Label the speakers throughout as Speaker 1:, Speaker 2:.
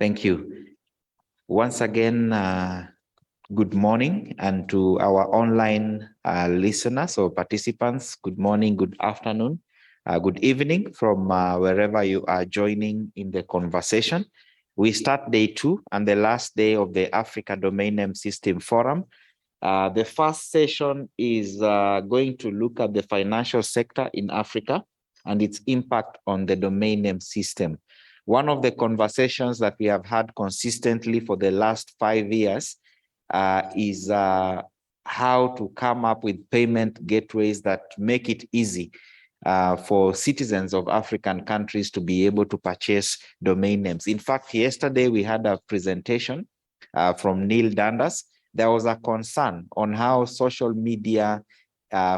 Speaker 1: Thank you. Once again, good morning, and to our online listeners or participants, good morning, good afternoon, good evening from wherever you are joining in the conversation. We start day 2 and the last day of the Africa Domain Name System Forum. The first session is going to look at the financial sector in Africa and its impact on the domain name system. One of the conversations that we have had consistently for the last 5 years is how to come up with payment gateways that make it easy for citizens of African countries to be able to purchase domain names. In fact, yesterday we had a presentation from Neil Dundas. There was a concern on how social media,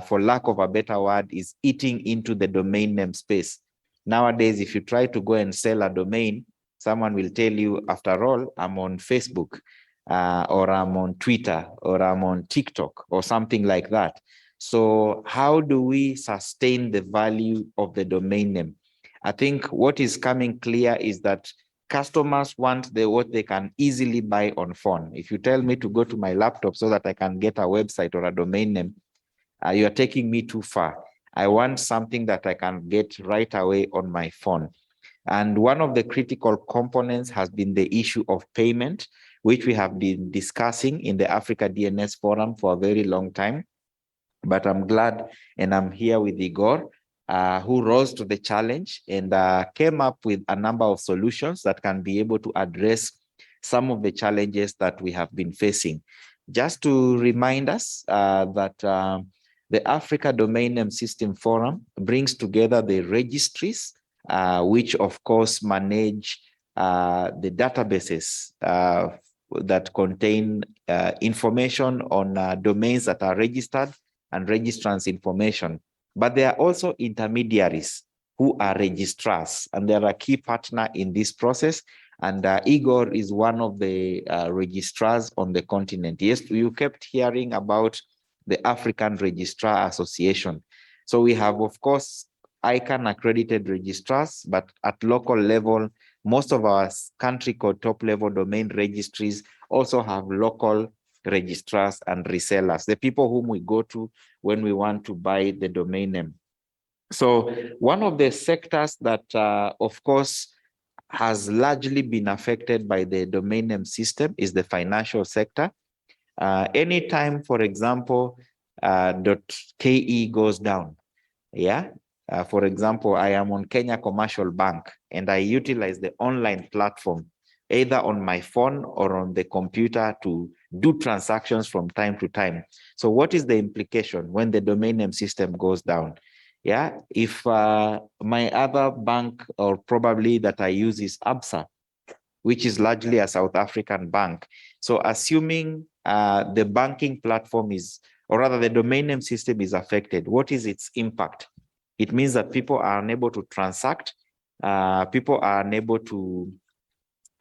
Speaker 1: for lack of a better word, is eating into the domain name space. Nowadays, if you try to go and sell a domain, someone will tell you, after all, I'm on Facebook, or I'm on Twitter, or I'm on TikTok, or something like that. So how do we sustain the value of the domain name? I think what is coming clear is that customers want what they can easily buy on phone. If you tell me to go to my laptop so that I can get a website or a domain name, you are taking me too far. I want something that I can get right away on my phone. And one of the critical components has been the issue of payment, which we have been discussing in the Africa DNS Forum for a very long time. But I'm glad, and I'm here with Igor, who rose to the challenge and came up with a number of solutions that can be able to address some of the challenges that we have been facing. Just to remind us that the Africa Domain Name System Forum brings together the registries, which of course manage the databases that contain information on domains that are registered and registrants information. But there are also intermediaries who are registrars, and they are a key partner in this process. And Igor is one of the registrars on the continent. Yes, you kept hearing about the African Registrar Association. So we have, of course, ICANN accredited registrars, but at local level, most of our country code top level domain registries also have local registrars and resellers, the people whom we go to when we want to buy the domain name. So one of the sectors that, of course, has largely been affected by the domain name system is the financial sector. Anytime, for example, .ke goes down, for example, I am on Kenya Commercial Bank and I utilize the online platform, either on my phone or on the computer, to do transactions from time to time. So what is the implication when the domain name system goes down? If my other bank, or probably that I use, is ABSA, which is largely a South African bank. So assuming the banking platform is, or rather the domain name system is affected, what is its impact? It means that people are unable to transact, people are unable to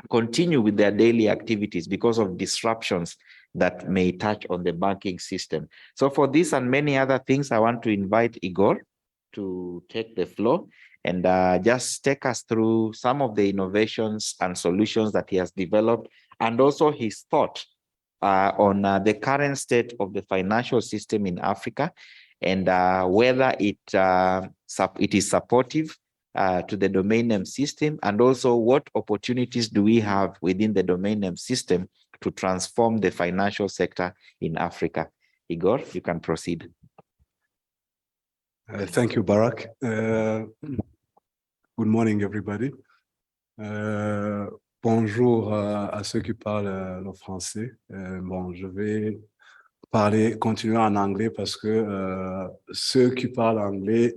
Speaker 1: continue with their daily activities because of disruptions that may touch on the banking system. So for this and many other things, I want to invite Igor to take the floor and just take us through some of the innovations and solutions that he has developed, and also his thought on the current state of the financial system in Africa, and whether it is supportive to the domain name system, and also what opportunities do we have within the domain name system to transform the financial sector in Africa. Igor, you can proceed.
Speaker 2: Thank you, Barak. Good morning, everybody. Bonjour à ceux qui parlent le français. Bon, je vais continuer en anglais parce que ceux qui parlent anglais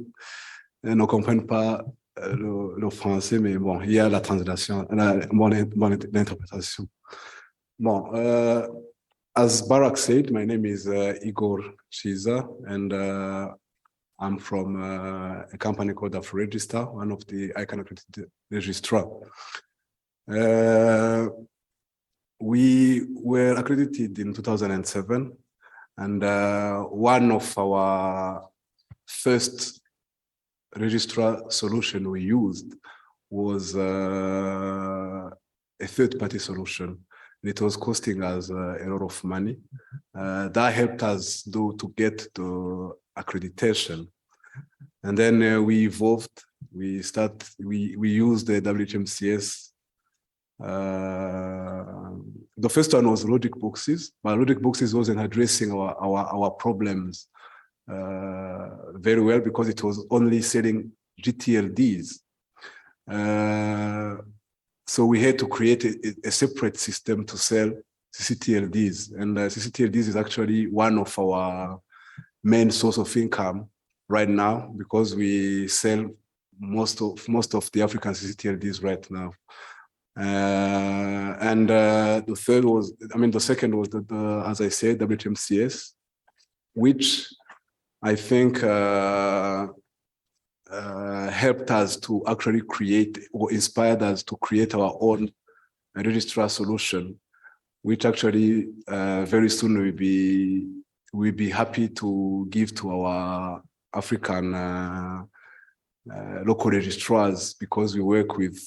Speaker 2: ne comprennent pas le français, mais bon, il y a la translation, l'interprétation. Bon, as Barak said, my name is Igor Chiza, and I'm from a company called Register, one of the ICANN accredited registrar. We were accredited in 2007, and one of our first registrar solution we used was a third-party solution. It was costing us a lot of money. That helped us though to get the accreditation. And then we evolved. We used the WHMCS. The first one was Logic Boxes, but Logic Boxes wasn't addressing our problems very well because it was only selling GTLDs. So we had to create a separate system to sell CCTLDs, and CCTLDs is actually one of our main source of income right now because we sell most of the African CCTLDs right now. And the second was as I said, WHMCS, which I think helped us to actually create or inspired us to create our own registrar solution, which actually very soon we'll be happy to give to our African local registrars, because we work with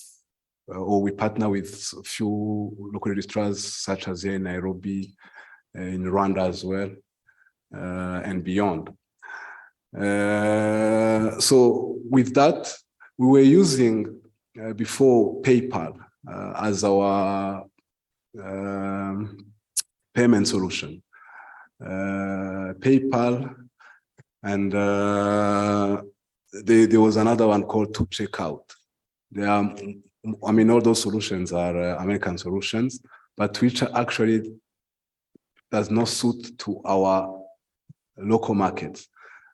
Speaker 2: or we partner with a few local registrars such as here in Nairobi, in Rwanda as well, and beyond. So with that, we were using before PayPal as our payment solution. PayPal, and there was another one called To Checkout. All those solutions are American solutions, but which actually does not suit to our local markets.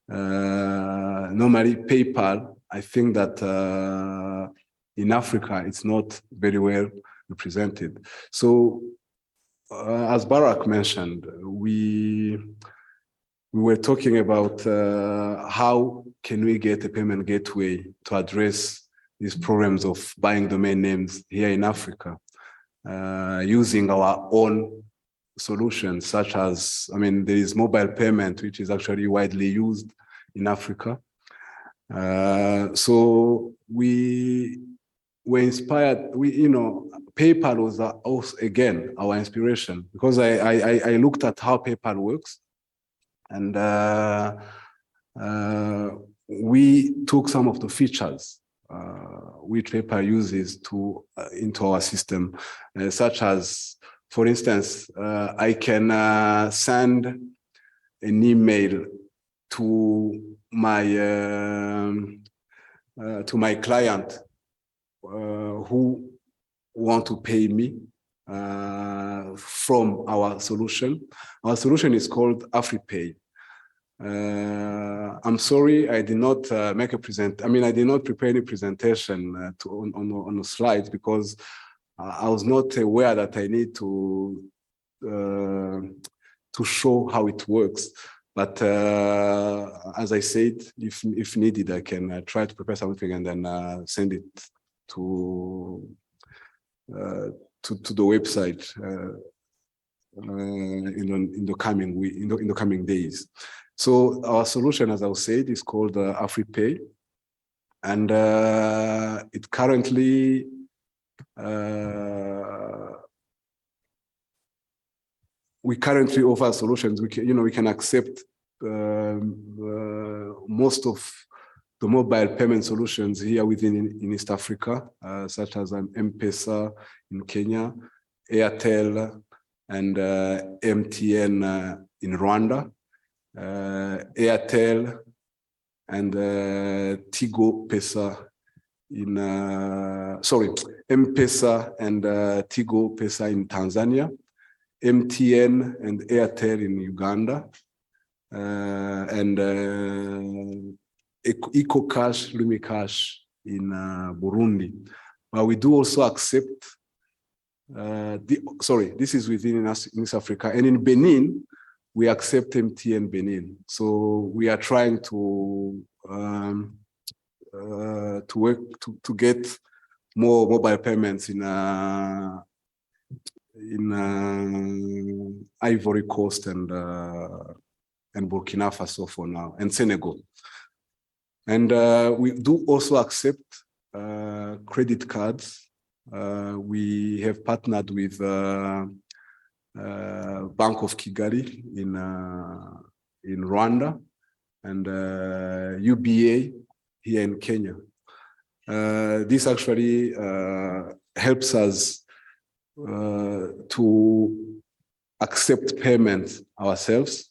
Speaker 2: Normally PayPal, I think that in Africa, it's not very well represented. So as Barak mentioned, we were talking about how can we get a payment gateway to address these problems of buying domain names here in Africa, using our own solutions, such as, there is mobile payment, which is actually widely used in Africa. So we were inspired. PayPal was also, again, our inspiration, because I looked at how PayPal works, and we took some of the features which PayPal uses into our system, such as, for instance, I can send an email to my client who want to pay me from our solution. Our solution is called AfriPay. I'm sorry, I did not make a I did not prepare any presentation on the slides, because I was not aware that I need to show how it works. But as I said, if needed, I can try to prepare something and then send it to the website in the coming days. So our solution, as I said, is called AfriPay, and it currently we currently offer solutions. We can accept most of the mobile payment solutions here in East Africa, such as M-Pesa in Kenya, Airtel, and MTN in Rwanda, Airtel and Tigo Pesa in M-Pesa and Tigo Pesa in Tanzania, MTN and Airtel in Uganda, and EcoCash, LumiCash in Burundi. But we do also accept, this is within East Africa, and in Benin, we accept MTN Benin. So we are trying to work to get more mobile payments in Ivory Coast and Burkina Faso for now, and Senegal. And we do also accept credit cards We have partnered with Bank of Kigali in Rwanda and UBA here in Kenya. This actually helps us to accept payments ourselves.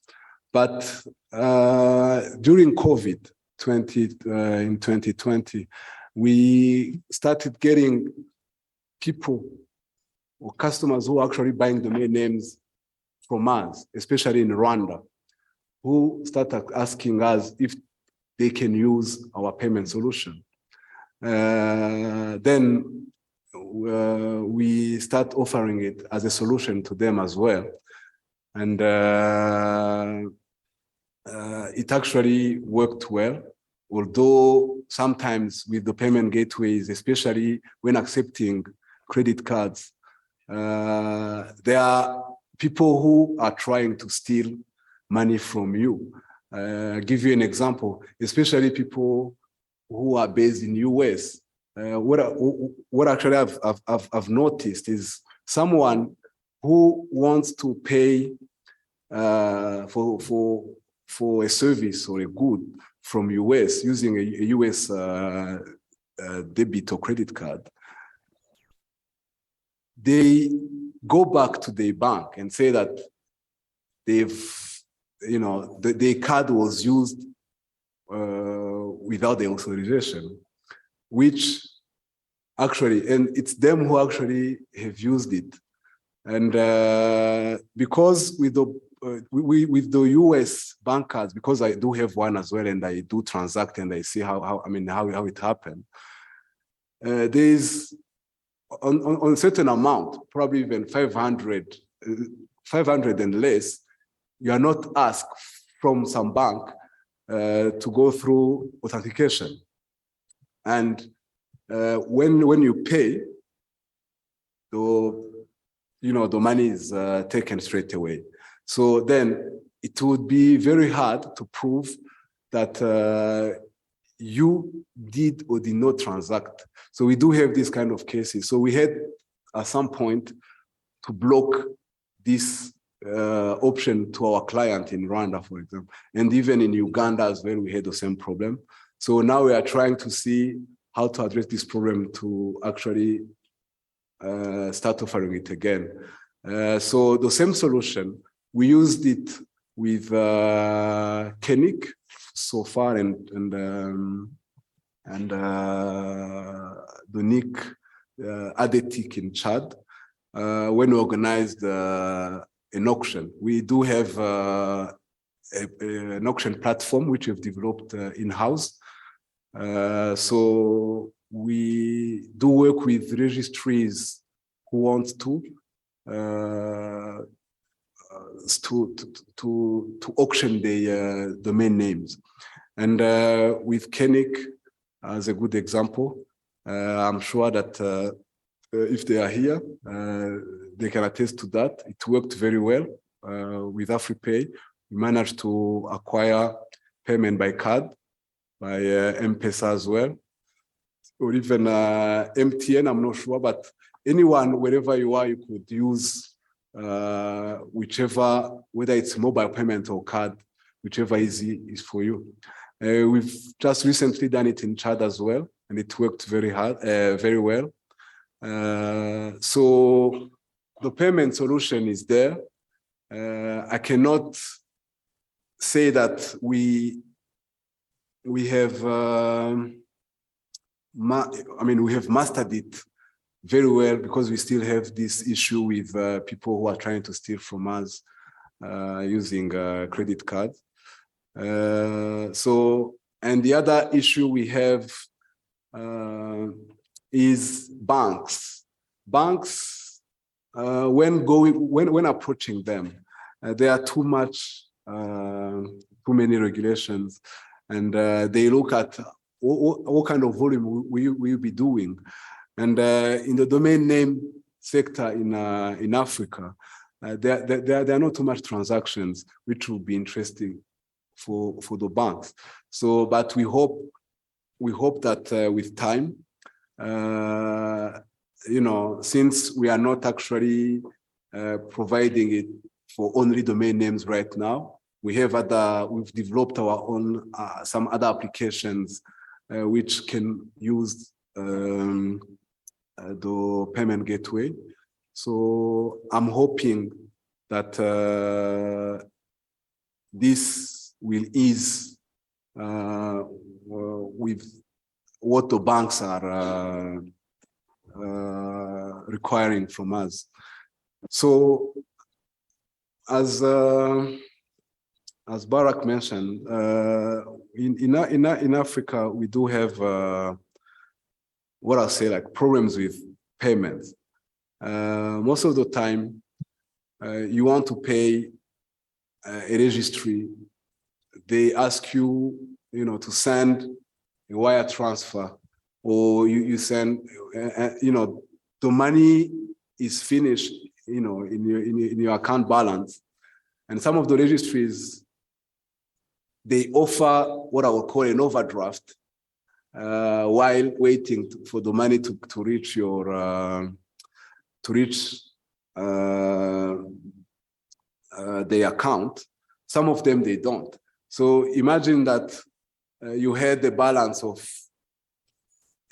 Speaker 2: But during COVID in 2020, we started getting people or customers who are actually buying domain names from us, especially in Rwanda, who started asking us if they can use our payment solution. Then we start offering it as a solution to them as well. And it actually worked well, although sometimes with the payment gateways, especially when accepting credit cards, there are people who are trying to steal money from you. I'll give you an example, especially people who are based in US. What actually I've noticed is someone who wants to pay for a service or a good from US using a US debit or credit card. They go back to their bank and say that their card was used without the authorization, which actually, and it's them who actually have used it. And because with the US bank cards, because I do have one as well, and I do transact and I see how it happened. There's on a certain amount, probably even 500 and less, you are not asked from some bank to go through authentication. And when you pay, the money is taken straight away. So then it would be very hard to prove that you did or did not transact. So we do have these kind of cases. So we had at some point to block this option to our client in Rwanda, for example. And even in Uganda as well, we had the same problem. So now we are trying to see how to address this problem to actually start offering it again. So the same solution, we used it with KeNIC so far and the NIC ADETIC in Chad when we organized an auction. We do have an auction platform which we've developed in-house. So we do work with registries who want to auction the domain names. And with KeNIC as a good example, I'm sure that if they are here, they can attest to that. It worked very well with AfriPay. We managed to acquire payment by card, by M-Pesa as well, or even MTN, I'm not sure, but anyone, wherever you are, you could use whichever, whether it's mobile payment or card, whichever is for you. We've just recently done it in Chad as well, and it worked very well. So the payment solution is there. I cannot say that we have we have mastered it very well, because we still have this issue with people who are trying to steal from us using credit cards. And the other issue we have is banks. Banks, when approaching them, there are too many regulations, and they look at what kind of volume will you be doing. And in the domain name sector in Africa, there are not too much transactions, which will be interesting for the banks. So, but we hope that with time, you know, since we are not actually providing it for only domain names right now, we've developed our own, some other applications which can use the payment gateway. So I'm hoping that this will ease with what the banks are requiring from us. So as Barak mentioned, in Africa, we do have what I'll say, like, problems with payments. Most of the time, you want to pay a registry, they ask you, you know, to send a wire transfer, or you send, you know, the money is finished, you know, in your account balance, and some of the registries, they offer what I would call an overdraft while waiting for the money to reach your the account. Some of them they don't. So imagine that you had a balance of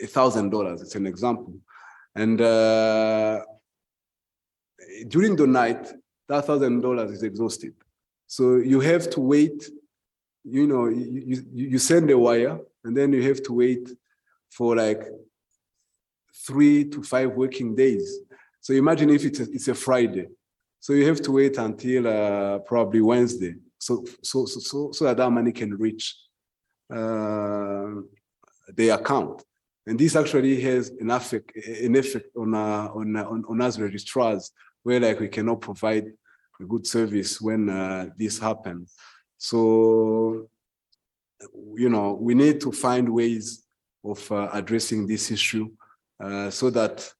Speaker 2: $1,000. It's an example, and during the night, that $1,000 is exhausted. So you have to wait. You know, you send a wire, and then you have to wait for like 3 to 5 working days. So imagine if it's a Friday. So you have to wait until probably Wednesday, so that money can reach the account. And this actually has an effect on us registrars, where like we cannot provide a good service when this happens. So, you know, we need to find ways of addressing this issue so that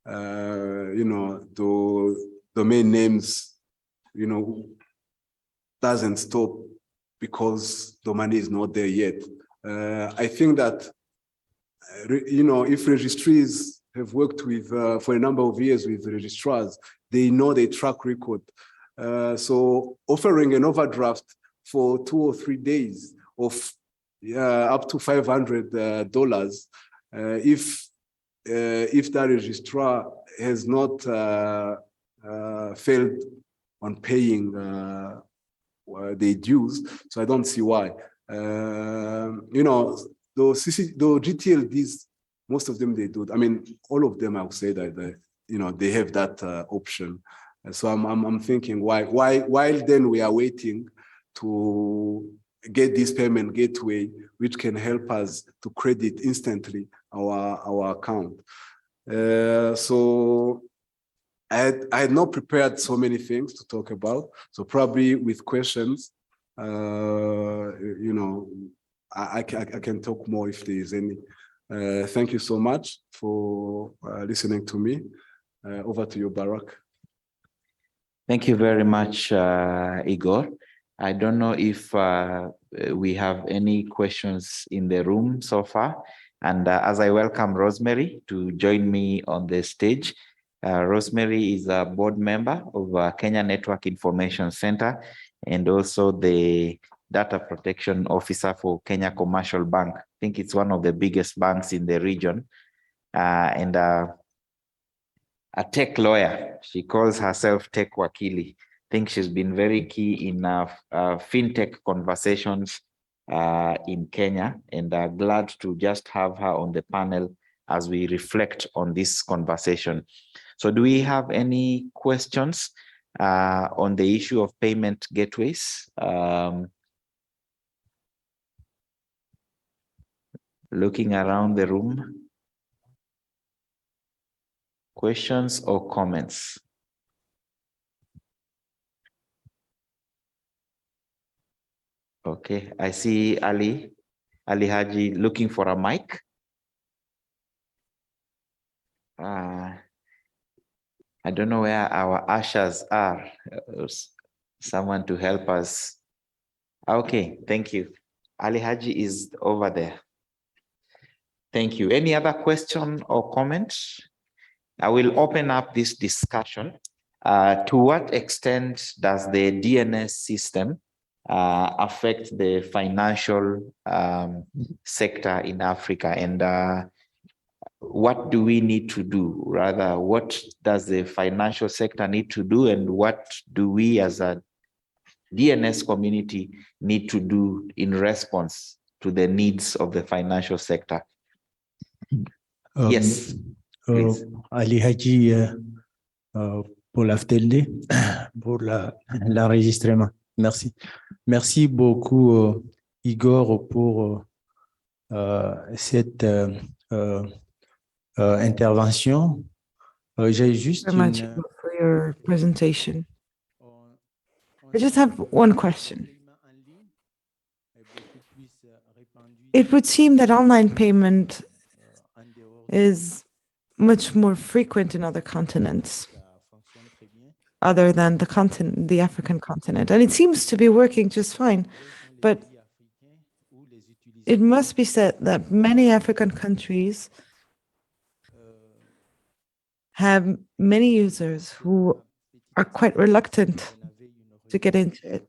Speaker 2: you know, the domain names, you know, doesn't stop because the money is not there yet. I think that, you know, if registries have worked with, for a number of years with registrars, they know their track record. So offering an overdraft for 2 or 3 days of up to $500, if that registrar has not failed on paying the dues, so I don't see why. You know, the GTLDs, most of them they do. I mean, all of them, I would say that you know, they have that option. So I'm thinking, why then we are waiting to get this payment gateway, which can help us to credit instantly our account. So I had not prepared so many things to talk about. So probably with questions, you know, I can talk more if there is any. Thank you so much for listening to me. Over to you, Barak.
Speaker 1: Thank you very much, Igor. I don't know if we have any questions in the room so far. And as I welcome Rosemary to join me on the stage, Rosemary is a board member of Kenya Network Information Center and also the data protection officer for Kenya Commercial Bank. I think it's one of the biggest banks in the region, and a tech lawyer. She calls herself Tech Wakili. I think she's been very key in fintech conversations in Kenya, and glad to just have her on the panel as we reflect on this conversation. So do we have any questions on the issue of payment gateways? Looking around the room. Questions or comments? Okay, I see Ali Haji looking for a mic. I don't know where our ushers are. Someone to help us. Okay, thank you. Ali Haji is over there. Thank you. Any other question or comment? I will open up this discussion. To what extent does the DNS system affect the financial sector in Africa, and what do we need to do? Rather, what does the financial sector need to do, and what do we as a DNS community need to do in response to the needs of the financial sector? Yes, please.
Speaker 3: Ali Haji pour l'AFTLD, pour l'enregistrement. Merci. Merci beaucoup, Igor, pour cette intervention. J'ai juste
Speaker 4: Very much for your presentation. I just have one question. It would seem that online payment is much more frequent in other continents other than the African continent. And it seems to be working just fine. But it must be said that many African countries have many users who are quite reluctant to get into it.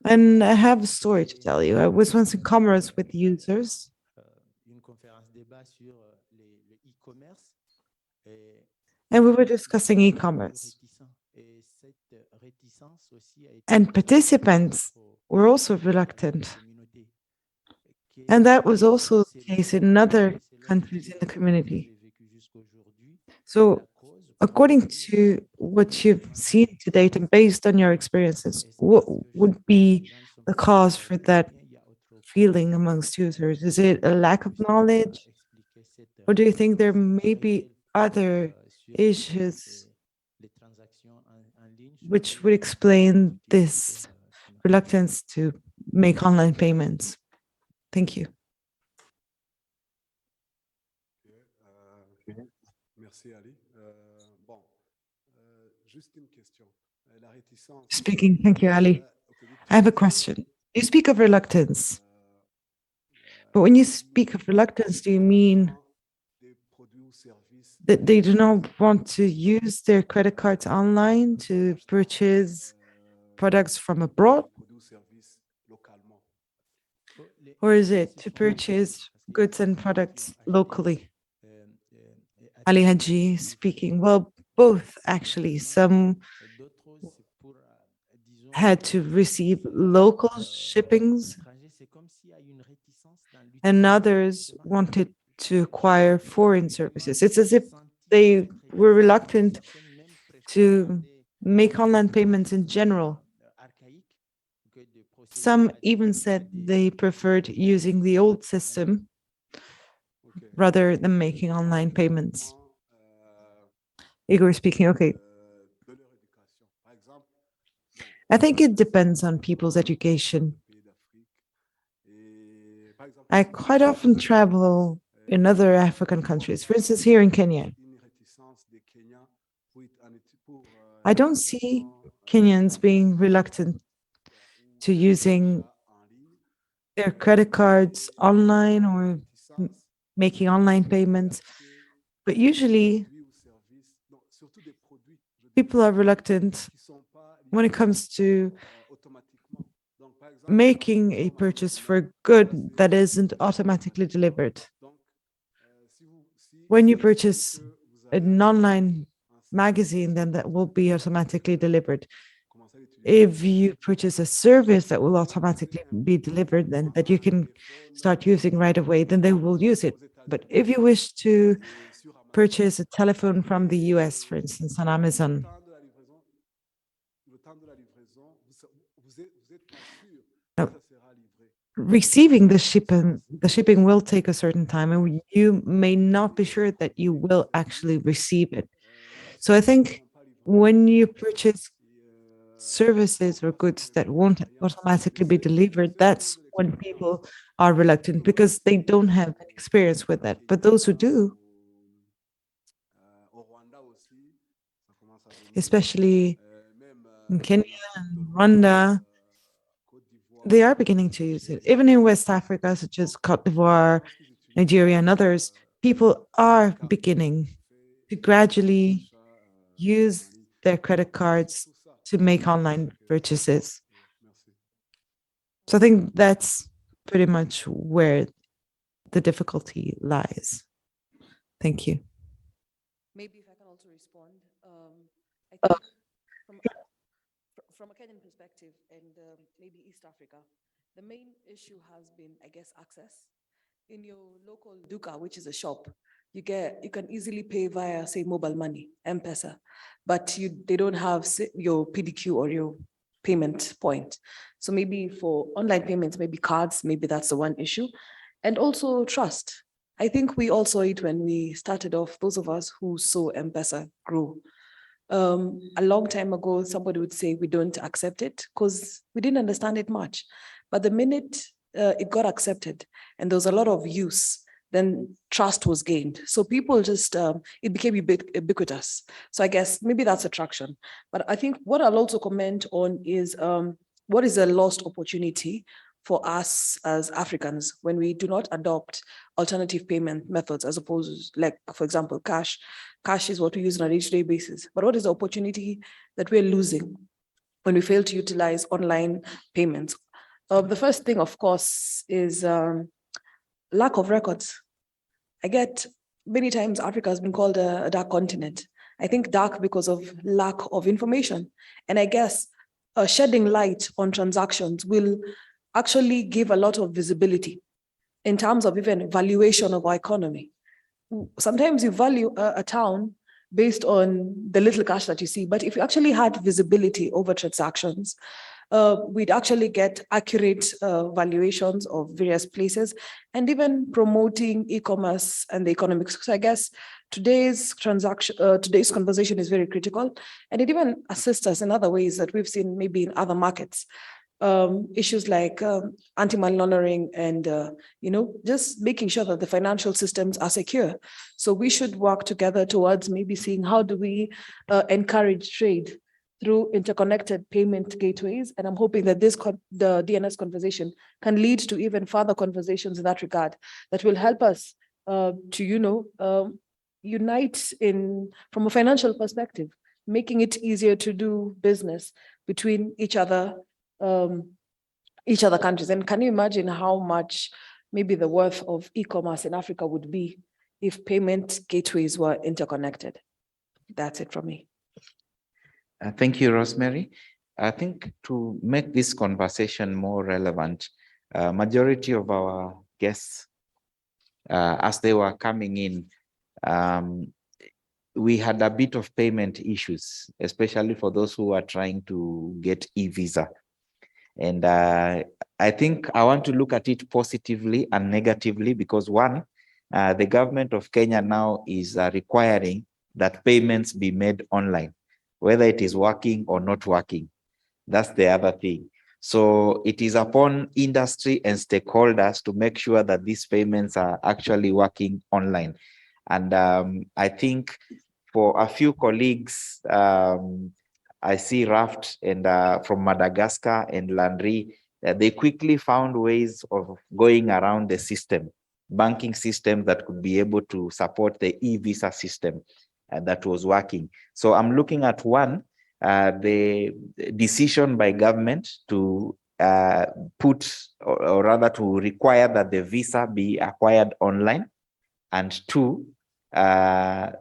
Speaker 4: And I have a story to tell you. I was once in Comoros with users. And we were discussing e-commerce. And participants were also reluctant. And that was also the case in other countries in the community. So according to what you've seen to date and based on your experiences, what would be the cause for that feeling amongst users? Is it a lack of knowledge? Or do you think there may be other issues which would explain this reluctance to make online payments? Thank you.
Speaker 2: Merci, Ali.
Speaker 4: Speaking, thank you, Ali. I have a question. You speak of reluctance, but when you speak of reluctance, do you mean that they do not want to use their credit cards online to purchase products from abroad? Or is it to purchase goods and products locally? Ali Haji speaking. Well, both actually. Some had to receive local shippings, and others wanted to acquire foreign services. It's as if they were reluctant to make online payments in general. Some even said they preferred using the old system rather than making online payments. Igor speaking, okay. I think it depends on people's education. I quite often travel in other African countries, for instance, here in Kenya. I don't see Kenyans being reluctant to using their credit cards online or making online payments, but usually people are reluctant when it comes to making a purchase for a good that isn't automatically delivered. When you purchase an online magazine, then that will be automatically delivered. If you purchase a service that will automatically be delivered, then that you can start using right away, then they will use it. But if you wish to purchase a telephone from the US, for instance, on Amazon, now, receiving the shipping will take a certain time, and you may not be sure that you will actually receive it. So I think when you purchase services or goods that won't automatically be delivered, that's when people are reluctant because they don't have an experience with that. But those who do, especially in Kenya and Rwanda, they are beginning to use it. Even in West Africa, such as Cote d'Ivoire, Nigeria, and others, people are beginning to gradually use their credit cards to make online purchases. So I think that's pretty much where the difficulty lies. Thank you.
Speaker 5: Maybe if I can also respond, I think from a Kenyan perspective and maybe East Africa, the main issue has been, I guess, access. In your local duka, which is a shop, you can easily pay via, say, mobile money, M-Pesa, but they don't have your PDQ or your payment point. So maybe for online payments, maybe cards, maybe that's the one issue. And also trust. I think we all saw it when we started off, those of us who saw M-Pesa grow. A long time ago, somebody would say we don't accept it because we didn't understand it much. But the minute it got accepted and there was a lot of use, then trust was gained. So people just, it became ubiquitous. So I guess maybe that's attraction. But I think what I'll also comment on is what is a lost opportunity for us as Africans when we do not adopt alternative payment methods as opposed to, like, for example, cash. Cash is what we use on a day-to-day basis. But what is the opportunity that we're losing when we fail to utilize online payments? The first thing, of course, is lack of records. I get many times Africa has been called a dark continent. I think dark because of lack of information. And I guess shedding light on transactions will actually give a lot of visibility in terms of even valuation of our economy. Sometimes you value a town based on the little cash that you see, but if you actually had visibility over transactions, we'd actually get accurate valuations of various places and even promoting e-commerce and the economics. So I guess today's conversation is very critical, and it even assists us in other ways that we've seen maybe in other markets. Issues like anti-money laundering and just making sure that the financial systems are secure. So we should work together towards maybe seeing how do we encourage trade through interconnected payment gateways. And I'm hoping that the DNS conversation can lead to even further conversations in that regard that will help us to unite from a financial perspective, making it easier to do business between each other countries. And can you imagine how much maybe the worth of e-commerce in Africa would be if payment gateways were interconnected? That's it from me.
Speaker 1: Thank you, Rosemary. I think to make this conversation more relevant, majority of our guests, as they were coming in, we had a bit of payment issues, especially for those who are trying to get e-visa. And I think I want to look at it positively and negatively because one, the government of Kenya now is requiring that payments be made online, whether it is working or not working. That's the other thing. So it is upon industry and stakeholders to make sure that these payments are actually working online. And I think for a few colleagues, I see Raft and from Madagascar and Landry, they quickly found ways of going around the system, banking system that could be able to support the e-visa system that was working. So I'm looking at one, the decision by government to put, or rather to require that the visa be acquired online. And two, the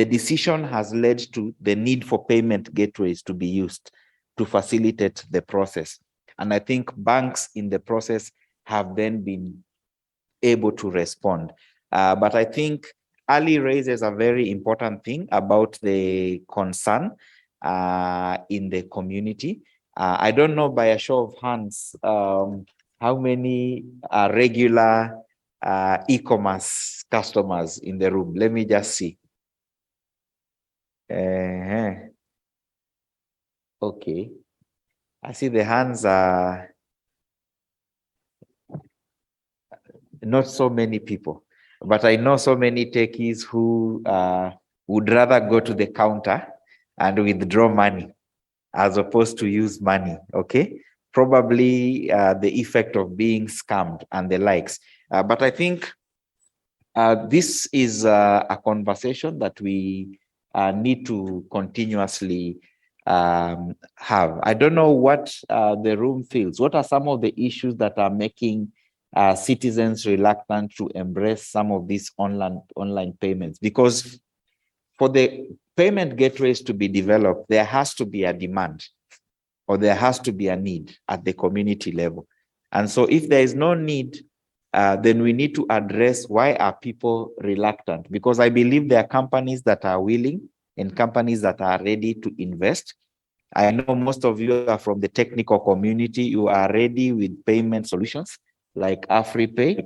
Speaker 1: decision has led to the need for payment gateways to be used to facilitate the process. And I think banks in the process have then been able to respond. But I think Ali raises a very important thing about the concern in the community. I don't know by a show of hands how many regular e-commerce customers in the room. Let me just see. Okay, I see the hands are not so many people, but I know so many techies who would rather go to the counter and withdraw money as opposed to use money. Okay, probably the effect of being scammed and the likes. But I think this is a conversation that we need to continuously have. I don't know what the room feels. What are some of the issues that are making citizens reluctant to embrace some of these online payments? Because for the payment gateways to be developed, there has to be a demand or there has to be a need at the community level. And so if there is no need, then we need to address why are people reluctant? Because I believe there are companies that are willing and companies that are ready to invest. I know most of you are from the technical community. You are ready with payment solutions like AfriPay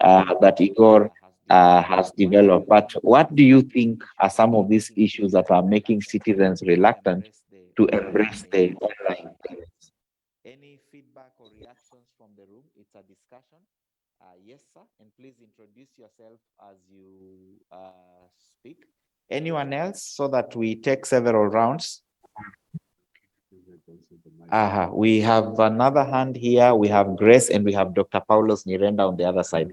Speaker 1: that Igor has developed. But what do you think are some of these issues that are making citizens reluctant to embrace the online payments? Any feedback or reactions from the room? It's a discussion. Yes, sir. And please introduce yourself as you speak. Anyone else, so that we take several rounds? We have another hand here. We have Grace and we have Dr. Paulos Nirenda on the other side.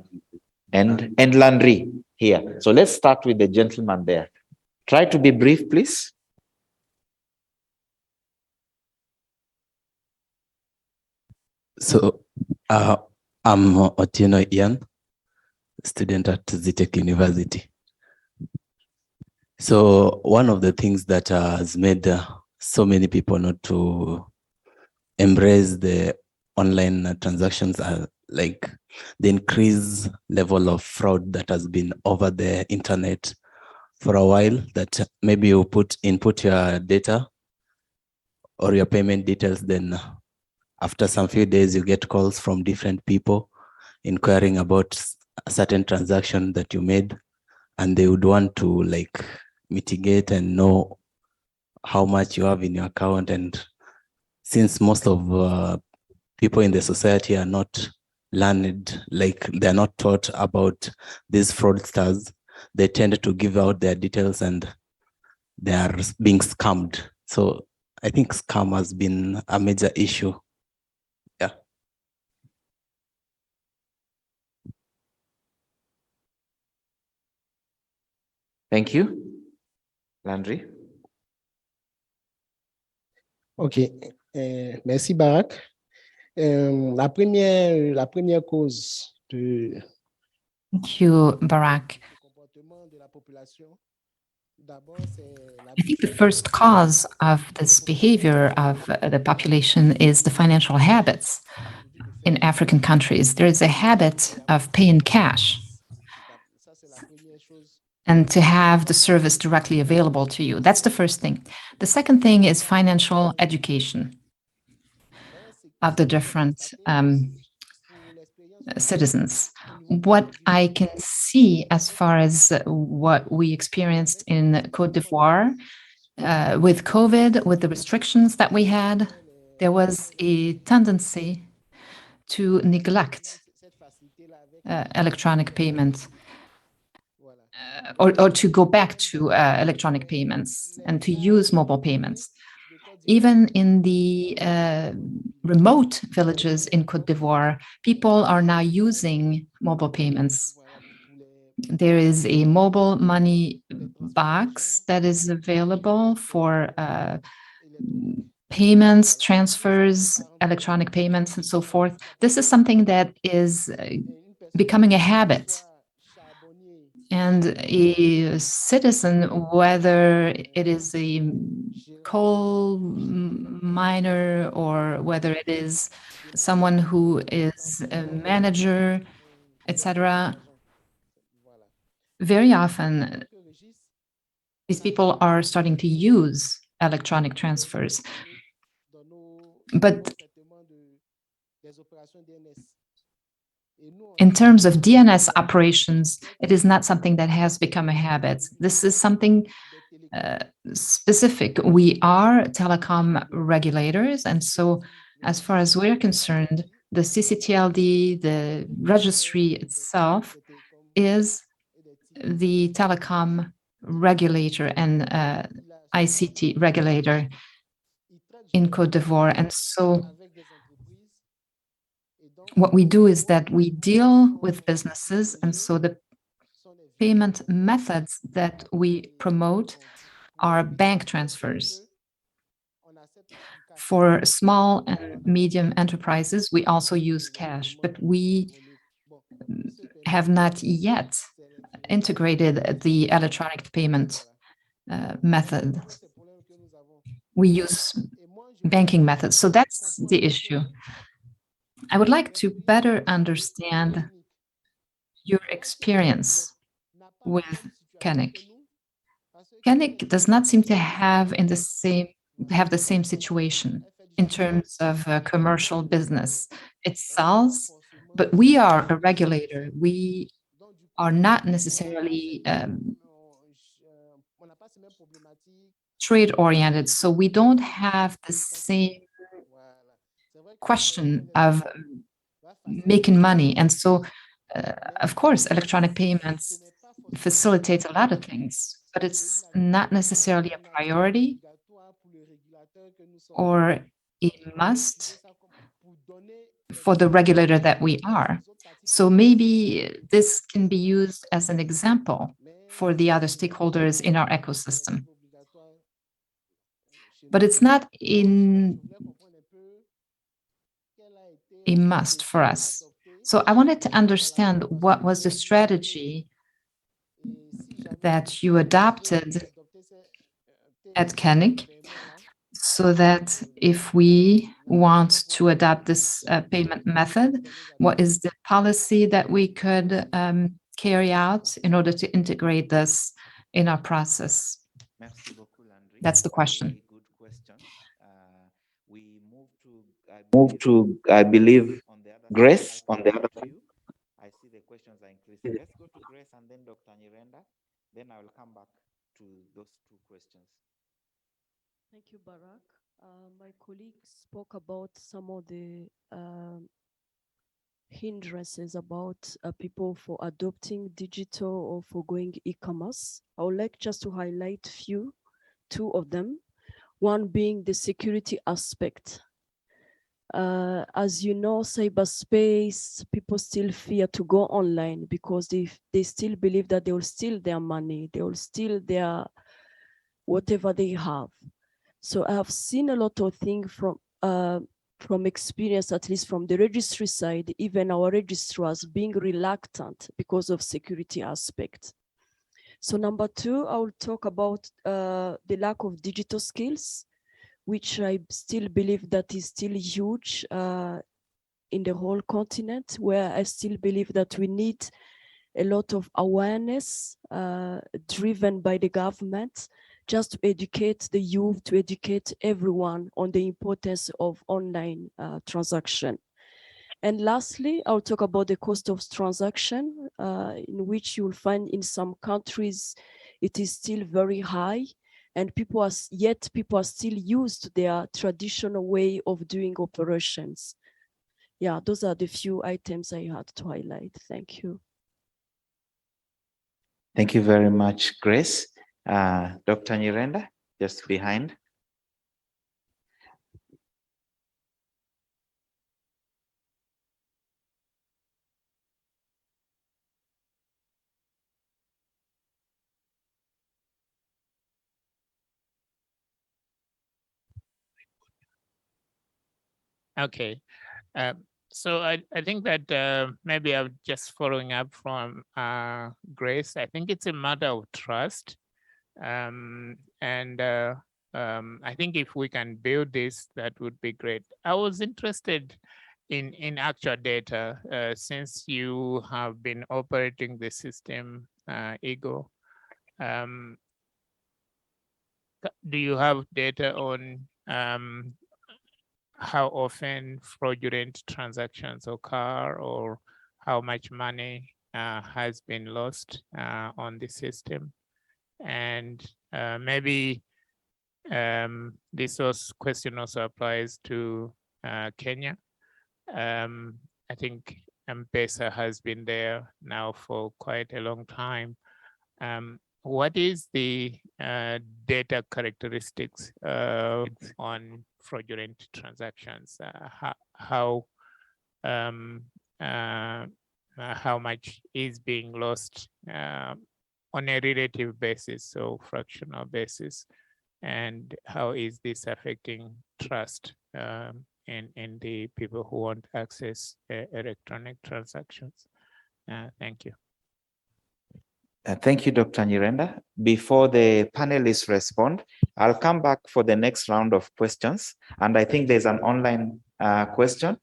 Speaker 1: And Landry here. So let's start with the gentleman there. Try to be brief, please.
Speaker 6: So I'm Otieno Ian, student at Zitech University. So one of the things that has made so many people not to embrace the online transactions are like the increased level of fraud that has been over the internet for a while, that maybe you input your data or your payment details, then after some few days you get calls from different people inquiring about a certain transaction that you made, and they would want to like mitigate and know how much you have in your account. And since most of people in the society are not learned, like they're not taught about these fraudsters, they tend to give out their details and they are being scammed. So I think scam has been a major issue. Yeah.
Speaker 1: Thank you. Landry.
Speaker 7: OK. Merci, Barak. La première cause de
Speaker 8: Thank you, Barak.
Speaker 7: comportement de la population,
Speaker 8: I think the first cause of this behavior of the population is the financial habits in African countries. There is a habit of paying cash and to have the service directly available to you. That's the first thing. The second thing is financial education of the different citizens. What I can see as far as what we experienced in Côte d'Ivoire with COVID, with the restrictions that we had, there was a tendency to neglect electronic payment or to go back to electronic payments and to use mobile payments. Even in the remote villages in Côte d'Ivoire, people are now using mobile payments. There is a mobile money box that is available for payments, transfers, electronic payments, and so forth. This is something that is becoming a habit. And a citizen, whether it is a coal miner or whether it is someone who is a manager, etc., very often these people are starting to use electronic transfers. But in terms of DNS operations, it is not something that has become a habit. This is something specific. We are telecom regulators, and so as far as we're concerned, the CCTLD, the registry itself, is the telecom regulator and ICT regulator in Côte d'Ivoire. And so what we do is that we deal with businesses, and so the payment methods that we promote are bank transfers. For small and medium enterprises, we also use cash, but we have not yet integrated the electronic payment method. We use banking methods. So that's the issue. I would like to better understand your experience with KeNIC. KeNIC does not seem to have the same situation in terms of commercial business. It sells, but we are a regulator. We are not necessarily trade-oriented, so we don't have the same question of making money. And so, of course, electronic payments facilitate a lot of things, but it's not necessarily a priority or a must for the regulator that we are. So maybe this can be used as an example for the other stakeholders in our ecosystem. But it's not a must for us. So I wanted to understand what was the strategy that you adopted at KeNIC, so that if we want to adopt this payment method, what is the policy that we could carry out in order to integrate this in our process? That's the question.
Speaker 1: Good question. We move to, I believe, Grace on the other view. I see the questions are increasing. Let's go to Grace and then Dr. Nyirenda. Then I will come back to those two questions.
Speaker 9: Thank you, Barak. My colleague spoke about some of the hindrances about people for adopting digital or for going e-commerce. I would like just to highlight two of them. One being the security aspect. As you know, cyberspace, people still fear to go online because they still believe that they will steal their money, they will steal their whatever they have. So I have seen a lot of things from experience, at least from the registry side, even our registrars being reluctant because of security aspect. So number two, I will talk about the lack of digital skills, which I still believe that is still huge in the whole continent, where I still believe that we need a lot of awareness driven by the government, just to educate the youth, to educate everyone on the importance of online transaction. And lastly, I'll talk about the cost of transaction, in which you'll find in some countries, it is still very high, and people are still used to their traditional way of doing operations. Yeah, those are the few items I had to highlight. Thank you.
Speaker 1: Thank you very much, Grace. Dr. Nyirenda, just behind.
Speaker 10: Okay. So I think that maybe I'm just following up from Grace. I think it's a matter of trust. I think if we can build this, that would be great. I was interested in actual data since you have been operating the system, Ego. Do you have data on how often fraudulent transactions occur, or how much money has been lost on the system? And maybe this question also applies to Kenya. I think M-Pesa has been there now for quite a long time. What is the data characteristics on fraudulent transactions? How much is being lost on a relative basis, so fractional basis, and how is this affecting trust in the people who want access electronic transactions? Thank you.
Speaker 1: Thank you, Dr. Nyirenda. Before the panelists respond, I'll come back for the next round of questions. And I think there's an online question.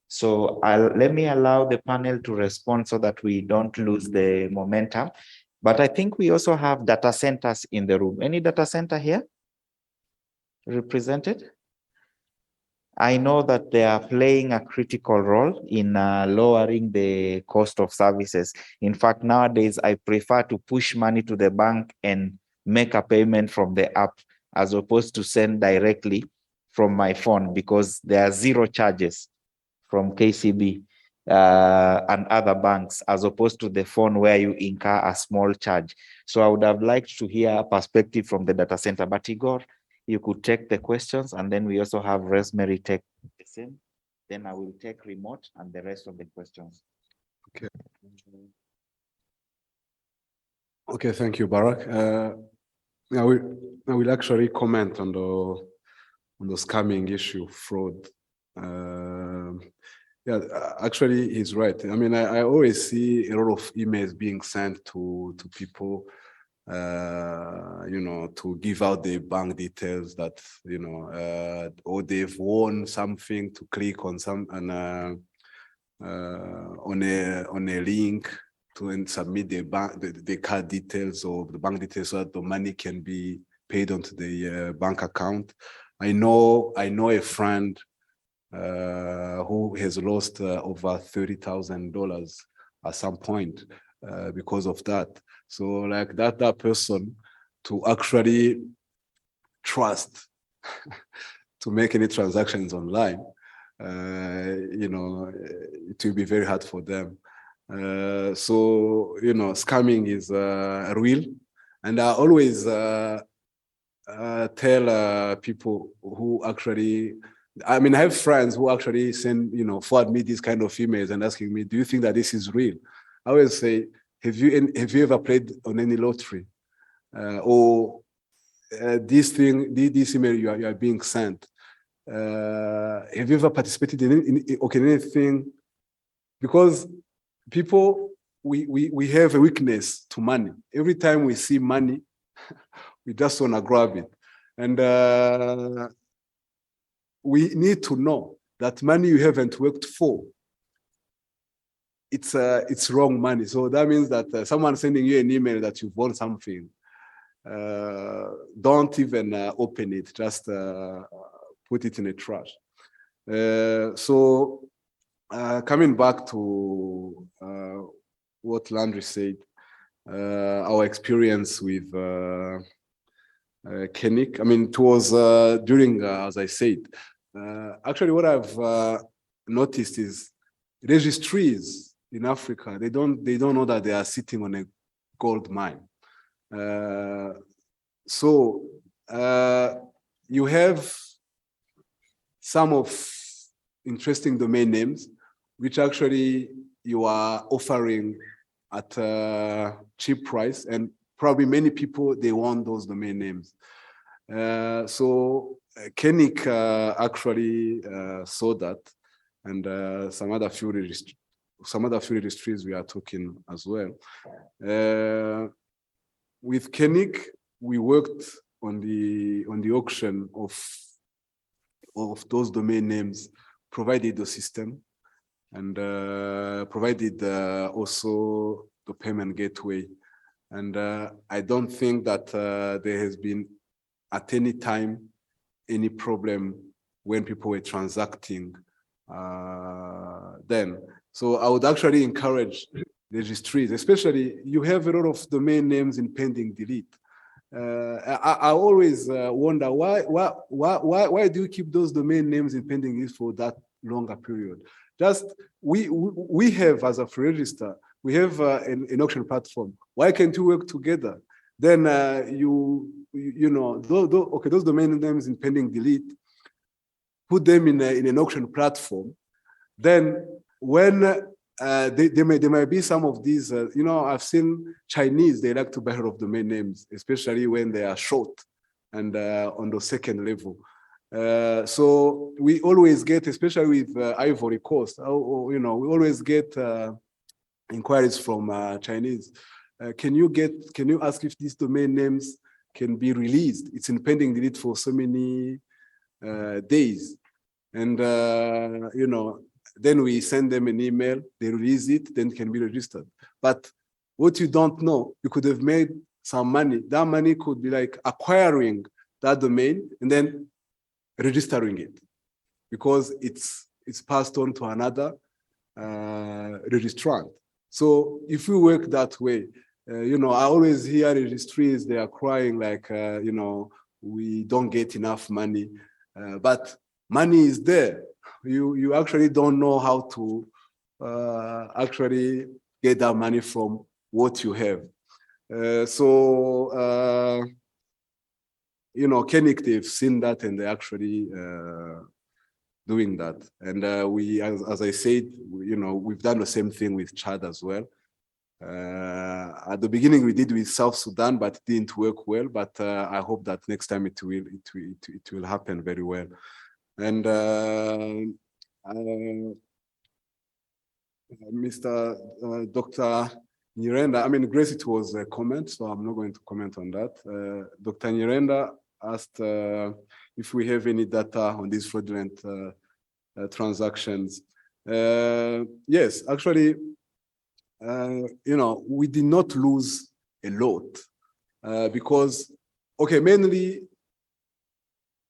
Speaker 1: So let me allow the panel to respond so that we don't lose the momentum. But I think we also have data centers in the room. Any data center here represented? I know that they are playing a critical role in lowering the cost of services. In fact, nowadays, I prefer to push money to the bank and make a payment from the app as opposed to send directly from my phone, because there are zero charges from KCB and other banks, as opposed to the phone where you incur a small charge. So I would have liked to hear a perspective from the data center, but Igor, you could take the questions, and then we also have Rosemary take the same. Then I will take remote and the rest of the questions.
Speaker 2: Okay. Okay, thank you, Barak. I will actually comment on the scamming issue, fraud. Yeah, actually, he's right. I mean, I always see a lot of emails being sent to people, you know, to give out the bank details that, you know, or they've won something, to click on some on a link to submit the card details or the bank details so that the money can be paid onto the bank account. I know a friend who has lost over $30,000 at some point because of that. So like that person, to actually trust to make any transactions online, you know, it will be very hard for them. So, you know, scamming is real. And I always tell people who actually, I mean, I have friends who actually send, you know, forward me these kind of emails and asking me, do you think that this is real? I always say, have you ever played on any lottery? Or this email you are being sent? Have you ever participated in anything? Because people, we have a weakness to money. Every time we see money, we just want to grab it. And we need to know that money you haven't worked for, it's wrong money. So that means that someone sending you an email that you've won something, don't even open it, just put it in a trash. So coming back to what Landry said, our experience with KeNIC, I mean, it was during, as I said, actually what I've noticed is registries in Africa, they don't know that they are sitting on a gold mine. So you have some of interesting domain names, which actually you are offering at a cheap price, and probably many people, they want those domain names. So KeNIC actually saw that, and some other few registries we are talking as well. With KeNIC, we worked on the auction of those domain names, provided the system, and provided also the payment gateway. And I don't think that there has been at any time any problem when people were transacting then. So I would actually encourage registries, especially you have a lot of domain names in pending delete. I always wonder why do you keep those domain names in pending delete for that longer period? Just we have, as a free register, we have an auction platform. Why can't you work together? Then you know, those domain names in pending delete, put them in an auction platform. Then when there might be some of these, you know, I've seen Chinese, they like to buy of domain names, especially when they are short and on the second level. So we always get, especially with Ivory Coast, you know, we always get inquiries from Chinese. Can you ask if these domain names can be released? It's in pending delete for so many days. And, you know, then we send them an email, they release it, then it can be registered. But what you don't know, you could have made some money. That money could be like acquiring that domain and then registering it, because it's passed on to another registrant. So if we work that way, you know, I always hear registries, they are crying like, you know, we don't get enough money, but money is there. You actually don't know how to actually get that money from what you have. You know, KeNIC, they've seen that and they're actually doing that. And we, as I said, you know, we've done the same thing with Chad as well. At the beginning, we did with South Sudan, but it didn't work well. But I hope that next time it will happen very well. And Mr. Dr. Nyirenda, I mean, Grace, it was a comment, so I'm not going to comment on that. Dr. Nyirenda asked if we have any data on these fraudulent transactions. Yes, actually, you know, we did not lose a lot because, okay, mainly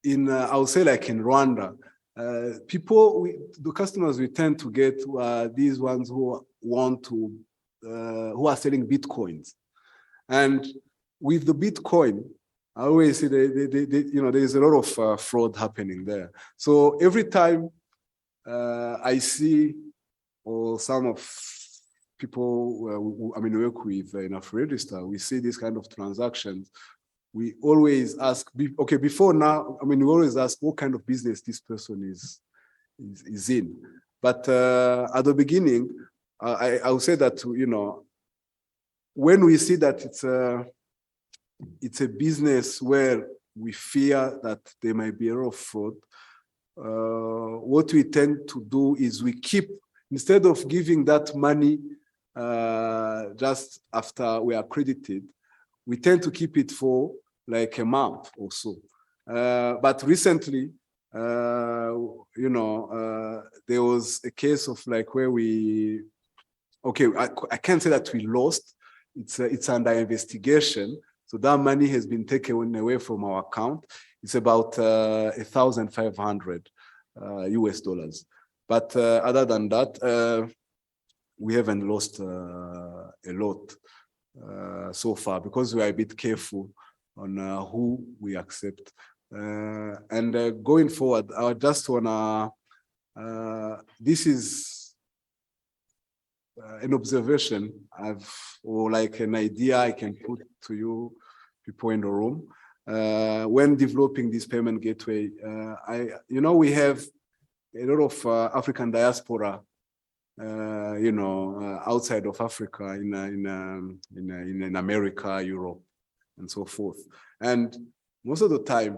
Speaker 2: in, I would say like in Rwanda, the customers we tend to get these ones who want to, who are selling Bitcoins. And with the Bitcoin, I always say, you know, there is a lot of fraud happening there. So every time I see, or some of people, I mean, work with enough register, we see this kind of transactions. We always ask, okay, before now, I mean, we always ask what kind of business this person is in. But at the beginning, I would say that, you know, when we see that it's a business where we fear that there might be a lot of fraud, what we tend to do is we keep, instead of giving that money just after we are credited, we tend to keep it for like a month or so. But recently, you know, there was a case of like where we, okay, I can't say that we lost. It's under investigation. So that money has been taken away from our account. It's about 1,500 US dollars. But other than that, we haven't lost a lot so far because we are a bit careful on who we accept. And going forward, I just wanna, this is an observation or like an idea I can put to you people in the room. When developing this payment gateway, you know, we have a lot of African diaspora, you know, outside of Africa, in America, Europe, and so forth. And most of the time,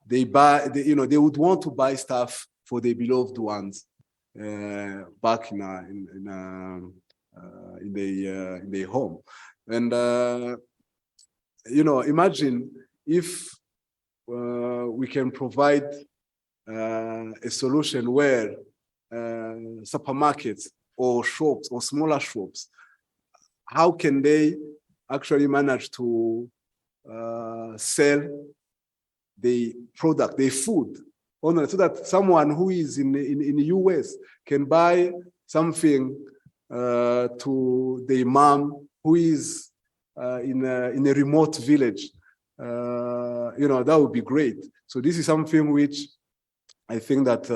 Speaker 2: they buy, you know, they would want to buy stuff for their beloved ones back in their home. And you know, imagine if we can provide a solution where supermarkets or shops or smaller shops, how can they actually manage to sell the product, their food, so that someone who is in the US can buy something to their mom who is in a remote village. You know, that would be great. So this is something which I think that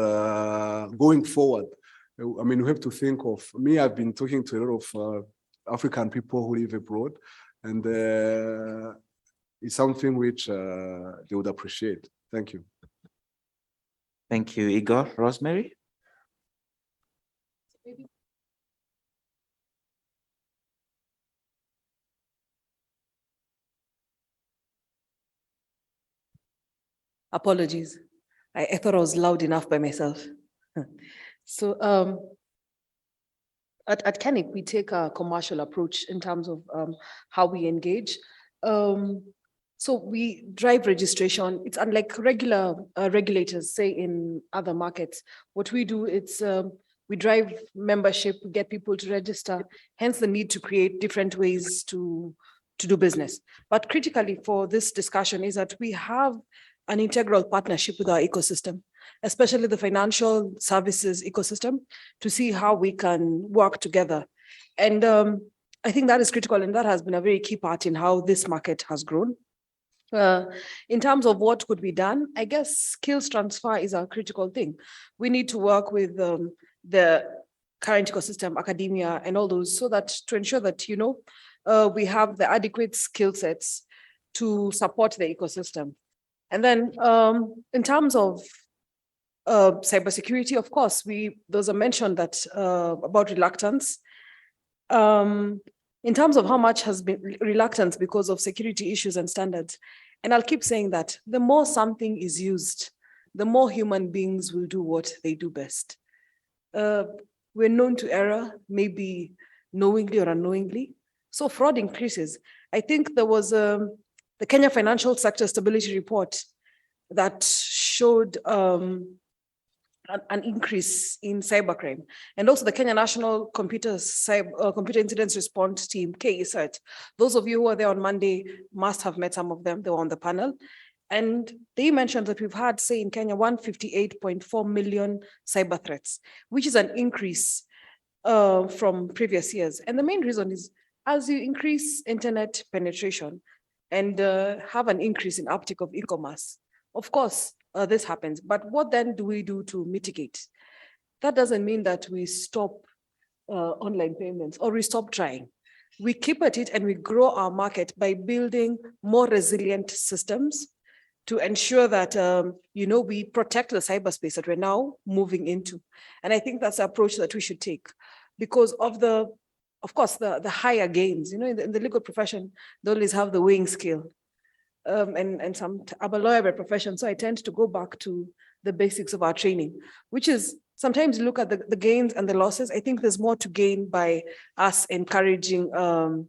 Speaker 2: going forward, I mean, we have to think of. Me, I've been talking to a lot of African people who live abroad, and it's something which they would appreciate. Thank you.
Speaker 1: Thank you, Igor. Rosemary?
Speaker 5: Apologies. I thought I was loud enough by myself. So at KeNIC, we take a commercial approach in terms of how we engage. So we drive registration. It's unlike regular regulators, say in other markets. What we do, it's we drive membership, we get people to register, hence the need to create different ways to do business. But critically for this discussion is that we have an integral partnership with our ecosystem, especially the financial services ecosystem, to see how we can work together. And I think that is critical, and that has been a very key part in how this market has grown. In terms of what could be done, I guess skills transfer is a critical thing. We need to work with the current ecosystem, academia, and all those, so that to ensure that, you know, we have the adequate skill sets to support the ecosystem. And then in terms of cybersecurity, of course, there's a mention that about reluctance. In terms of how much has been reluctance because of security issues and standards. And I'll keep saying that the more something is used, the more human beings will do what they do best. We're known to error, maybe knowingly or unknowingly. So fraud increases. I think there was the Kenya Financial Sector Stability Report that showed an increase in cybercrime, and also the Kenya National Computer Incidents Response Team, KECIRT. Those of you who were there on Monday must have met some of them. They were on the panel, and they mentioned that we've had, say, in Kenya, 158.4 million cyber threats, which is an increase from previous years. And the main reason is as you increase internet penetration and have an increase in uptake of e-commerce, of course, this happens, but what then do we do to mitigate? That doesn't mean that we stop online payments or we stop trying. We keep at it and we grow our market by building more resilient systems to ensure that, you know, we protect the cyberspace that we're now moving into. And I think that's the approach that we should take because of course, the higher gains. You know, in the legal profession, they always have the weighing scale. I'm a lawyer by profession, so I tend to go back to the basics of our training, which is sometimes look at the gains and the losses. I think there's more to gain by us encouraging the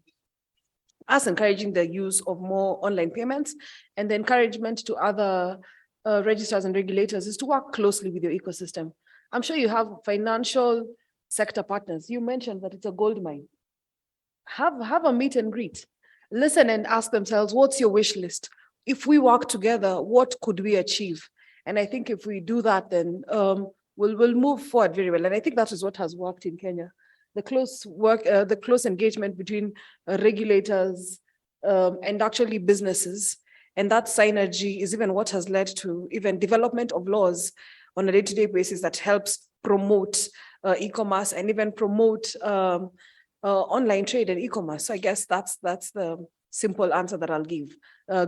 Speaker 5: use of more online payments, and the encouragement to other registrars and regulators is to work closely with your ecosystem. I'm sure you have financial sector partners. You mentioned that it's a gold mine. Have a meet and greet. Listen and ask themselves, what's your wish list? If we work together, what could we achieve? And I think if we do that, then we'll move forward very well. And I think that is what has worked in Kenya. The close engagement between regulators and actually businesses. And that synergy is even what has led to even development of laws on a day-to-day basis that helps promote e-commerce and even promote online trade and e-commerce. So I guess that's the simple answer that I'll give.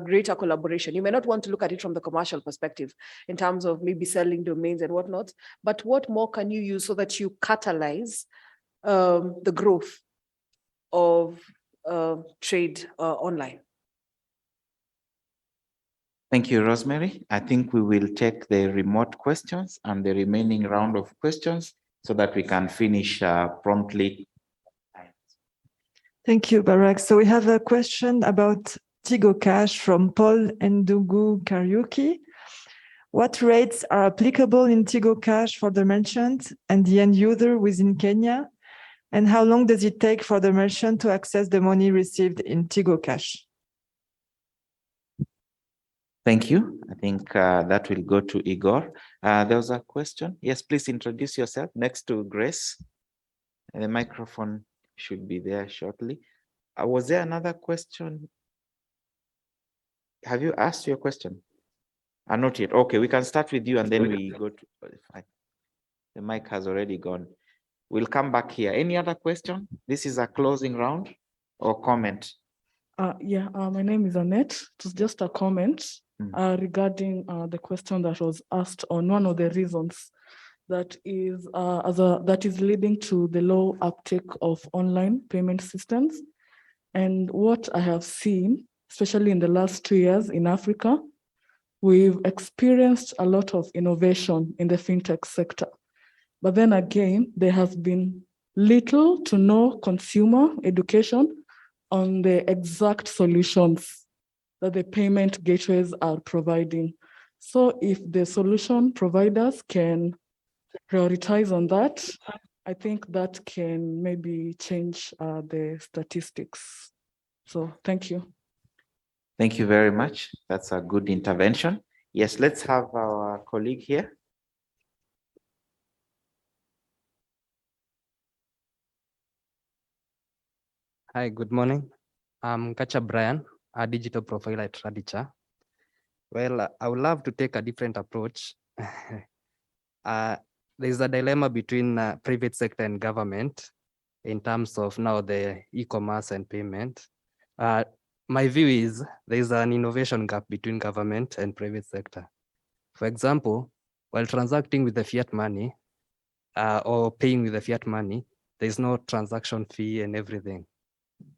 Speaker 5: Greater collaboration. You may not want to look at it from the commercial perspective in terms of maybe selling domains and whatnot, but what more can you use so that you catalyze the growth of trade online?
Speaker 1: Thank you, Rosemary. I think we will take the remote questions and the remaining round of questions so that we can finish promptly.
Speaker 11: Thank you, Barak. So we have a question about Tigo Cash from Paul Ndugu Kariuki. What rates are applicable in Tigo Cash for the merchant and the end user within Kenya? And how long does it take for the merchant to access the money received in Tigo Cash?
Speaker 1: Thank you. I think that will go to Igor. There was a question. Yes, please introduce yourself next to Grace. And the microphone should be there shortly. Was there another question? Have you asked your question? Not yet. Okay, we can start with you and then we go to the mic has already gone. We'll come back here. Any other question? This is a closing round or comment.
Speaker 12: My name is Annette. It was just a comment regarding the question that was asked on one of the reasons that is leading to the low uptake of online payment systems. And what I have seen, especially in the last 2 years in Africa, we've experienced a lot of innovation in the fintech sector. But then again, there has been little to no consumer education on the exact solutions that the payment gateways are providing. So if the solution providers can prioritize on that, I think that can maybe change the statistics. So thank you.
Speaker 1: Thank you very much. That's a good intervention. Yes, let's have our colleague here.
Speaker 13: Hi, good morning. I'm Kacha Brian, a digital profile at Radicha. Well, I would love to take a different approach. There's a dilemma between private sector and government in terms of now the e-commerce and payment. My view is there's an innovation gap between government and private sector. For example, while transacting with the fiat money or paying with the fiat money, there's no transaction fee and everything.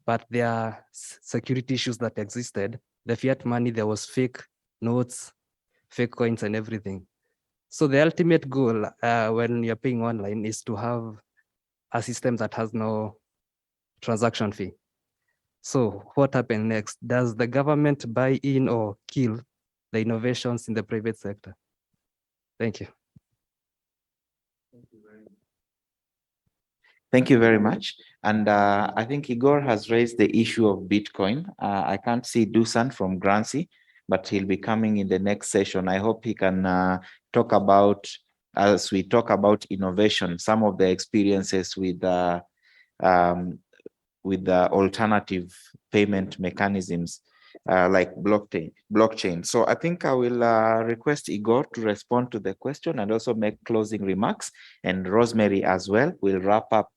Speaker 13: But there are security issues that existed. The fiat money, there was fake notes, fake coins and everything. So the ultimate goal when you're paying online is to have a system that has no transaction fee. So what happens next? Does the government buy in or kill the innovations in the private sector? Thank you.
Speaker 1: Thank you very much. And I think Igor has raised the issue of Bitcoin. I can't see Dusan from Grancy, but he'll be coming in the next session. I hope he can talk about, as we talk about innovation, some of the experiences with the alternative payment mechanisms like blockchain. So I think I will request Igor to respond to the question and also make closing remarks, and Rosemary as well will wrap up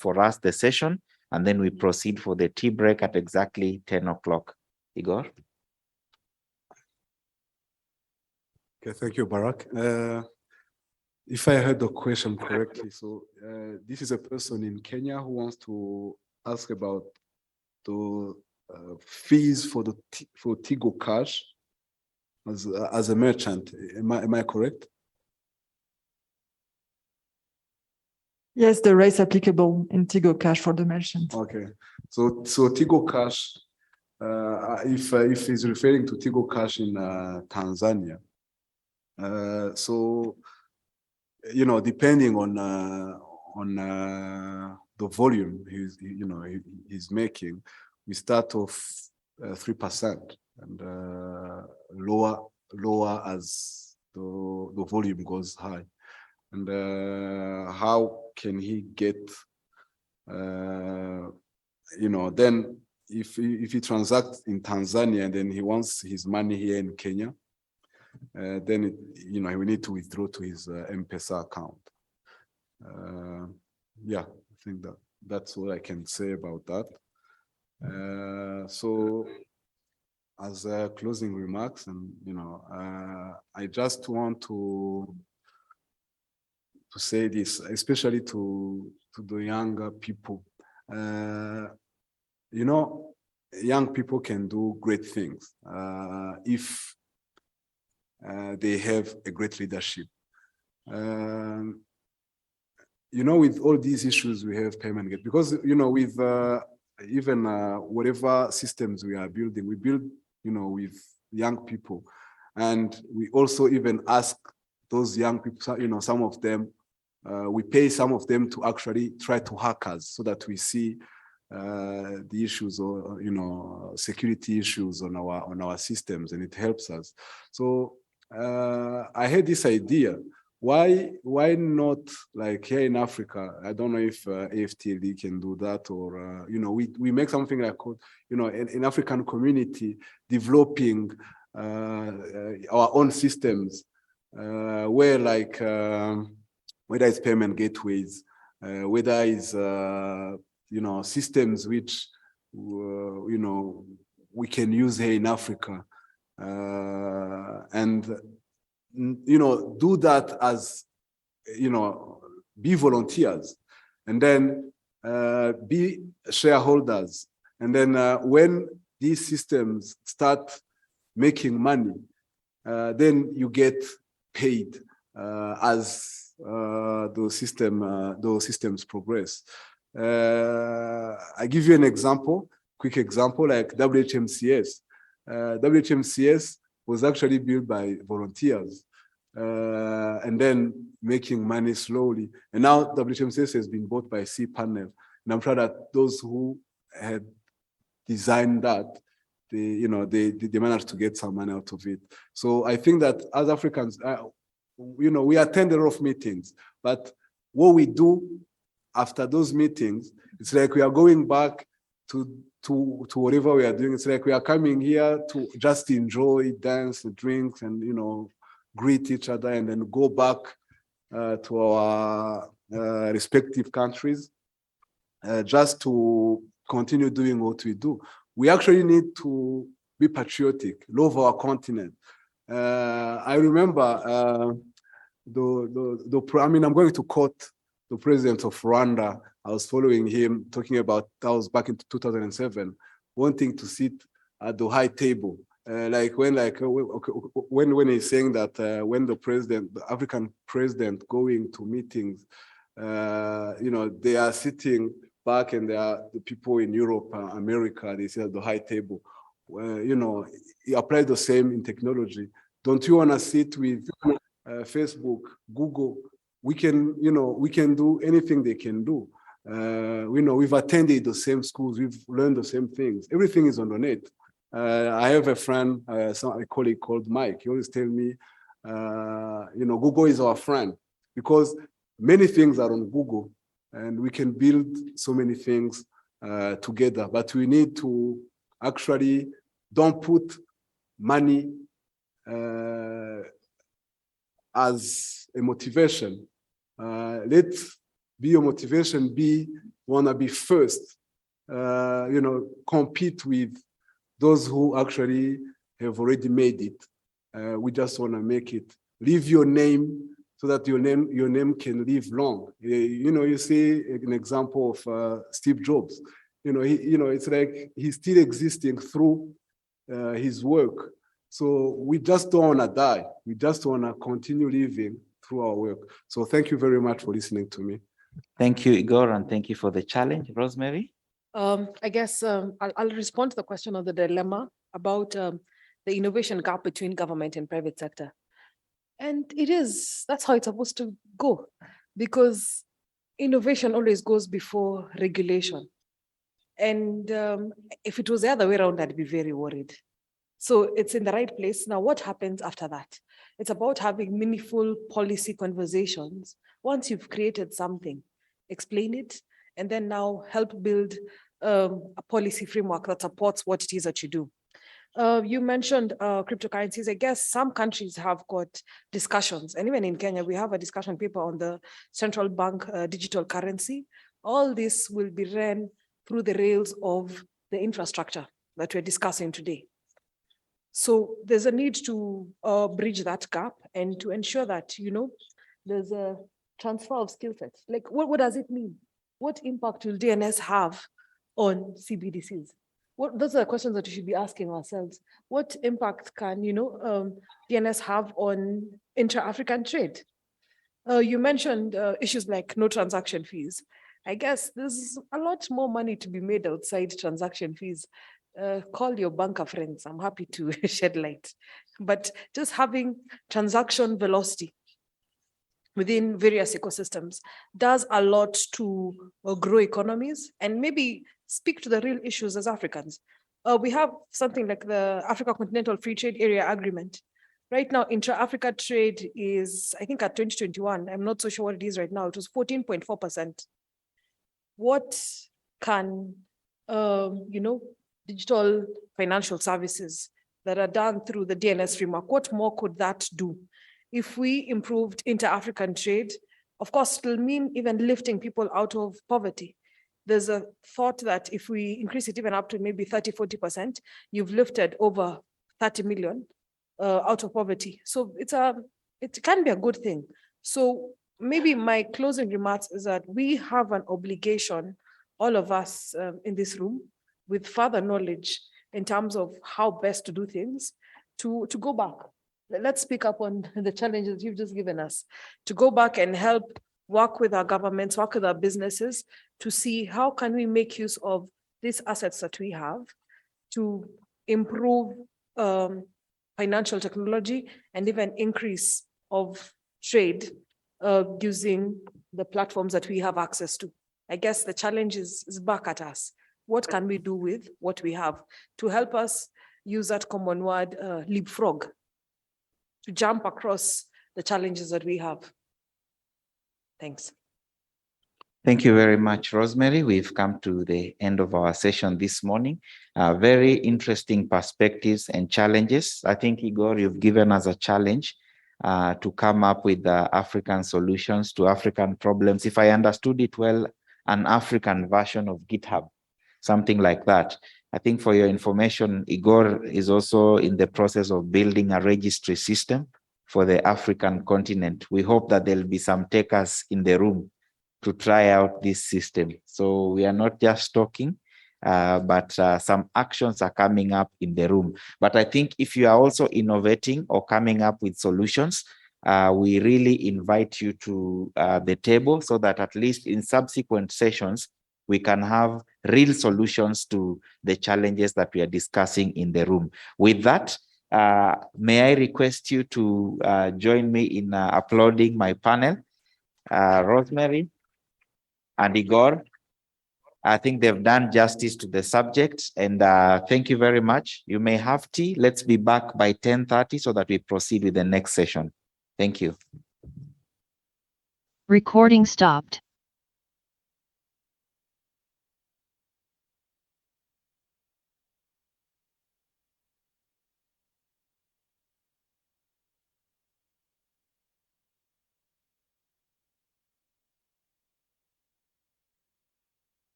Speaker 1: for us the session, and then we proceed for the tea break at exactly 10 o'clock. Igor?
Speaker 2: Okay, thank you, Barak. If I heard the question correctly, so this is a person in Kenya who wants to ask about the fees for Tigo Cash as a merchant. Am I correct?
Speaker 11: Yes, the rates applicable in Tigo Cash for the merchant.
Speaker 2: Okay, so Tigo Cash, if he's referring to Tigo Cash in Tanzania, so depending on the volume he's making, we start off 3% and lower as the volume goes high. And how can he get then if he transacts in Tanzania and then he wants his money here in Kenya, then he will need to withdraw to his M-Pesa account. Yeah, I think that's what I can say about that. So as closing remarks, and I just want to say this, especially to the younger people. Young people can do great things if they have a great leadership. With all these issues we have payment gate, because with even whatever systems we are building, we build with young people, and we also even ask those young people, some of them, we pay some of them to actually try to hack us, so that we see the issues or security issues on our systems, and it helps us. So I had this idea. Why not, like here in Africa? I don't know if AFTLD can do that, or we make something like an African community developing our own systems, where like whether it's payment gateways, whether it's systems which we can use here in Africa, and do that as be volunteers, and then be shareholders, and then when these systems start making money, then you get paid as those systems progress. I give you an example, quick example, like WHMCS. WHMCS was actually built by volunteers and then making money slowly. And now WHMCS has been bought by cPanel. And I'm sure that those who had designed that, they managed to get some money out of it. So I think that as Africans, we attend a lot of meetings, but what we do after those meetings, it's like we are going back to whatever we are doing. It's like we are coming here to just enjoy, dance, drink, and greet each other, and then go back to our respective countries just to continue doing what we do. We actually need to be patriotic, love our continent. I remember I'm going to quote the president of Rwanda. I was following him talking about, that was back in 2007, wanting to sit at the high table. When he's saying that when the African president going to meetings, they are sitting back and there are the people in Europe, America, they sit at the high table. He applied the same in technology. Don't you want to sit with Facebook, Google? We can do anything they can do. We've attended the same schools, we've learned the same things. Everything is on the net. I have a friend, a colleague called Mike. He always tell me, Google is our friend because many things are on Google and we can build so many things together. But we need to actually don't put money as a motivation. Let be your motivation wanna be first, compete with those who actually have already made it. We just wanna make it. Leave your name so that your name can live long. You see an example of Steve Jobs. It's like he's still existing through his work. So we just don't wanna die. We just wanna continue living through our work. So thank you very much for listening to me.
Speaker 1: Thank you, Igor, and thank you for the challenge. Rosemary?
Speaker 5: I guess I'll respond to the question of the dilemma about the innovation gap between government and private sector. And that's how it's supposed to go, because innovation always goes before regulation. And if it was the other way around, I'd be very worried. So it's in the right place. Now, what happens after that? It's about having meaningful policy conversations. Once you've created something, explain it, and then now help build a policy framework that supports what it is that you do. You mentioned cryptocurrencies. I guess some countries have got discussions, and even in Kenya, we have a discussion paper on the central bank digital currency. All this will be ran through the rails of the infrastructure that we're discussing today. So there's a need to bridge that gap and to ensure that, there's a transfer of skill sets. Like, what does it mean? What impact will DNS have on CBDCs? Those are the questions that we should be asking ourselves. What impact can, DNS have on intra-African trade? You mentioned issues like no transaction fees. I guess there's a lot more money to be made outside transaction fees. Call your banker friends. I'm happy to shed light. But just having transaction velocity within various ecosystems does a lot to grow economies and maybe speak to the real issues as Africans. We have something like the Africa Continental Free Trade Area Agreement. Right now, intra-Africa trade is, I think at 2021, I'm not so sure what it is right now, it was 14.4%. What can, digital financial services that are done through the DNS framework, what more could that do? If we improved inter-African trade, of course, it'll mean even lifting people out of poverty. There's a thought that if we increase it even up to maybe 30, 40%, you've lifted over 30 million out of poverty. So it can be a good thing. So maybe my closing remarks is that we have an obligation, all of us in this room, with further knowledge in terms of how best to do things, to go back let's pick up on the challenges you've just given us, to go back and help work with our governments, work with our businesses to see how can we make use of these assets that we have to improve financial technology and even increase of trade using the platforms that we have access to. I guess the challenge is back at us. What can we do with what we have to help us use that common word, leapfrog, to jump across the challenges that we have? Thanks.
Speaker 1: Thank you very much, Rosemary. We've come to the end of our session this morning. Very interesting perspectives and challenges. I think, Igor, you've given us a challenge to come up with African solutions to African problems. If I understood it well, an African version of GitHub, something like that. I think for your information, Igor is also in the process of building a registry system for the African continent. We hope that there'll be some takers in the room to try out this system. So we are not just talking, but some actions are coming up in the room. But I think if you are also innovating or coming up with solutions, we really invite you to the table so that at least in subsequent sessions, we can have real solutions to the challenges that we are discussing in the room. With that, may I request you to join me in applauding my panel, Rosemary and Igor. I think they've done justice to the subject, and thank you very much. You may have tea. Let's be back by 10:30 so that we proceed with the next session. Thank you.
Speaker 14: Recording stopped.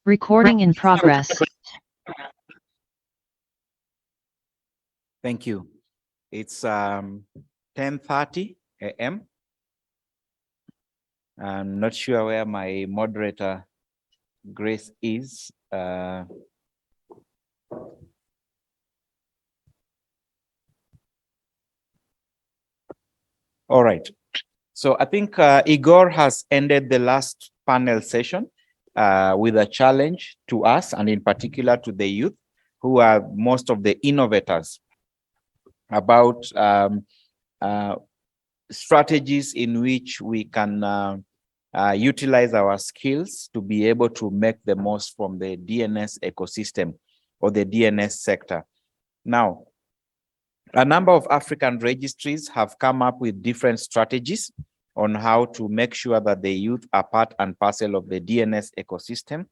Speaker 14: Recording in progress.
Speaker 1: Thank you. It's 10:30 a.m. I'm not sure where my moderator, Grace, is. All right. So I think Igor has ended the last panel session with a challenge to us, and in particular to the youth, who are most of the innovators, about strategies in which we can utilize our skills to be able to make the most from the DNS ecosystem or the DNS sector. Now, a number of African registries have come up with different strategies on how to make sure that the youth are part and parcel of the DNS ecosystem.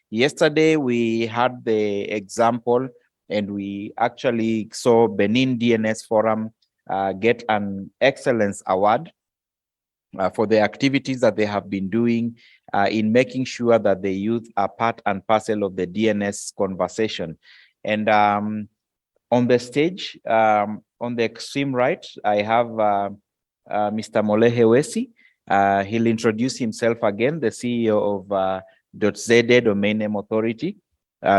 Speaker 1: Yesterday, we had the example, and we actually saw Benin DNS Forum get an excellence award for the activities that they have been doing in making sure that the youth are part and parcel of the DNS conversation. And on the stage, on the extreme right, I have Mr. Molehe Wesi. He'll introduce himself again, the CEO of .ZD Domain Name Authority.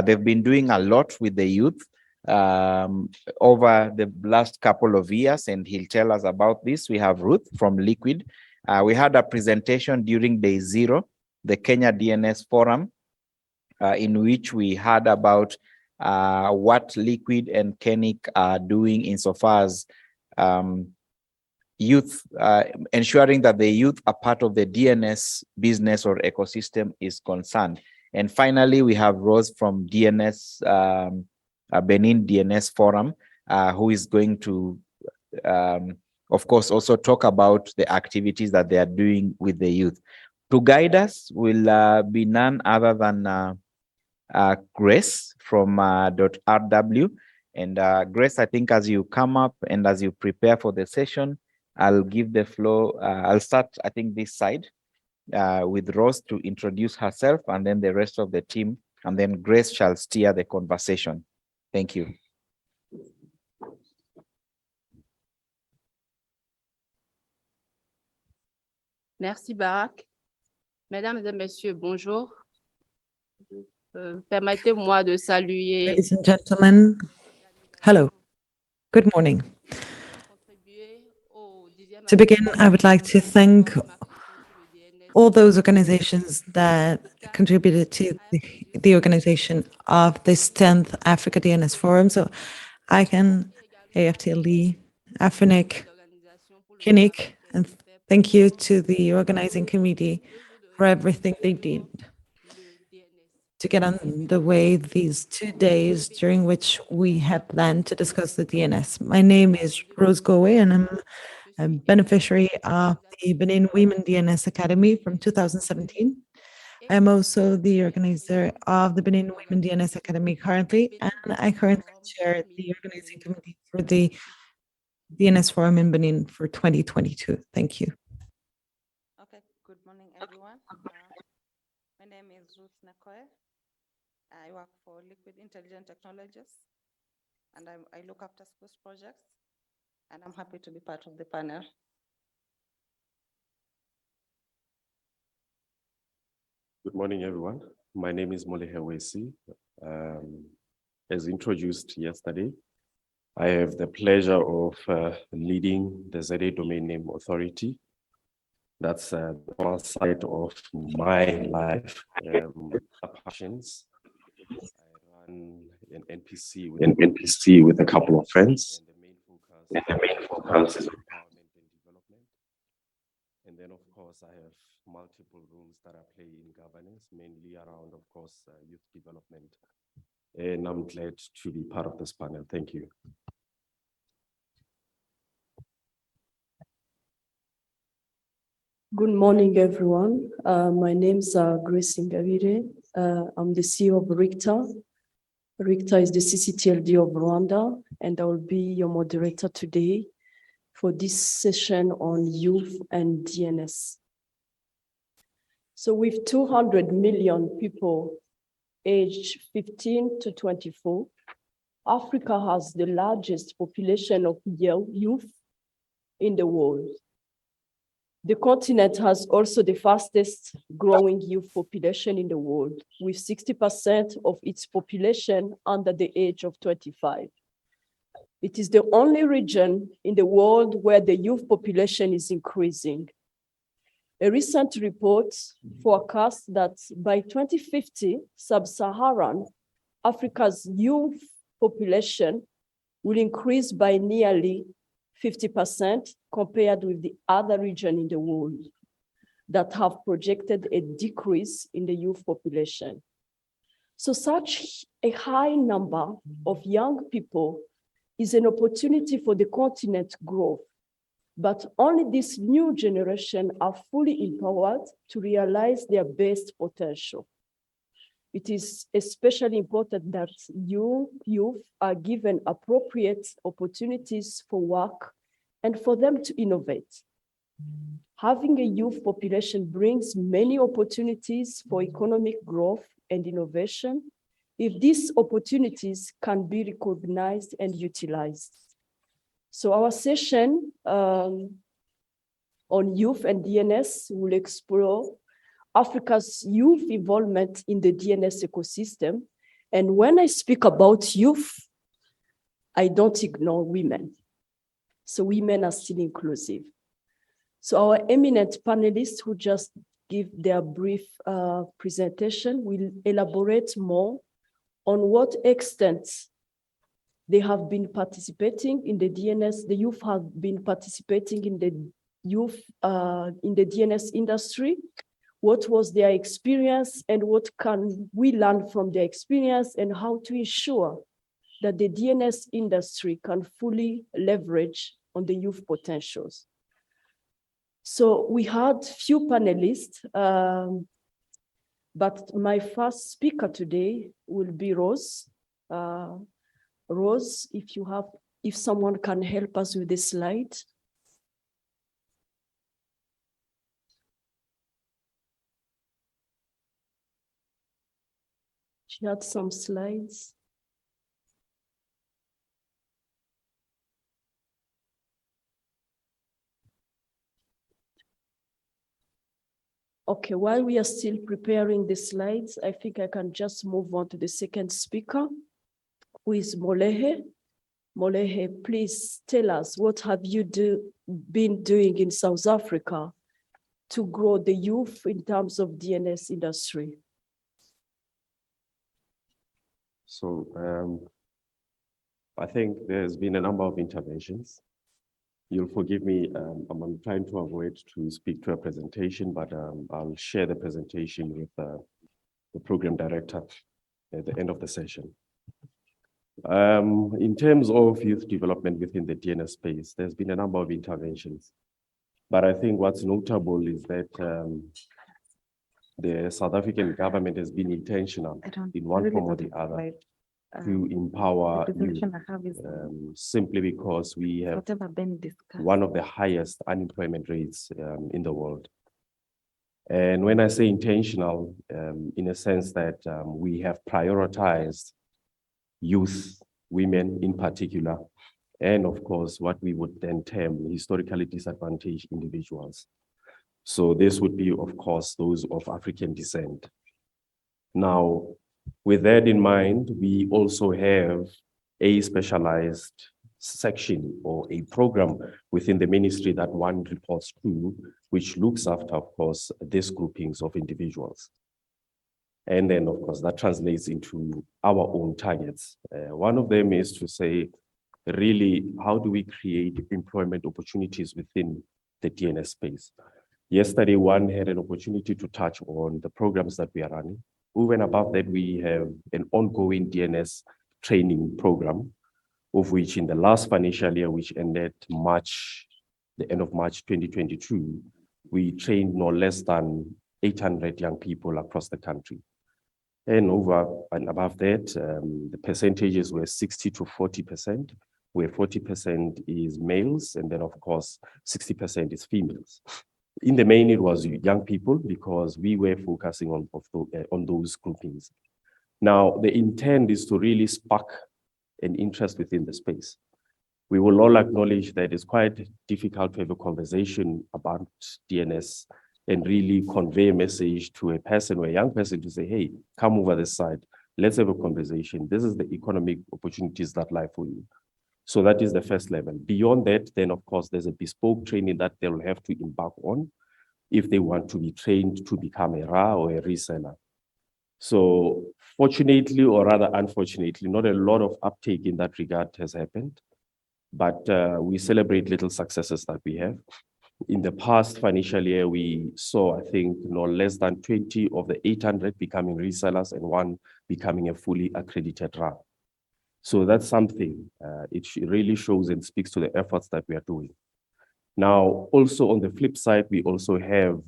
Speaker 1: They've been doing a lot with the youth over the last couple of years, and he'll tell us about this. We have Ruth from Liquid. We had a presentation during day 0, the Kenya DNS Forum, in which we heard about what Liquid and KeNIC are doing insofar as youth, ensuring that the youth are part of the DNS business or ecosystem is concerned. And finally, we have Rose from DNS, Benin DNS Forum, who is going to, of course, also talk about the activities that they are doing with the youth. To guide us will be none other than Grace from .rw. And Grace, I think as you come up and as you prepare for the session, I'll give the floor. I'll start, I think, this side with Rose to introduce herself, and then the rest of the team, and then Grace shall steer the conversation. Thank you.
Speaker 15: Merci, Barak. Mesdames et messieurs, bonjour. Permettez-moi de saluer.
Speaker 4: Ladies and gentlemen, hello. Good morning. To begin, I would like to thank all those organizations that contributed to the organization of this 10th Africa DNS Forum. So ICANN, AFTLE, AFNIC, KeNIC, and thank you to the organizing committee for everything they did to get on the way these 2 days during which we had planned to discuss the DNS. My name is Rose Gowe, and I'm a beneficiary of the Benin Women DNS Academy from 2017. I'm also the organizer of the Benin Women DNS Academy currently, and I currently chair the organizing committee for the DNS Forum in Benin for 2022. Thank you.
Speaker 16: Okay, good morning, everyone. My name is Ruth Nakoe. I work for Liquid Intelligent Technologies, and I look after schools projects, and I'm happy to be part of the panel.
Speaker 17: Good morning, everyone. My name is Molehe Wesi. As introduced yesterday, I have the pleasure of leading the ZA Domain Name Authority. That's one side of my life, passions. I run an NPC with a couple of friends. And the main focus is empowerment and development. And then, of course, I have multiple roles that I play in governance, mainly around, of course, youth development. And I'm glad to be part of this panel. Thank you.
Speaker 9: Good morning, everyone. My name is Grace Ingabire. I'm the CEO of RICTA. RICTA is the CCTLD of Rwanda, and I will be your moderator today for this session on youth and DNS. So with 200 million people age 15 to 24, Africa has the largest population of youth in the world. The continent has also the fastest growing youth population in the world, with 60% of its population under the age of 25. It is the only region in the world where the youth population is increasing. A recent report forecasts that by 2050, sub-Saharan Africa's youth population will increase by nearly 50% compared with the other region in the world that have projected a decrease in the youth population. So such a high number of young people is an opportunity for the continent growth, but only this new generation are fully empowered to realize their best potential. It is especially important that youth are given appropriate opportunities for work and for them to innovate. Having a youth population brings many opportunities for economic growth and innovation if these opportunities can be recognized and utilized. So our session on youth and DNS will explore Africa's youth involvement in the DNS ecosystem. And when I speak about youth, I don't ignore women. So women are still inclusive. So our eminent panelists who just give their brief presentation will elaborate more on what extent they have been participating in the DNS, the youth have been participating in the youth, in the DNS industry, what was their experience and what can we learn from their experience and how to ensure that the DNS industry can fully leverage on the youth potentials. So we had few panelists, but my first speaker today will be Rose. Rose, if someone can help us with the slide. She had some slides. Okay, while we are still preparing the slides, I think I can just move on to the second speaker, who is Molehe. Molehe, please tell us, what have you been doing in South Africa to grow the youth in terms of DNS industry?
Speaker 17: So I think there's been a number of interventions. You'll forgive me, I'm trying to avoid to speak to a presentation, but I'll share the presentation with the program director at the end of the session. In terms of youth development within the DNS space, there's been a number of interventions. But I think what's notable is that the South African government has been intentional in one form or the other to empower youth, simply because we have one of the highest unemployment rates in the world. And when I say intentional, in a sense that we have prioritized youth, women in particular, and of course, what we would then term historically disadvantaged individuals. So this would be, of course, those of African descent. Now, with that in mind, we also have a specialized section or a program within the ministry that one reports to, which looks after, of course, these groupings of individuals. And then, of course, that translates into our own targets. One of them is to say, really, how do we create employment opportunities within the DNS space? Yesterday, one had an opportunity to touch on the programs that we are running. Over and above that, we have an ongoing DNS training program, of which in the last financial year, which ended the end of March 2022, we trained no less than 800 young people across the country. And over and above that, the percentages were 60 to 40%, where 40% is males, and then of course, 60% is females. In the main, it was young people because we were focusing on those groupings. Now, the intent is to really spark an interest within the space. We will all acknowledge that it's quite difficult to have a conversation about DNS and really convey a message to a person or a young person to say, hey, come over this side, let's have a conversation. This is the economic opportunities that lie for you. So that is the first level. Beyond that, then of course, there's a bespoke training that they'll have to embark on if they want to be trained to become a RA or a reseller. So fortunately, or rather unfortunately, not a lot of uptake in that regard has happened, but we celebrate little successes that we have. In the past financial year, we saw, I think, no less than 20 of the 800 becoming resellers and one becoming a fully accredited RA. So that's something, it really shows and speaks to the efforts that we are doing. Now, also on the flip side, we also have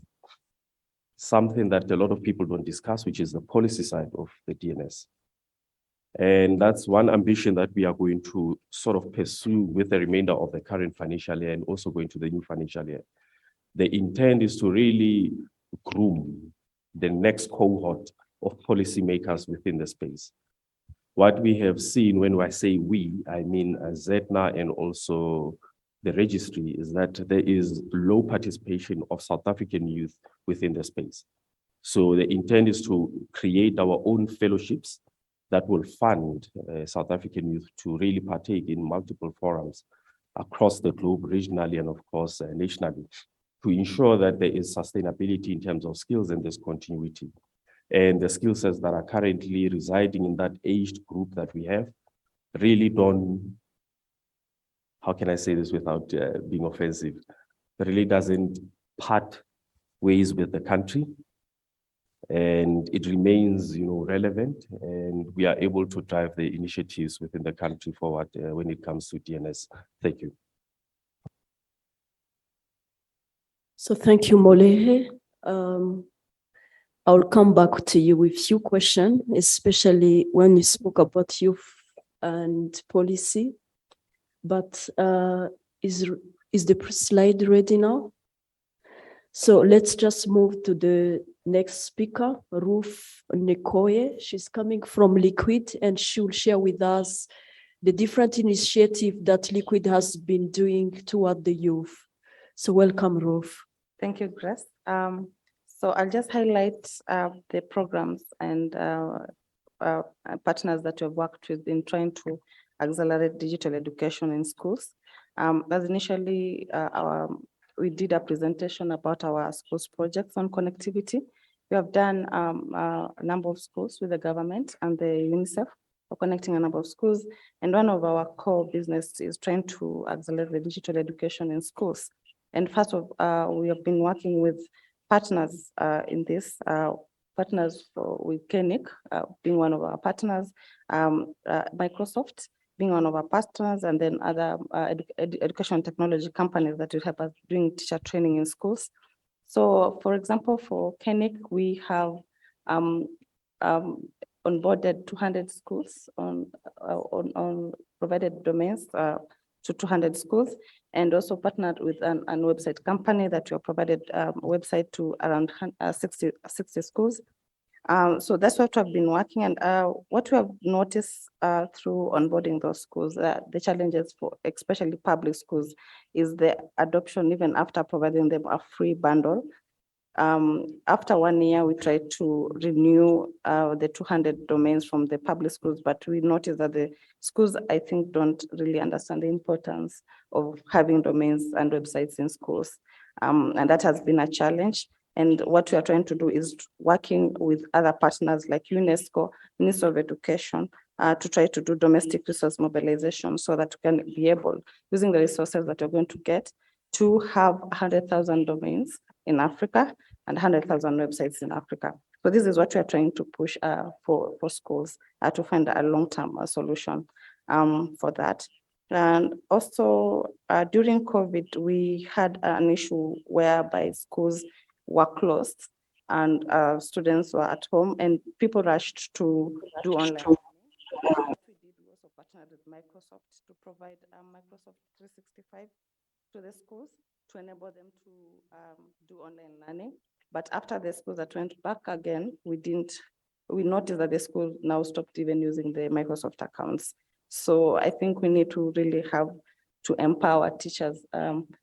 Speaker 17: something that a lot of people don't discuss, which is the policy side of the DNS. And that's one ambition that we are going to sort of pursue with the remainder of the current financial year and also going to the new financial year. The intent is to really groom the next cohort of policymakers within the space. What we have seen, when I say we, I mean ZETNA and also the registry, is that there is low participation of South African youth within the space. So the intent is to create our own fellowships that will fund South African youth to really partake in multiple forums across the globe, regionally, and of course, nationally, to ensure that there is sustainability in terms of skills and there's continuity. And the skill sets that are currently residing in that aged group that we have really don't, how can I say this without being offensive, really doesn't part ways with the country. And it remains, relevant, and we are able to drive the initiatives within the country forward when it comes to DNS. Thank you.
Speaker 9: So thank you, Molehe. I'll come back to you with few questions, especially when you spoke about youth and policy. But is the slide ready now? So let's just move to the next speaker, Ruth Nekoye. She's coming from Liquid, and she'll share with us the different initiatives that Liquid has been doing toward the youth. So welcome, Ruth.
Speaker 16: Thank you, Grace. So I'll just highlight the programs and partners that we've worked with in trying to accelerate digital education in schools. As initially, we did a presentation about our schools projects on connectivity. We have done a number of schools with the government and the UNICEF for connecting a number of schools. And one of our core business is trying to accelerate the digital education in schools. And first of, we have been working with partners in this, partners with KeNIC being one of our partners, Microsoft being one of our partners, and then other education technology companies that will help us doing teacher training in schools. So, for example, for KeNIC, we have onboarded 200 schools on provided domains to 200 schools, and also partnered with an website company that we have provided website to around 60 schools. So that's what we've been working, and what we have noticed through onboarding those schools, the challenges for especially public schools is the adoption even after providing them a free bundle. After 1 year, we tried to renew the 200 domains from the public schools, but we noticed that the schools, I think, don't really understand the importance of having domains and websites in schools. And that has been a challenge. And what we are trying to do is working with other partners like UNESCO, Ministry of Education, to try to do domestic resource mobilization so that we can be able, using the resources that we're going to get, to have 100,000 domains in Africa and 100,000 websites in Africa. So this is what we are trying to push for schools to find a long-term solution for that. And also during COVID, we had an issue whereby schools were closed and students were at home and people rushed to do online. What we did, we also partnered with Microsoft to provide Microsoft 365 to the schools to enable them to do online learning. But after the schools that went back again, we didn't
Speaker 5: we noticed that the school now stopped even using the Microsoft accounts. So I think we need to really have to empower teachers,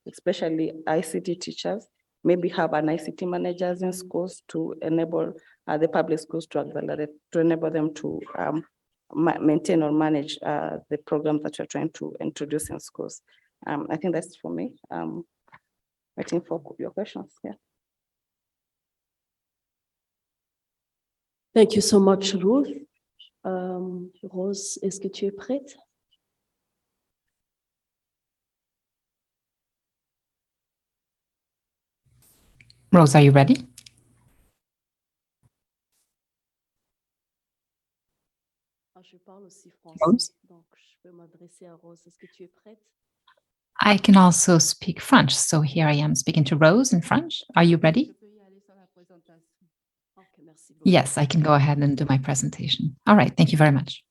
Speaker 5: especially ICT teachers, maybe have an ICT managers in schools to enable the public schools to accelerate, to enable them to maintain or manage the programs that you're trying to introduce in schools. I think that's for me. Waiting for your questions. Yeah.
Speaker 9: Thank you so much, Ruth. Rose, est-ce que tu es prête?
Speaker 8: Rose, are you ready?
Speaker 9: Je parle aussi français, donc je peux m'adresser à Rose. Est-ce que tu es prête?
Speaker 8: I can also speak French, so here I am speaking to Rose in French. Are you ready? Yes, I can go ahead and do my presentation. All right, thank you very much.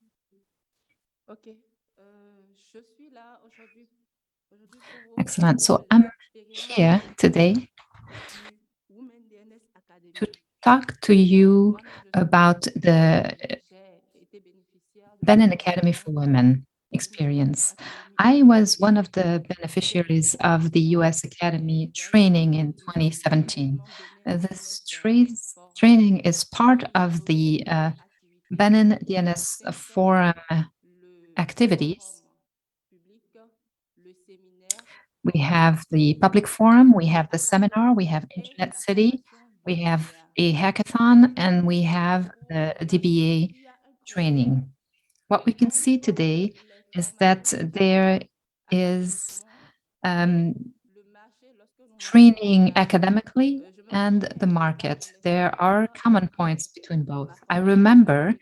Speaker 8: Excellent. So I'm here today to talk to you about the Benin Academy for Women experience. I was one of the beneficiaries of the US Academy training in 2017. This training is part of the Benin DNS Forum activities. We have the public forum, we have the seminar, we have Internet City, we have a hackathon, and we have the DBA training. What we can see today is that there is training academically and the market. There are common points between both. I remember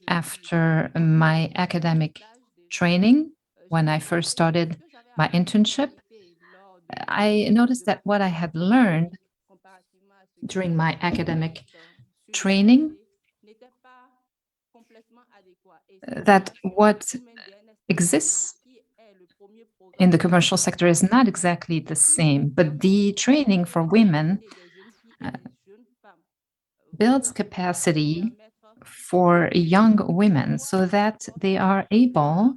Speaker 8: after my academic training, when I first started my internship, I noticed that what I had learned during my academic training, that what exists in the commercial sector is not exactly the same, but the training for women builds capacity for young women so that they are able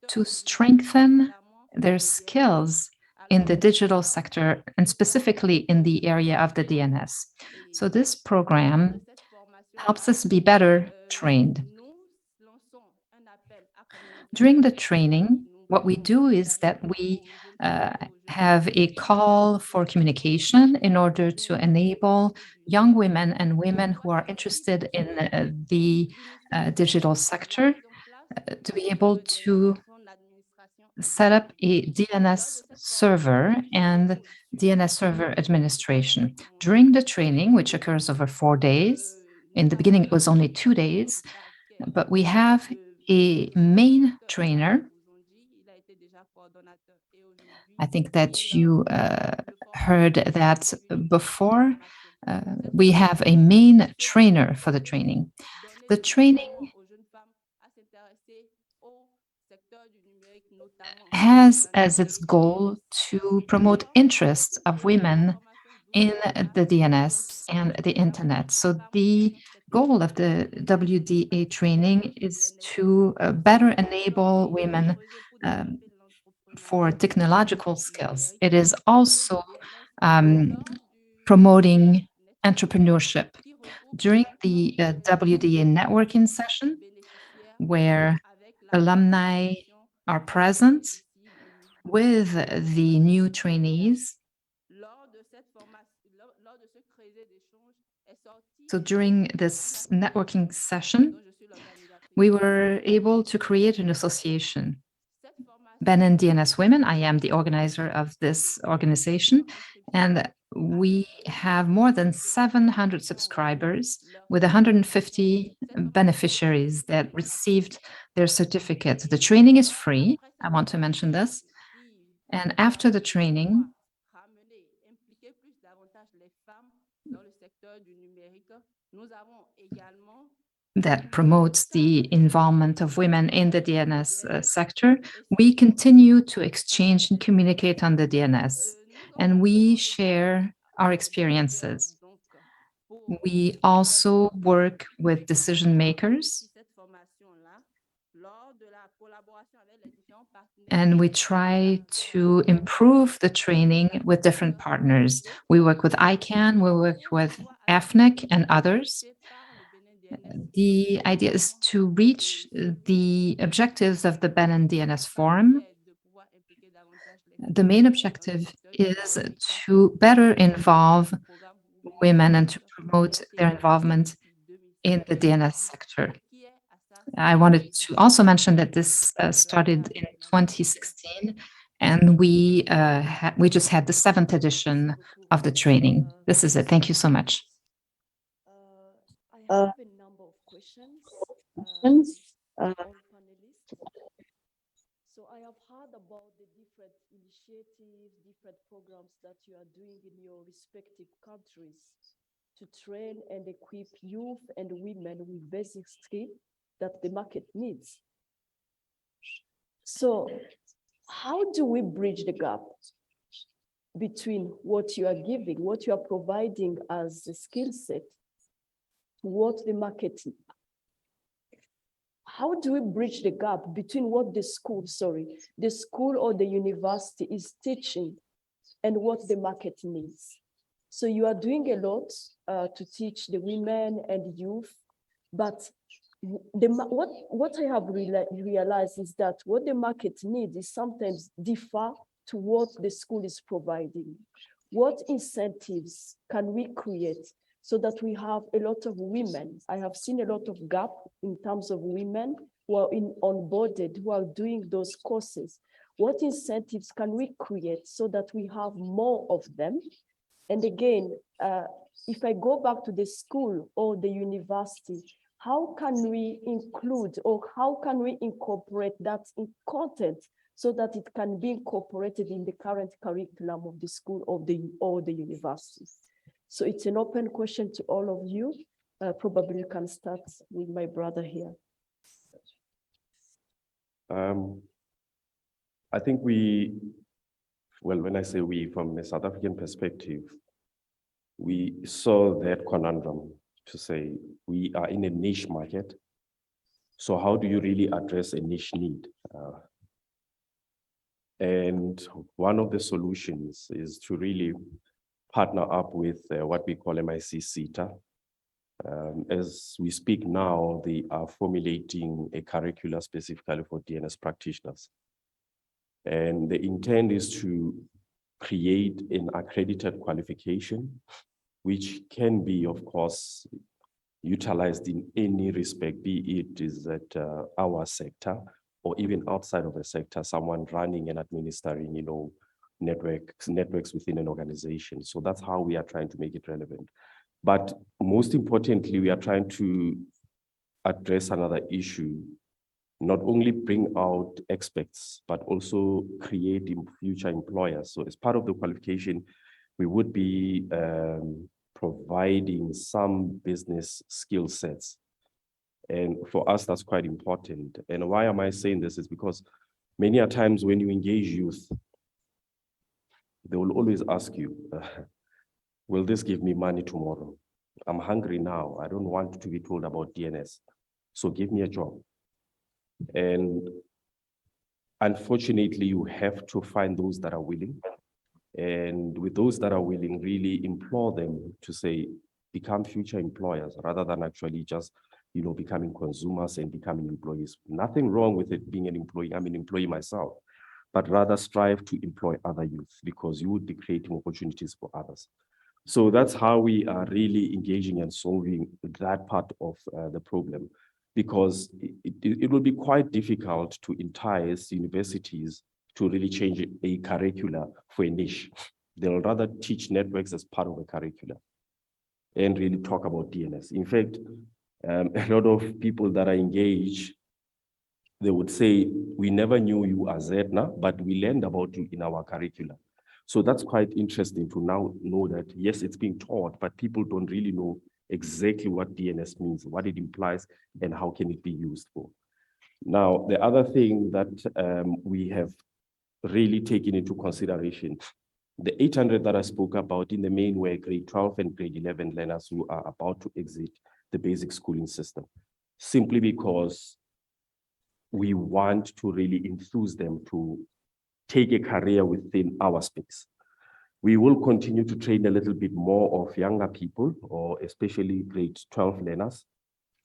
Speaker 8: to strengthen their skills in the digital sector and specifically in the area of the DNS. So this program helps us be better trained. During the training, what we do is that we have a call for communication in order to enable young women and women who are interested in the digital sector to be able to set up a DNS server and DNS server administration. During the training, which occurs over 4 days, in the beginning it was only 2 days, but we have a main trainer. I think that you heard that before. We have a main trainer for the training. The training has as its goal to promote interests of women in the DNS and the internet. So the goal of the WDA training is to better enable women for technological skills. It is also promoting entrepreneurship. During the WDA networking session, where alumni are present with the new trainees. So during this networking session, we were able to create an association. Benin DNS Women, I am the organizer of this organization, and we have more than 700 subscribers with 150 beneficiaries that received their certificates. The training is free. I want to mention this. And after the training, that promotes the involvement of women in the DNS sector, we continue to exchange and communicate on the DNS, and we share our experiences. We also work with decision makers, and we try to improve the training with different partners. We work with ICANN, we work with AFNIC and others. The idea is to reach the objectives of the Benin DNS Forum. The main objective is to better involve women and to promote their involvement in the DNS sector. I wanted to also mention that this started in 2016, and we just had the 7th edition of the training. This is it. Thank you so much.
Speaker 9: I have a number of questions. So I have heard about the different initiatives, different programs that you are doing in your respective countries to train and equip youth and women with basic skills that the market needs. So how do we bridge the gap between what you are giving, what you are providing as a skill set, what the market needs? How do we bridge the gap between what the school or the university is teaching and what the market needs? So you are doing a lot to teach the women and youth, but what I have realized is that what the market needs is sometimes differ to what the school is providing. What incentives can we create so that we have a lot of women? I have seen a lot of gap in terms of women who are onboarded, who are doing those courses. What incentives can we create so that we have more of them? And again, if I go back to the school or the university, how can we include or how can we incorporate that in content so that it can be incorporated in the current curriculum of the school or the university? So it's an open question to all of you. Probably you can start with my brother here.
Speaker 17: I think when I say we, from a South African perspective, we saw that conundrum to say we are in a niche market. So how do you really address a niche need? And one of the solutions is to really partner up with what we call MIC CETA. As we speak now, they are formulating a curricula specifically for DNS practitioners. And the intent is to create an accredited qualification, which can be, of course, utilized in any respect, be it is at our sector or even outside of a sector, someone running and administering, networks within an organization. So that's how we are trying to make it relevant. But most importantly, we are trying to address another issue, not only bring out experts, but also create future employers. So as part of the qualification, we would be providing some business skill sets. And for us, that's quite important. And why am I saying this is because many a times when you engage youth, they will always ask you, will this give me money tomorrow? I'm hungry now. I don't want to be told about DNS. So give me a job. And unfortunately, you have to find those that are willing. And with those that are willing, really implore them to say, become future employers rather than actually just, becoming consumers and becoming employees. Nothing wrong with it being an employee. I'm an employee myself, but rather strive to employ other youth because you would be creating opportunities for others. So that's how we are really engaging and solving that part of the problem, because it will be quite difficult to entice universities to really change a curricula for a niche. They'll rather teach networks as part of a curricula and really talk about DNS. In fact, a lot of people that are engaged, they would say, we never knew you as Edna, but we learned about you in our curricula. So that's quite interesting to now know that, yes, it's being taught, but people don't really know exactly what DNS means, what it implies, and how can it be used for. Now, the other thing that we have really taken into consideration The 800 that I spoke about in the main were grade 12 and grade 11 learners who are about to exit the basic schooling system, simply because we want to really enthuse them to take a career within our space. We will continue to train a little bit more of younger people, or especially grade 12 learners,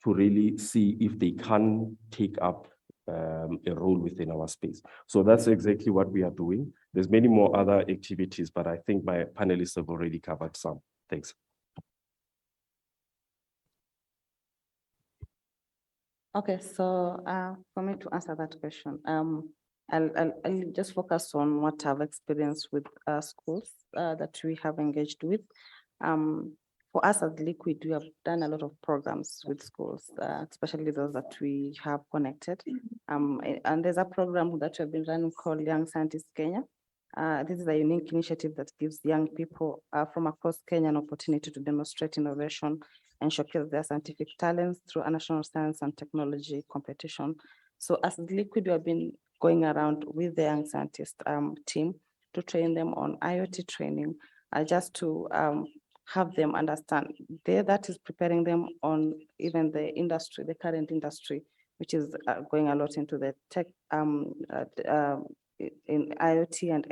Speaker 17: to really see if they can take up a role within our space. So that's exactly what we are doing. There's many more other activities, but I think my panelists have already covered some. Thanks.
Speaker 16: Okay, so for me to answer that question, I'll just focus on what I've experienced with schools that we have engaged with. For us at Liquid, we have done a lot of programs with schools, especially those that we have connected. And there's a program that we've been running called Young Scientists Kenya. This is a unique initiative that gives young people from across Kenya an opportunity to demonstrate innovation and showcase their scientific talents through a national science and technology competition. So as Liquid, we have been going around with the young scientist team to train them on IoT training, just to have them understand. That is preparing them on even the industry, the current industry, which is going a lot into the tech in IoT and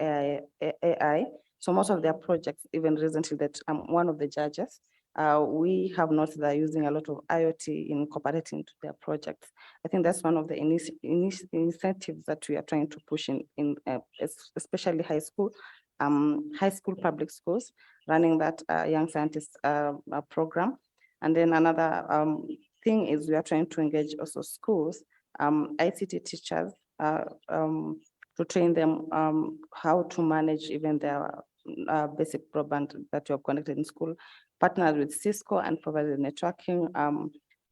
Speaker 16: AI. So most of their projects, even recently that I'm one of the judges, we have noticed they're using a lot of IoT in incorporating into their projects. I think that's one of the incentives that we are trying to push in especially high school public schools, running that young scientist program. And then another thing is we are trying to engage also schools, ICT teachers, to train them how to manage even their basic broadband that you have connected in school, partnered with Cisco and provided networking,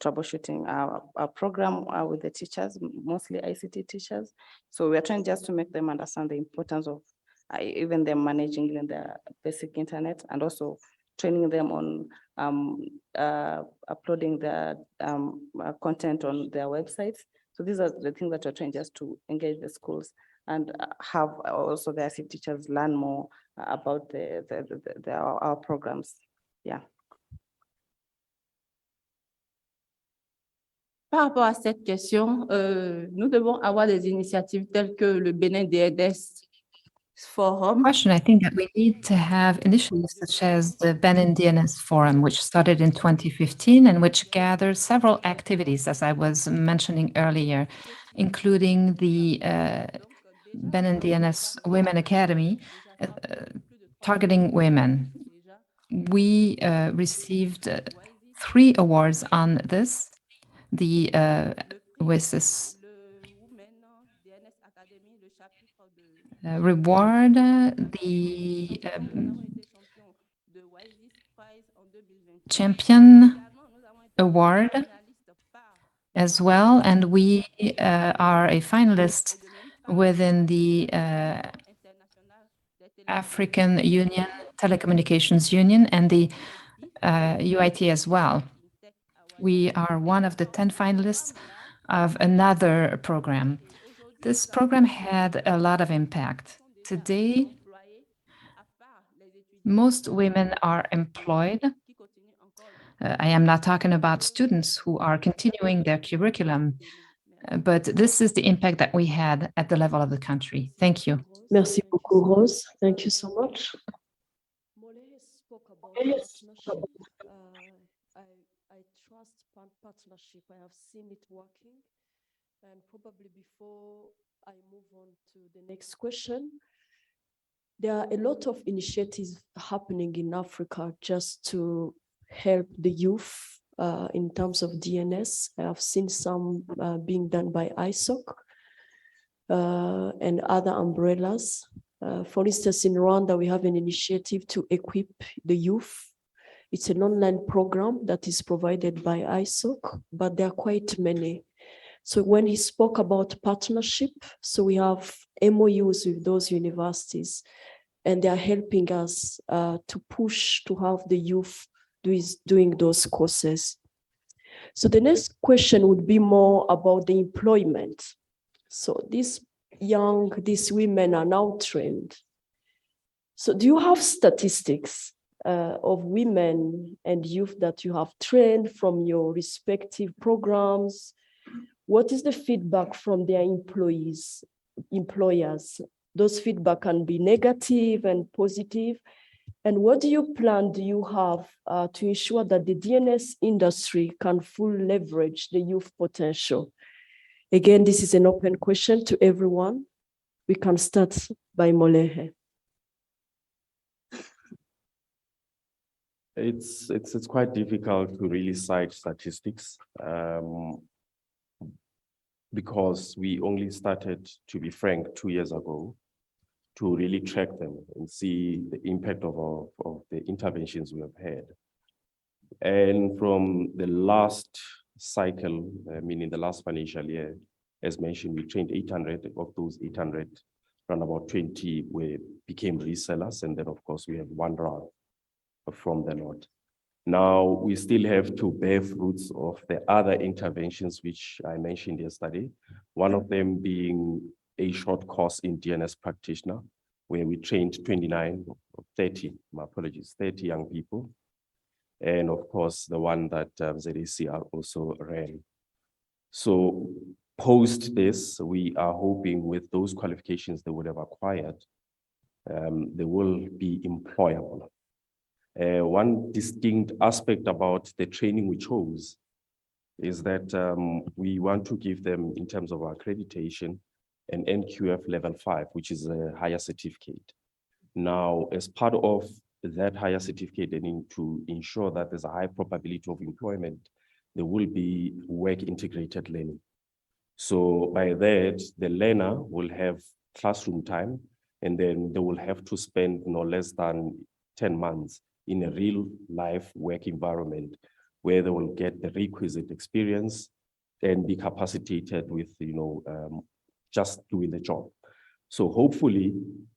Speaker 16: troubleshooting our program with the teachers, mostly ICT teachers. So we are trying just to make them understand the importance of even them managing even their basic internet, and also training them on uploading their content on their websites. So these are the things that we're trying just to engage the schools and have also the ICT teachers learn more about our programs. Yeah.
Speaker 15: Par rapport à cette question, nous devons avoir des initiatives telles que le Bénin DNS Forum.
Speaker 8: I think that we need to have initiatives such as the Benin DNS Forum, which started in 2015 and which gathers several activities, as I was mentioning earlier, including the Benin DNS Women Academy, targeting women. We received 3 awards on this. The WSIS reward, the Champion Award as well, and we are a finalist within the African Union, Telecommunications Union, and the UIT as well. We are one of the 10 finalists of another program. This program had a lot of impact. Today, most women are employed. I am not talking about students who are continuing their curriculum, but this is the impact that we had at the level of the country. Thank you.
Speaker 9: Merci beaucoup, Rose. Thank you so much. I trust partnership. I have seen it working. And probably before I move on to the next question, there are a lot of initiatives happening in Africa just to help the youth in terms of DNS. I have seen some being done by ISOC and other umbrellas. For instance, in Rwanda, we have an initiative to equip the youth. It's an online program that is provided by ISOC, but there are quite many. So when he spoke about partnership, so we have MOUs with those universities, and they are helping us to push to have the youth doing those courses. So the next question would be more about the employment. So these women are now trained. So do you have statistics of women and youth that you have trained from your respective programs? What is the feedback from their employers? Those feedback can be negative and positive. And what do you have to ensure that the DNS industry can fully leverage the youth potential? Again, this is an open question to everyone. We can start by Molehe.
Speaker 17: It's quite difficult to really cite statistics because we only started, to be frank, 2 years ago to really track them and see the impact of the interventions we have had. And from the last cycle, meaning the last financial year, as mentioned, we trained 800. Of those 800, around about 20 became resellers. And then, of course, we have one round from the lot. Now, we still have to bear fruits of the other interventions, which I mentioned yesterday. One of them being a short course in DNS practitioner, where we trained 30 young people. And of course, the one that ZACR also ran. So post this, we are hoping with those qualifications they would have acquired, they will be employable. One distinct aspect about the training we chose is that we want to give them, in terms of our accreditation, an NQF level 5, which is a higher certificate. Now, as part of that higher certificate, they need to ensure that there's a high probability of employment, there will be work integrated learning. So by that, the learner will have classroom time, and then they will have to spend no less than 10 months in a real life work environment where they will get the requisite experience and be capacitated with, just doing the job. So hopefully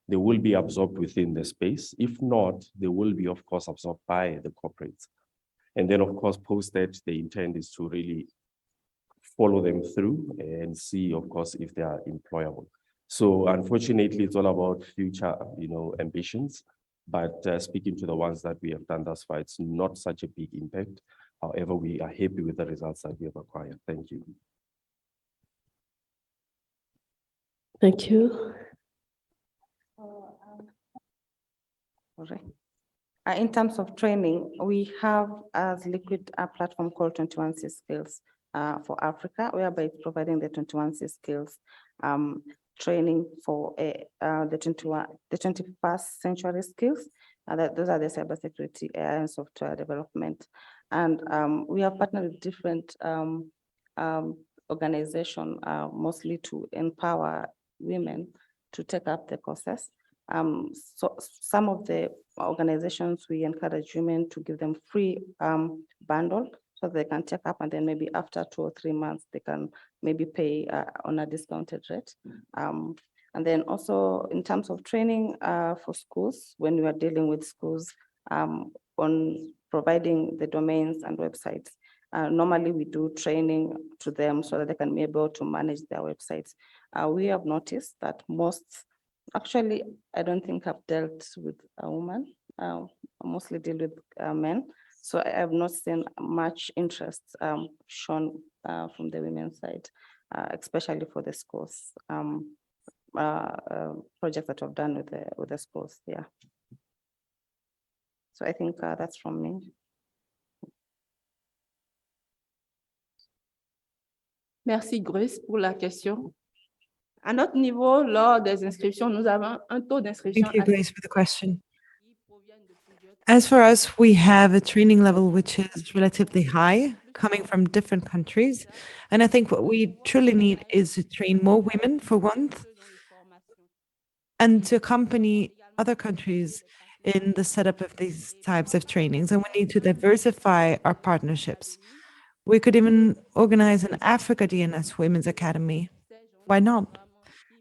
Speaker 17: they will be absorbed within the space. If not, they will be, of course, absorbed by the corporates. And then, of course, post that, the intent is to really follow them through and see, of course, if they are employable. So unfortunately, it's all about future, ambitions. But speaking to the ones that we have done thus far, it's not such a big impact. However, we are happy with the results that we have acquired. Thank you.
Speaker 9: Thank you.
Speaker 16: All right. In terms of training, we have as Liquid a platform called 21C Skills for Africa, whereby it's providing the 21C Skills training for the 21st century skills. Those are the cybersecurity and software development. And we have partnered with different organizations, mostly to empower women to take up the courses. So some of the organizations, we encourage women to give them free bundle so they can take up, and then maybe after 2 or 3 months, they can maybe pay on a discounted rate. And then also in terms of training for schools, when we are dealing with schools on providing the domains and websites, normally we do training to them so that they can be able to manage their websites. We have noticed that actually, I don't think I've dealt with a woman. I mostly deal with men. So I have not seen much interest shown from the women's side, especially for the schools projects that I've done with the schools. Yeah. So I think that's from me.
Speaker 15: Merci Grace pour la question. À notre niveau, lors des inscriptions, nous avons un taux d'inscription.
Speaker 4: Thank you, Grace, for the question. As for us, we have a training level which is relatively high, coming from different countries. And I think what we truly need is to train more women, for one, and to accompany other countries in the setup of these types of trainings. And we need to diversify our partnerships. We could even organize an Africa DNS Women's Academy. Why not?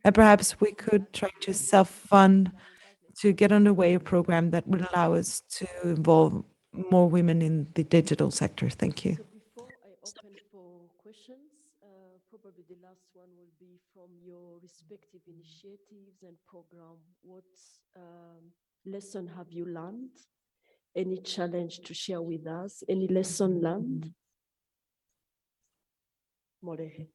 Speaker 4: And perhaps we could try to self-fund to get underway a program that would allow us to involve more women in the digital sector. Thank you.
Speaker 9: So before I open for questions, probably the last one will be from your respective initiatives and program. lesson have you learned? Any challenge to share with us? Any lesson learned? Morehe.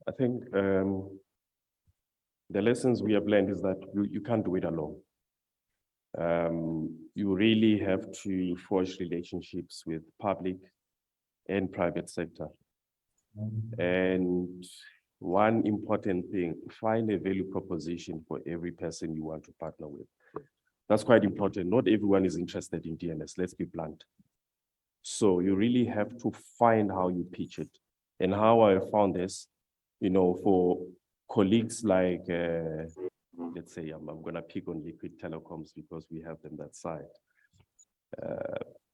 Speaker 17: I think the lessons we have learned is that you can't do it alone. You really have to forge relationships with public and private sector. And one important thing, find a value proposition for every person you want to partner with. That's quite important. Not everyone is interested in DNS, let's be blunt. So you really have to find how you pitch it. And how I found this, you know, for colleagues like, let's say, I'm gonna pick on Liquid Telecoms because we have them that side.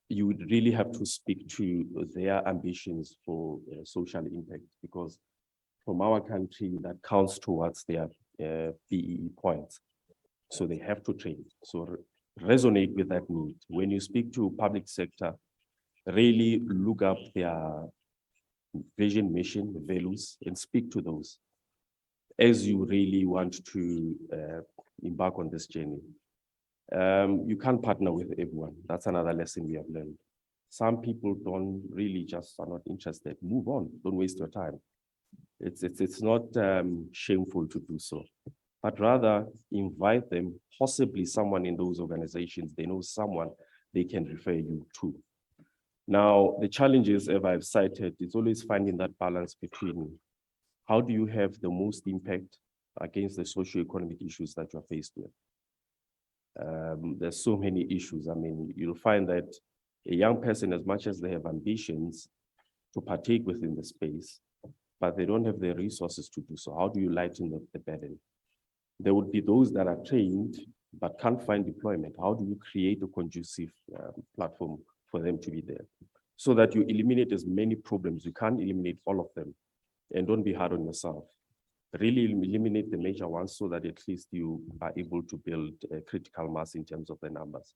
Speaker 17: You would really have to speak to their ambitions for social impact, because from our country, that counts towards their BEE points. So they have to train. So resonate with that need. When you speak to public sector, really look up their vision, mission, values, and speak to those as you really want to embark on this journey. You can't partner with everyone. That's another lesson we have learned. Some people don't really just are not interested. Move on, don't waste your time. It's not shameful to do so, but rather invite them, possibly someone in those organizations, they know someone they can refer you to. Now, the challenges, as I've cited, it's always finding that balance between how do you have the most impact against the socio-economic issues that you're faced with. There's so many issues. I mean, you'll find that a young person, as much as they have ambitions to partake within the space, but they don't have the resources to do so. How do you lighten the burden? There would be those that are trained, but can't find deployment. How do you create a conducive platform for them to be there? So that you eliminate as many problems. You can't eliminate all of them. And don't be hard on yourself. Really eliminate the major ones so that at least you are able to build a critical mass in terms of the numbers.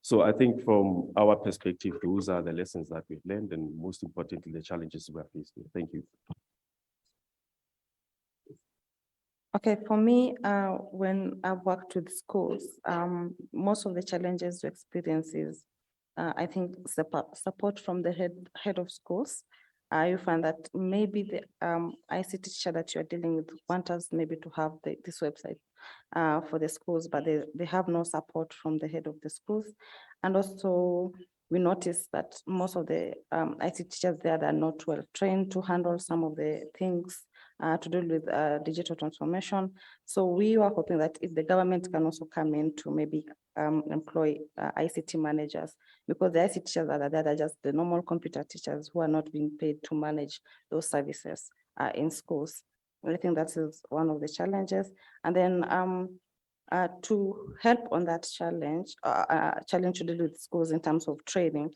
Speaker 17: So I think from our perspective, those are the lessons that we've learned, and most importantly, the challenges we are faced with. Thank you.
Speaker 16: Okay, for me, when I've worked with schools, most of the challenges to experience is, I think, support from the head of schools. You find that maybe the ICT teacher that you're dealing with want us maybe to have this website for the schools, but they have no support from the head of the schools. And also, we noticed that most of the ICT teachers there are not well trained to handle some of the things to do with digital transformation. So we were hoping that if the government can also come in to maybe employ ICT managers, because the ICT teachers that are there are just the normal computer teachers who are not being paid to manage those services in schools. I think that is one of the challenges. And then to help on that challenge to deal with schools in terms of training,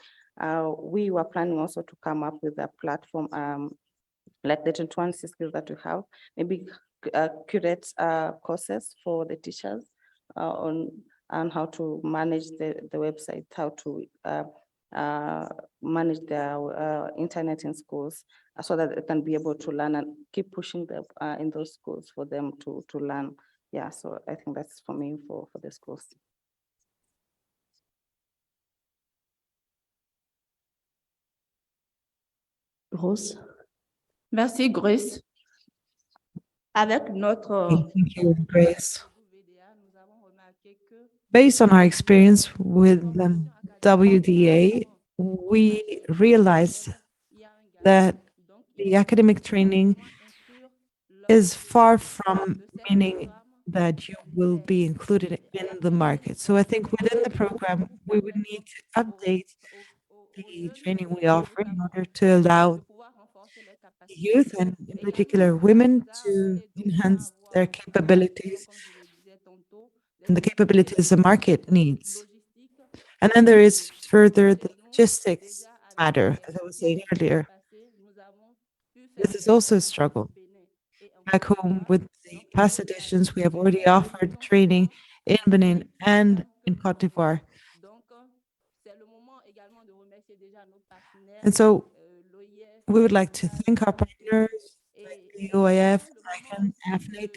Speaker 16: we were planning also to come up with a platform like the 21 skills that we have, maybe curate courses for the teachers on how to manage the website, how to manage their internet in schools, so that they can be able to learn and keep pushing them in those schools for them to learn. Yeah, so I think that's for me for the schools.
Speaker 9: Rose.
Speaker 15: Merci, Grace. Avec notre
Speaker 4: Thank you, Grace. Based on our experience with WDA, we realized that the academic training is far from meaning that you will be included in the market. So I think within the program, we would need to update the training we offer in order to allow youth and in particular women to enhance their capabilities and the capabilities the market needs. And then there is further the logistics matter, as I was saying earlier. This is also a struggle. Back home with the past editions, we have already offered training in Benin and in Cote d'Ivoire. And so we would like to thank our partners like the OIF, like AFNIC,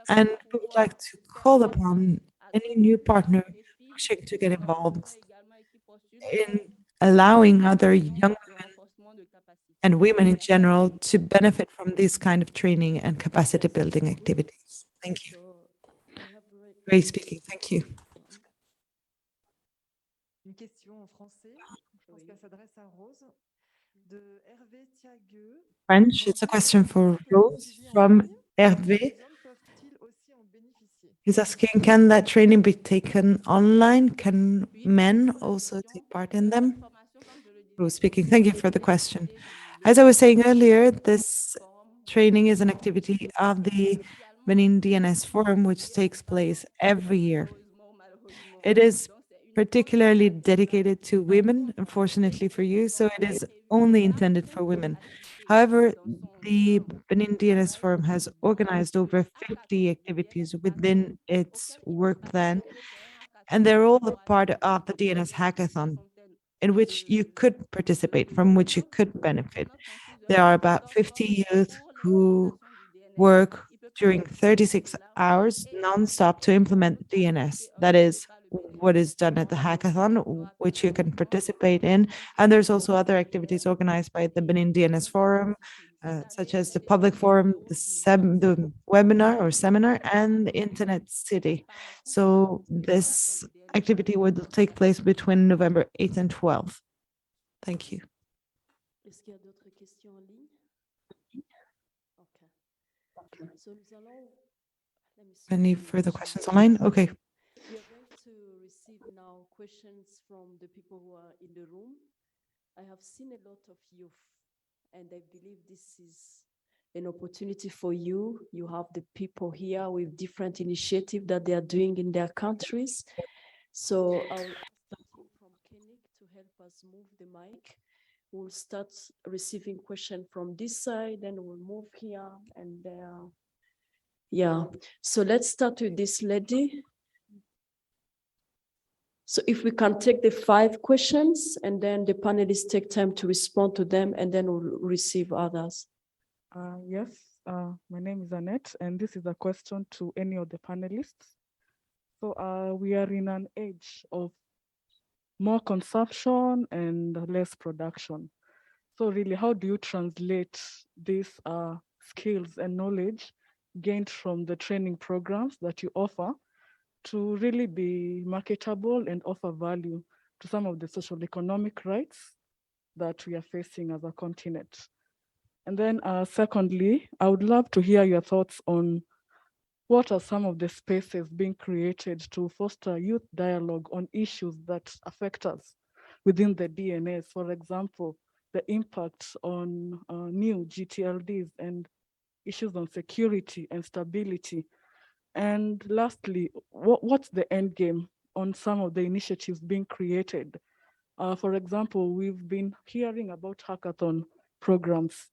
Speaker 4: And we would like to call upon any new partner wishing to get involved in allowing other young women and women in general to benefit from this kind of training and capacity building activities. Thank you. Great speaking. Thank you.
Speaker 11: Une question en français, je pense qu'elle s'adresse à Rose, de Hervé Thiagueux.
Speaker 4: French, it's a question for Rose from Hervé. He's asking, can that training be taken online? Can men also take part in them? Rose speaking. Thank you for the question. As I was saying earlier, this training is an activity of the Benin DNS Forum, which takes place every year. It is particularly dedicated to women, unfortunately for you, so it is only intended for women. However, the Benin DNS Forum has organized over 50 activities within its work plan, and they're all a part of the DNS Hackathon, in which you could participate, from which you could benefit. There are about 50 youth who work during 36 hours non-stop to implement DNS. That is what is done at the hackathon, which you can participate in. And there's also other activities organized by the Benin DNS Forum, such as the public forum, the webinar or seminar, and the Internet City. So this activity will take place between November 8th and 12th. Thank you.
Speaker 9: Est-ce qu'il y a d'autres questions en ligne? Okay. So let me see.
Speaker 4: Any further questions online? Okay.
Speaker 9: We are going to receive now questions from the people who are in the room. I have seen a lot of youth, and I believe this is an opportunity for you. You have the people here with different initiatives that they are doing in their countries. So I'll ask the team from KeNIC to help us move the mic. We'll start receiving questions from this side, then we'll move here and there. Yeah, so let's start with this lady. So if we can take the 5 questions and then the panelists take time to respond to them, and then we'll receive others.
Speaker 12: Yes, my name is Annette, and this is a question to any of the panelists. So we are in an age of more consumption and less production. So really, how do you translate these skills and knowledge gained from the training programs that you offer to really be marketable and offer value to some of the social economic rights that we are facing as a continent? And then secondly, I would love to hear your thoughts on what are some of the spaces being created to foster youth dialogue on issues that affect us within the DNS. For example, the impact on new GTLDs and issues on security and stability. And lastly, what's the end game on some of the initiatives being created? For example, we've been hearing about hackathon programs,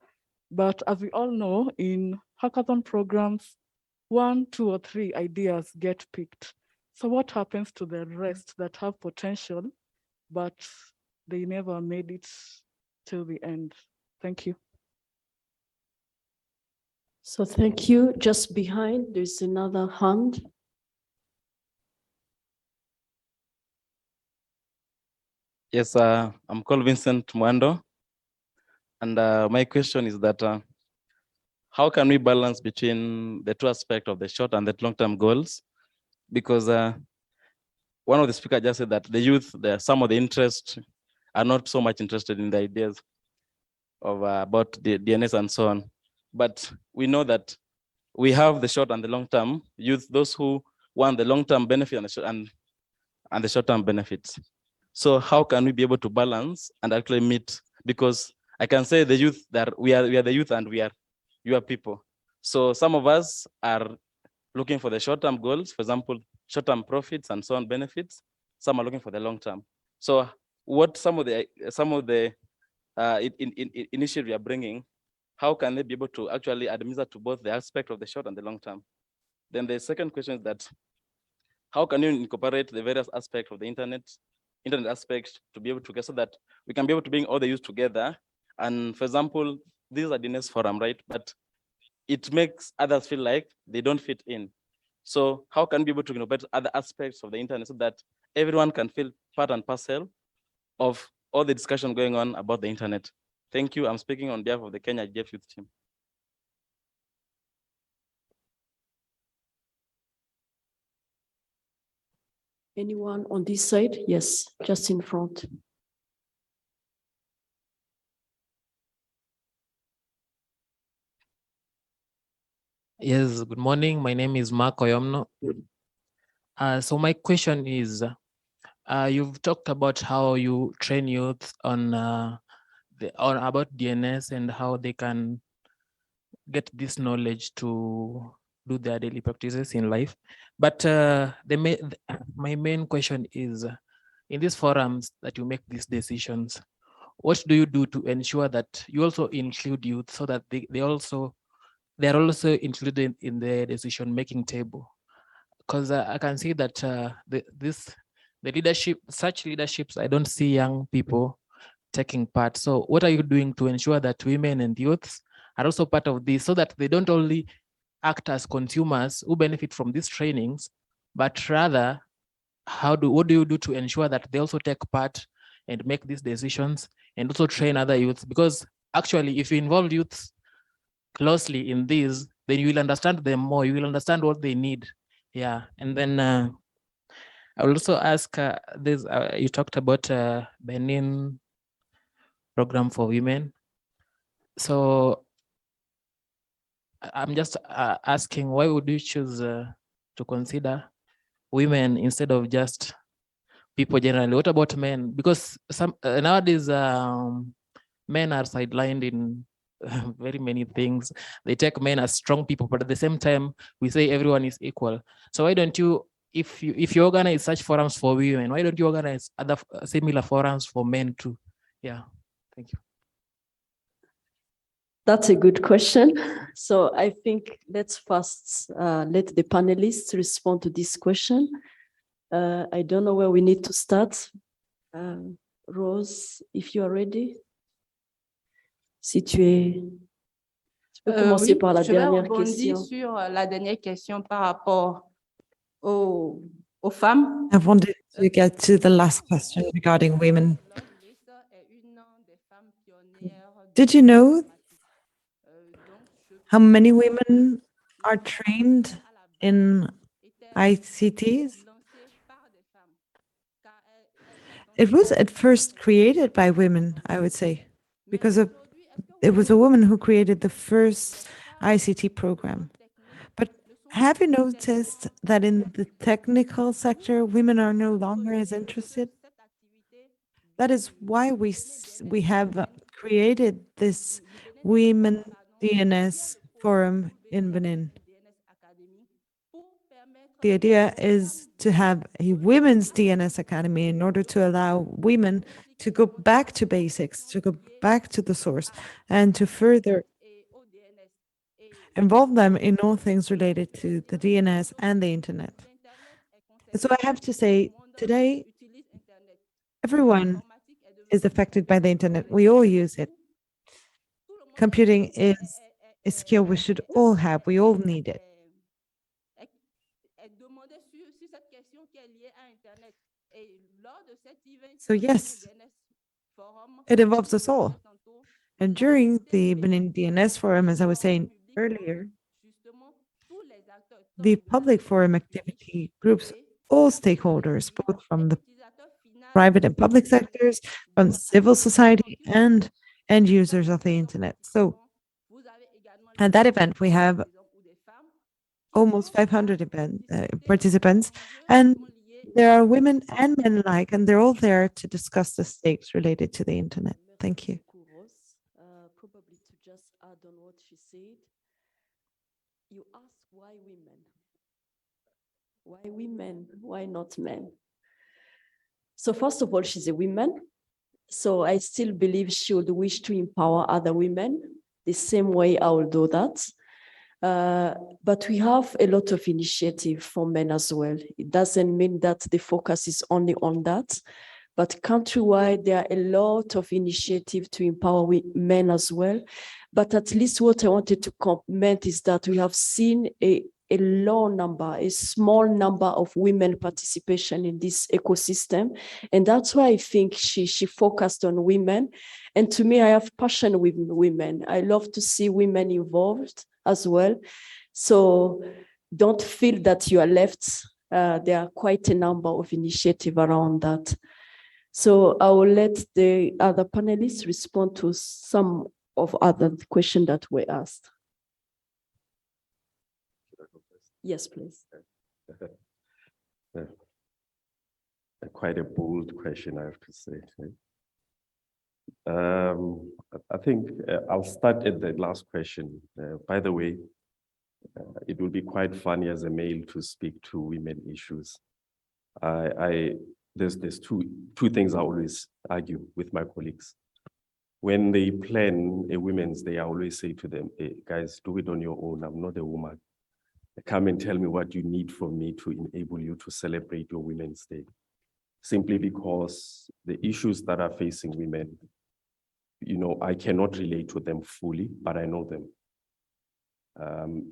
Speaker 12: but as we all know, in hackathon programs, 1, 2, or 3 ideas get picked. So what happens to the rest that have potential, but they never made it till the end? Thank you.
Speaker 9: So thank you. Just behind, there's another hand.
Speaker 6: Yes, I'm called Vincent Mwando. And my question is that how can we balance between the 2 aspects of the short and the long-term goals? Because one of the speakers just said that the youth, some of the interests are not so much interested in the ideas of about the DNS and so on. But we know that we have the short and the long-term youth, those who want the long-term benefit and the short-term benefits. So how can we be able to balance and actually meet? Because I can say the youth that we are the youth and we are your people. So some of us are looking for the short-term goals, for example, short-term profits and so on benefits. Some are looking for the long-term. So what some of the initiatives we are bringing, how can they be able to actually administer to both the aspect of the short and the long-term? Then the second question is that how can you incorporate the various aspects of the internet aspects to be able to get so that we can be able to bring all the youth together? And for example, this is a DNS forum, right? But
Speaker 14: it makes others feel like they don't fit in. So how can we be able to innovate other aspects of the internet so that everyone can feel part and parcel of all the discussion going on about the internet? Thank you. I'm speaking on behalf of the Kenya IDF Youth Team.
Speaker 9: Anyone on this side? Yes, just in front.
Speaker 18: Yes, good morning. My name is Mark Oyomno. So my question is, you've talked about how you train youth on about DNS and how they can get this knowledge to do their daily practices in life. But my main question is, in these forums that you make these decisions, what do you do to ensure that you also include youth so that they are also included in the decision-making table? Because I can see that the leadership, such leaderships, I don't see young people taking part. So what are you doing to ensure that women and youths are also part of this so that they don't only act as consumers who benefit from these trainings, but rather what do you do to ensure that they also take part and make these decisions and also train other youths? Because actually, if you involve youths closely in this, then you will understand them more, you will understand what they need. Yeah. And then I will also ask this, you talked about Benin program for women. So I'm just asking, why would you choose to consider women instead of just people generally? What about men? Because some nowadays men are sidelined in very many things. They take men as strong people, but at the same time, we say everyone is equal. So why don't you, if you organize such forums for women, why don't you organize other similar forums for men too? Yeah, thank you.
Speaker 9: That's a good question. So I think let's first let the panelists respond to this question. I don't know where we need to start. Rose, if you are ready. Si tu peux commencer
Speaker 15: Oui,
Speaker 9: par la
Speaker 15: je vais
Speaker 9: dernière
Speaker 15: rebondir
Speaker 9: question.
Speaker 15: sur la dernière question par rapport aux femmes.
Speaker 4: I wanted to get to the last question regarding women. Did you know how many women are trained in ICTs? It was at first created by women, I would say, because it was a woman who created the first ICT program. But have you noticed that in the technical sector, women are no longer as interested? That is why we have created this Women DNS Forum in Benin. The idea is to have a women's DNS academy in order to allow women to go back to basics, to go back to the source, and to further involve them in all things related to the DNS and the internet. So I have to say, today, everyone is affected by the internet. We all use it. Computing is a skill we should all have. We all need it. So yes, it involves us all. And during the Benin DNS Forum, as I was saying earlier, the public forum activity groups all stakeholders, both from the private and public sectors, from civil society and end users of the internet. So at that event, we have almost 500 participants, and there are women and men alike, and they're all there to discuss the stakes related to the internet. Thank you.
Speaker 9: Probably to just add on what she said, you ask why women? Why women? Why not men? So first of all, she's a woman. So I still believe she would wish to empower other women the same way I will do that. But we have a lot of initiative for men as well. It doesn't mean that the focus is only on that. But countrywide, there are a lot of initiatives to empower men as well. But at least what I wanted to comment is that we have seen a small number of women participation in this ecosystem. And that's why I think she focused on women. And to me, I have passion with women. I love to see women involved as well. So don't feel that you are left. There are quite a number of initiatives around that. So I will let the other panelists respond to some of other questions that were asked. Yes, please.
Speaker 17: Quite a bold question, I have to say. I think I'll start at the last question. By the way, it will be quite funny as a male to speak to women issues. There's two things I always argue with my colleagues. When they plan a Women's Day, I always say to them, hey, guys, do it on your own. I'm not a woman. Come and tell me what you need from me to enable you to celebrate your Women's Day. Simply because the issues that are facing women, I cannot relate to them fully, but I know them.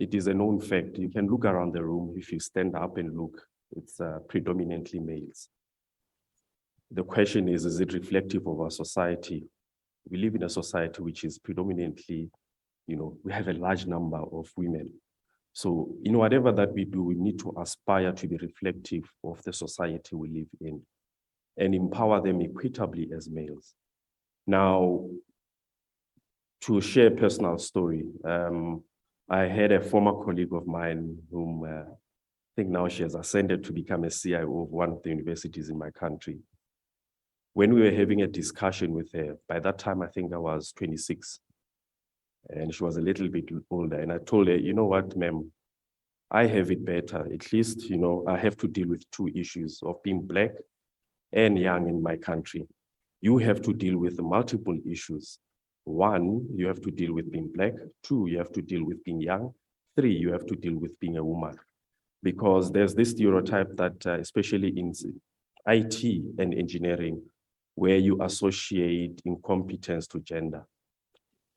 Speaker 17: It is a known fact. You can look around the room. If you stand up and look, it's predominantly males. The question is it reflective of our society? We live in a society which is predominantly, we have a large number of women. So in whatever that we do, we need to aspire to be reflective of the society we live in and empower them equitably as males. Now, to share a personal story, I had a former colleague of mine whom I think now she has ascended to become a CIO of one of the universities in my country. When we were having a discussion with her, by that time, I think I was 26, and she was a little bit older. And I told her, you know what, ma'am, I have it better. At least, I have to deal with two issues of being Black and young in my country. You have to deal with multiple issues. One, you have to deal with being Black. Two, you have to deal with being young. Three, you have to deal with being a woman. Because there's this stereotype that, especially in IT and engineering, where you associate incompetence to gender.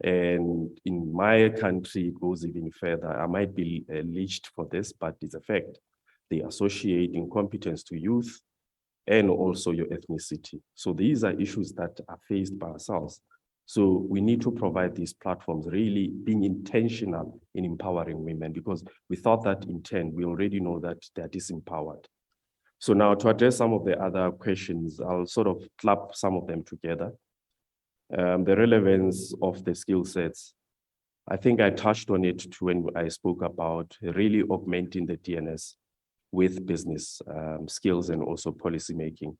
Speaker 17: And in my country, it goes even further. I might be lynched for this, but it's a fact. They associate incompetence to youth and also your ethnicity. So these are issues that are faced by ourselves. So we need to provide these platforms, really being intentional in empowering women, because without that intent, we already know that they're disempowered. So now to address some of the other questions, I'll sort of club some of them together. The relevance of the skill sets, I think I touched on it too when I spoke about really augmenting the DNS with business skills and also policy making.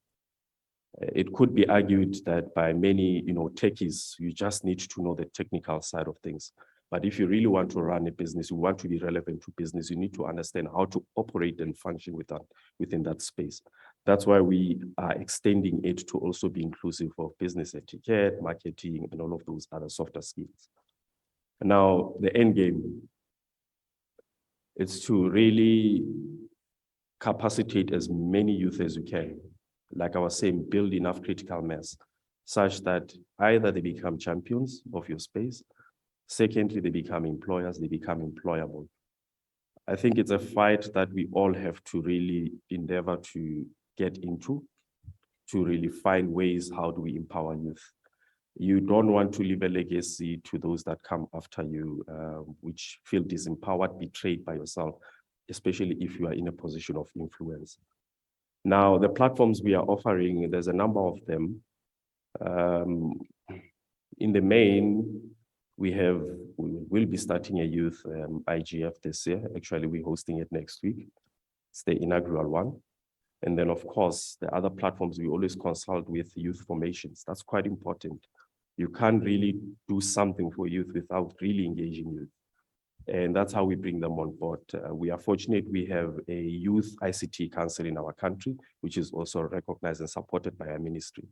Speaker 17: It could be argued that by many, techies, you just need to know the technical side of things. But if you really want to run a business, you want to be relevant to business, you need to understand how to operate and function within that space. That's why we are extending it to also be inclusive of business etiquette, marketing, and all of those other softer skills. Now, the end game is to really capacitate as many youth as you can. Like I was saying, build enough critical mass such that either they become champions of your space. Secondly, they become employers, they become employable. I think it's a fight that we all have to really endeavor to get into, to really find ways, how do we empower youth? You don't want to leave a legacy to those that come after you, which feel disempowered, betrayed by yourself, especially if you are in a position of influence. Now, the platforms we are offering, there's a number of them. In the main, we will be starting a youth IGF this year. Actually, we're hosting it next week. It's the inaugural one. And then, of course, the other platforms, we always consult with youth formations. That's quite important. You can't really do something for youth without really engaging youth. And that's how we bring them on board. We are fortunate we have a youth ICT council in our country, which is also recognized and supported by our ministry.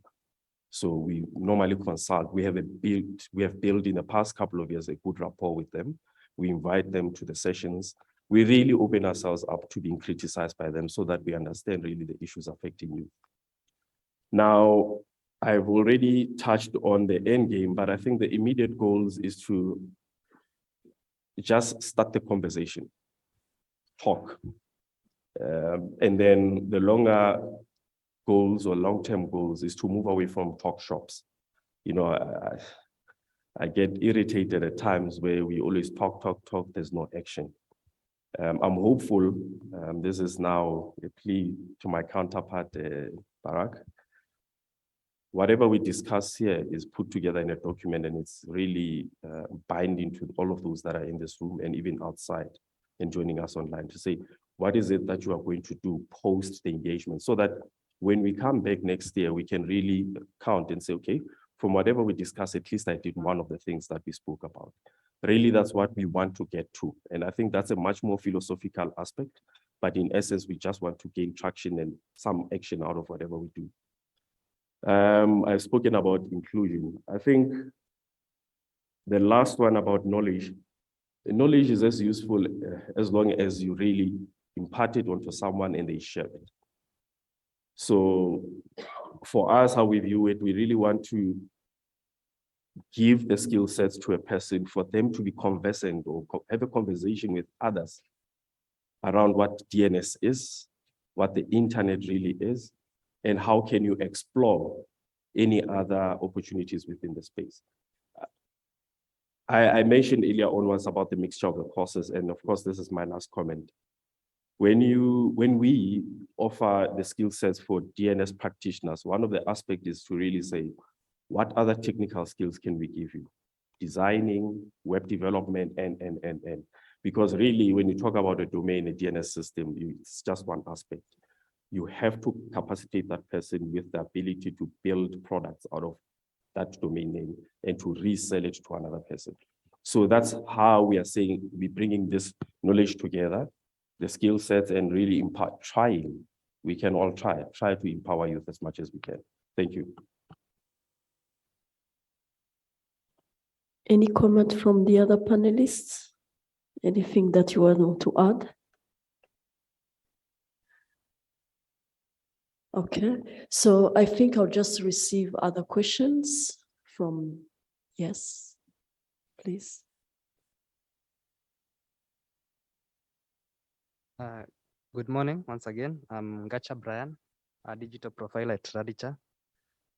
Speaker 17: So we normally consult. We have built in the past couple of years a good rapport with them. We invite them to the sessions. We really open ourselves up to being criticized by them so that we understand really the issues affecting youth. Now, I've already touched on the end game, but I think the immediate goals is to just start the conversation, talk. And then the longer goals or long-term goals is to move away from talk shops. You know, I get irritated at times where we always talk, there's no action. I'm hopeful, this is now a plea to my counterpart, Barak. Whatever we discuss here is put together in a document, and it's really binding to all of those that are in this room and even outside and joining us online to say, what is it that you are going to do post the engagement, so that when we come back next year, we can really count and say, okay, from whatever we discuss, at least I did one of the things that we spoke about. Really, that's what we want to get to. And I think that's a much more philosophical aspect, but in essence, we just want to gain traction and some action out of whatever we do. I've spoken about inclusion. I think the last one about knowledge, knowledge is as useful as long as you really impart it onto someone and they share it. So for us, how we view it, we really want to give the skill sets to a person for them to be conversant or have a conversation with others around what DNS is, what the internet really is, and how can you explore any other opportunities within the space. I mentioned earlier on once about the mixture of the courses, and of course, this is my last comment. When we offer the skill sets for DNS practitioners, one of the aspects is to really say, what other technical skills can we give you? Designing, web development, and. Because really, when you talk about a domain, a DNS system, it's just one aspect. You have to capacitate that person with the ability to build products out of that domain name and to resell it to another person. So that's how we are saying we're bringing this knowledge together, the skill sets, and really trying. We can all try to empower youth as much as we can. Thank you.
Speaker 9: Any comment from the other panelists? Anything that you want to add? Okay, so I think I'll just receive other questions from, yes, please.
Speaker 13: Good morning, once again. I'm Gacha Brian, a digital profile at Radicha.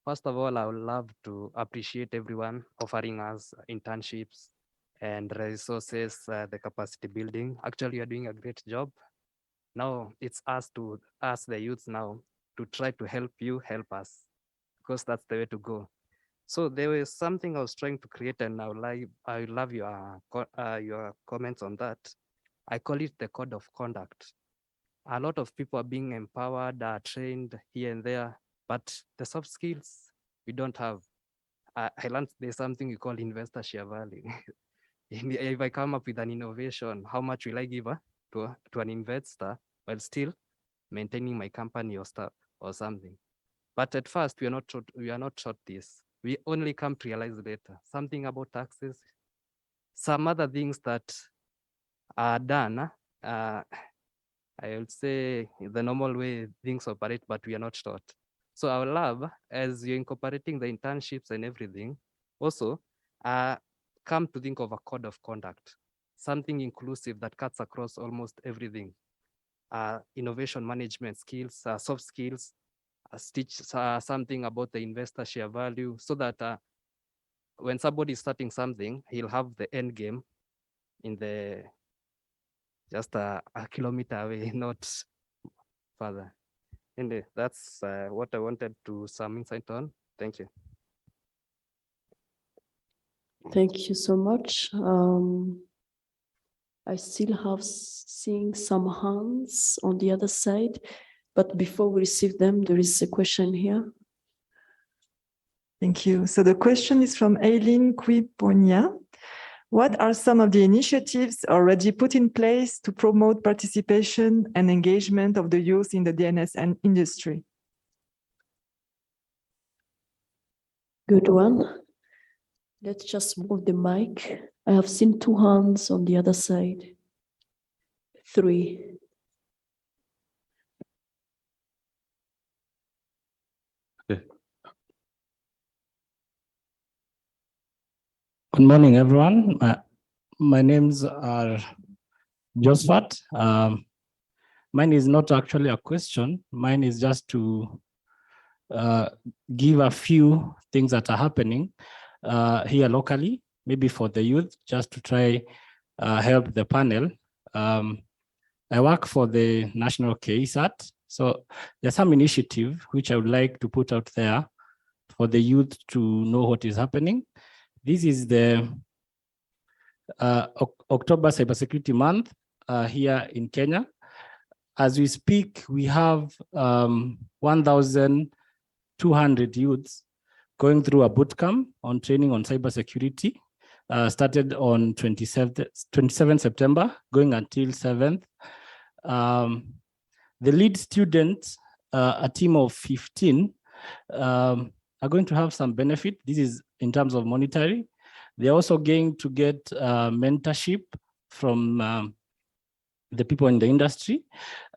Speaker 13: First of all, I would love to appreciate everyone offering us internships and resources, the capacity building. Actually, you're doing a great job. Now it's us to ask the youths now to try to help you help us, because that's the way to go. So there was something I was trying to create, and I love your comments on that. I call it the code of conduct. A lot of people are being empowered, are trained here and there, but the soft skills we don't have. I learned there's something we call investor share value. If I come up with an innovation, how much will I give to an investor while still maintaining my company or stuff or something? But at first, we are not taught this. We only come to realize later something about taxes, some other things that are done. I would say the normal way things operate, but we are not taught. So our lab, as you're incorporating the internships and everything, also come to think of a code of conduct, something inclusive that cuts across almost everything. Innovation management skills, soft skills, teach something about the investor share value, so that when somebody is starting something, he'll have the end game in the just a kilometer away, not further. And that's what I wanted to some insight on. Thank you.
Speaker 9: Thank you so much. I still have seeing some hands on the other side, but before we receive them, there is a question here.
Speaker 11: Thank you. So the question is from Aileen Quiponia. What are some of the initiatives already put in place to promote participation and engagement of the youth in the DNS industry?
Speaker 9: Good one. Let's just move the mic. I have seen 2 hands on the other side. 3.
Speaker 19: Okay.
Speaker 20: Good morning, everyone. My names are Josephat. Mine is not actually a question. Mine is just to give a few things that are happening here locally, maybe for the youth, just to try help the panel. I work for the national KESAT. So there's some initiative which I would like to put out there for the youth to know what is happening. This is the October Cybersecurity Month here in Kenya. As we speak, we have 1,200 youths going through a bootcamp on training on cybersecurity. Started on 27 September, going until 7th. The lead students, a team of 15, are going to have some benefit. This is in terms of monetary. They're also going to get mentorship from the people in the industry.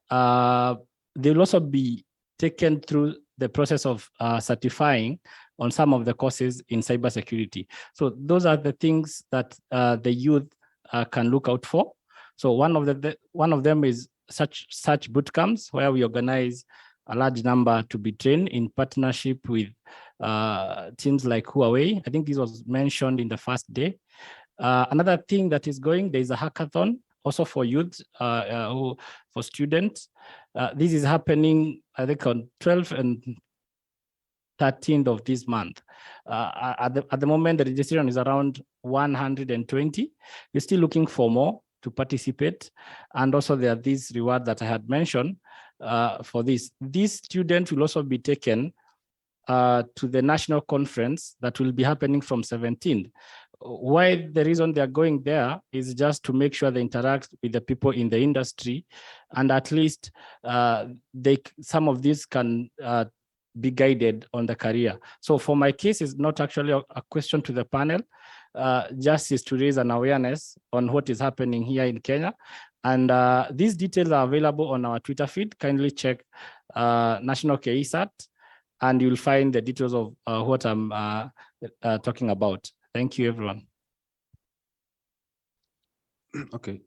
Speaker 20: They'll also be taken through the process of certifying on some of the courses in cybersecurity. So those are the things that the youth can look out for. So one of them is such boot camps where we organize a large number to be trained in partnership with teams like Huawei. I think this was mentioned in the first day. Another thing that is going, there is a hackathon also for youth, for students. This is happening, I think, on 12th and 13th of this month. At the moment, the registration is around 120. We're still looking for more to participate. And also there are these rewards that I had mentioned for this. These students will also be taken to the national conference that will be happening from 17th. Why the reason they're going there is just to make sure they interact with the people in the industry, and at least some of these can be guided on the career. So for my case, it's not actually a question to the panel, just is to raise an awareness on what is happening here in Kenya. And these details are available on our Twitter feed. Kindly check National KESAT, and you'll find the details of what I'm talking about. Thank you, everyone.
Speaker 19: Okay.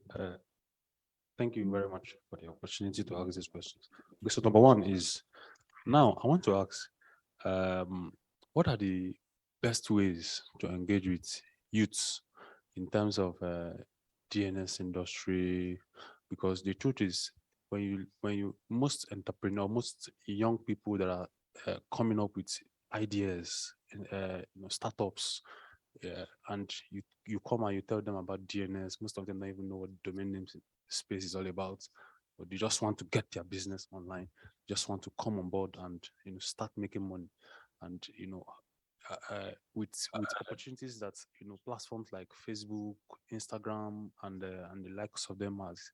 Speaker 19: Thank you very much for the opportunity to ask these questions. Okay, so number one is, now I want to ask, what are the best ways to engage with youths in terms of DNS industry? Because the truth is, when you most entrepreneurs, most young people that are coming up with ideas, startups, and you come and you tell them about DNS, most of them don't even know what domain name space is all about, but they just want to get their business online, just want to come on board and start making money, and with opportunities that platforms like Facebook, Instagram, and the likes of them has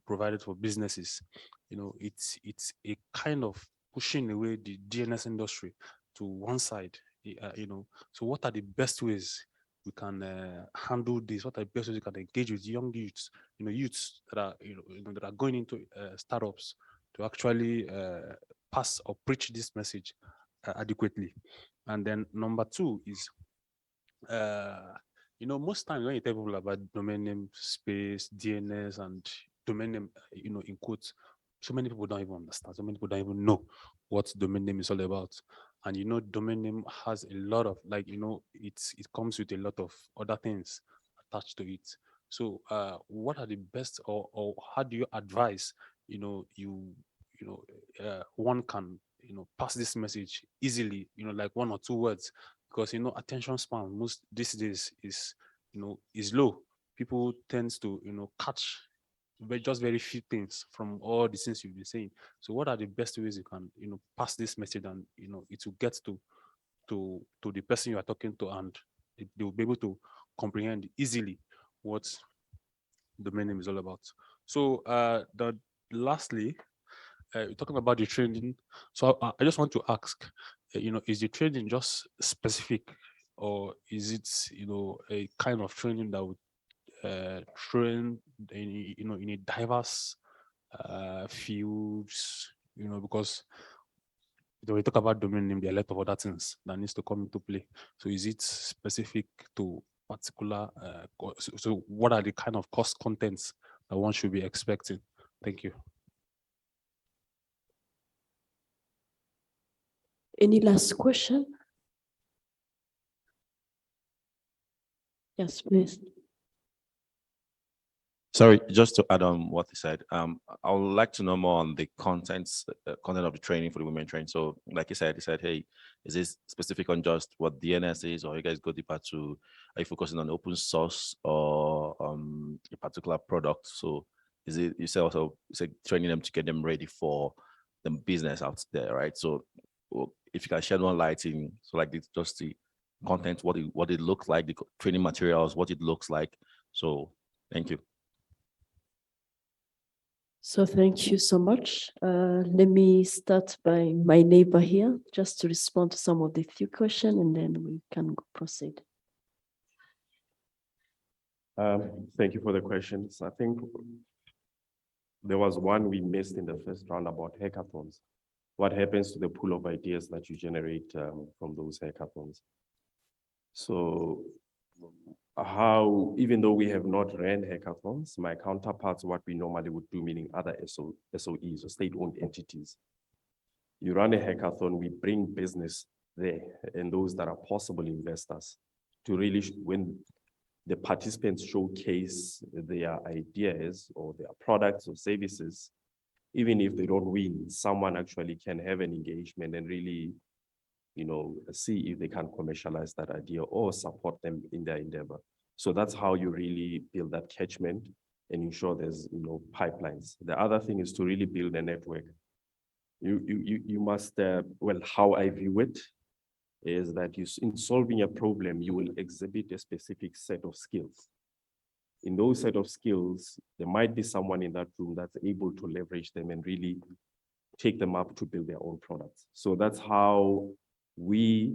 Speaker 19: provided for businesses. It's a kind of pushing away the DNS industry to one side. So what are the best ways we can handle this? What are the best ways we can engage with young youths, youths that are that are going into startups to actually pass or preach this message adequately? And then number two is, most times when you tell people about domain name space, DNS, and domain name, in quotes, so many people don't even understand. So many people don't even know what domain name is all about. And domain name has a lot of, it comes with a lot of other things attached to it. So what are the best, or how do you advise, one can, pass this message easily, like 1 or 2 words, because, attention span most these days is low. People tends to, catch just very few things from all the things you've been saying. So what are the best ways you can, pass this message, and, it will get to the person you are talking to, and they will be able to comprehend easily what domain name is all about. So lastly, talking about the training. So I just want to ask, is the training just specific, or is it, a kind of training that would train in a diverse fields? Because when we talk about domain name, there are a lot of other things that needs to come into play. So is it specific to particular, so what are the kind of cost contents that one should be expecting? Thank you.
Speaker 9: Any last question? Yes, please.
Speaker 21: Sorry, just to add on what he said, I would like to know more on the content of the training for the women training. So like he said, hey, is this specific on just what DNS is, or you guys go deeper to, are you focusing on open source or a particular product? So is it, you say also, training them to get them ready for the business out there, right? So if you can shed more light in, so like just the content, what it looks like, the training materials, what it looks like. So thank you.
Speaker 9: So thank you so much. Let me start by my neighbor here, just to respond to some of the few questions, and then we can proceed.
Speaker 17: Thank you for the questions. I think there was one we missed in the first round about hackathons. What happens to the pool of ideas that you generate from those hackathons? So how, even though we have not ran hackathons, my counterparts, what we normally would do, meaning other SOEs or state-owned entities, you run a hackathon, we bring business there and those that are possible investors to really, when the participants showcase their ideas or their products or services, even if they don't win, someone actually can have an engagement and really, you know, see if they can commercialize that idea or support them in their endeavor. So that's how you really build that catchment and ensure there's, you know, pipelines. The other thing is to really build a network. You must, well, how I view it is that in solving a problem, you will exhibit a specific set of skills. In those set of skills, there might be someone in that room that's able to leverage them and really take them up to build their own products. So that's how we,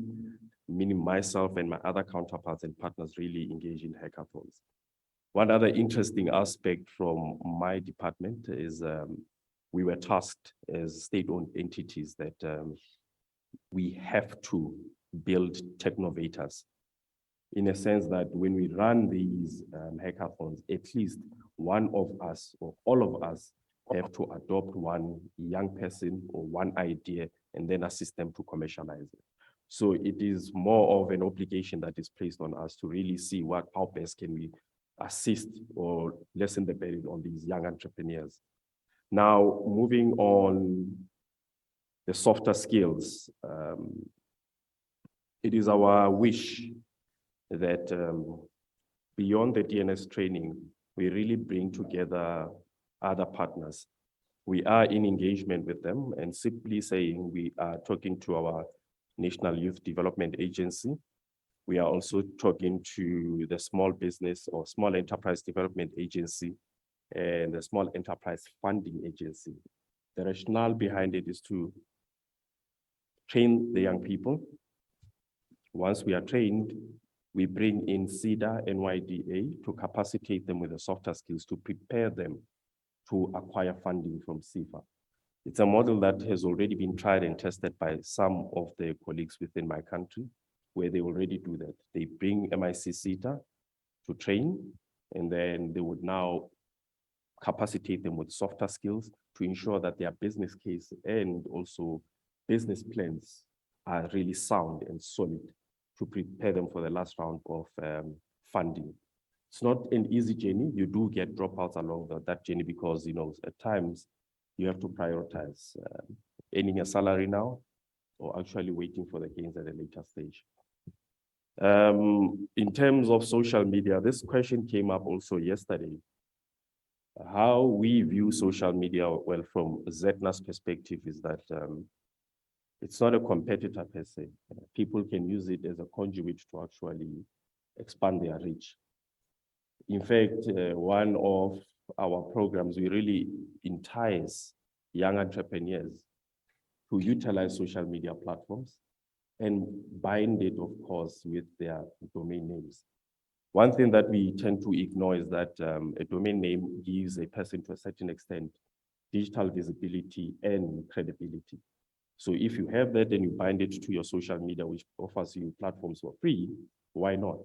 Speaker 17: meaning myself and my other counterparts and partners, really engage in hackathons. One other interesting aspect from my department is we were tasked as state-owned entities that we have to build technovators, in a sense that when we run these hackathons, at least one of us or all of us have to adopt one young person or one idea and then assist them to commercialize it. So it is more of an obligation that is placed on us to really see how best can we assist or lessen the burden on these young entrepreneurs. Now, moving on the softer skills, it is our wish that beyond the DNS training, we really bring together other partners. We are in engagement with them, and simply saying we are talking to our National Youth Development Agency. We are also talking to the Small Business or Small Enterprise Development Agency and the Small Enterprise Funding Agency. The rationale behind it is to train the young people. Once we are trained, we bring in CEDA, NYDA to capacitate them with the softer skills to prepare them to acquire funding from CIFA. It's a model that has already been tried and tested by some of the colleagues within my country, where they already do that. They bring MIC CETA to train, and then they would now capacitate them with softer skills to ensure that their business case and also business plans are really sound and solid to prepare them for the last round of funding. It's not an easy journey. You do get dropouts along that journey because, you know, at times you have to prioritize earning a salary now or actually waiting for the gains at a later stage. In terms of social media, this question came up also yesterday. How we view social media, well, from ZNA's perspective, is that it's not a competitor per se. People can use it as a conduit to actually expand their reach. In fact, one of our programs, we really entice young entrepreneurs to utilize social media platforms and bind it, of course, with their domain names. One thing that we tend to ignore is that a domain name gives a person, to a certain extent, digital visibility and credibility. So if you have that, then you bind it to your social media, which offers you platforms for free. Why not?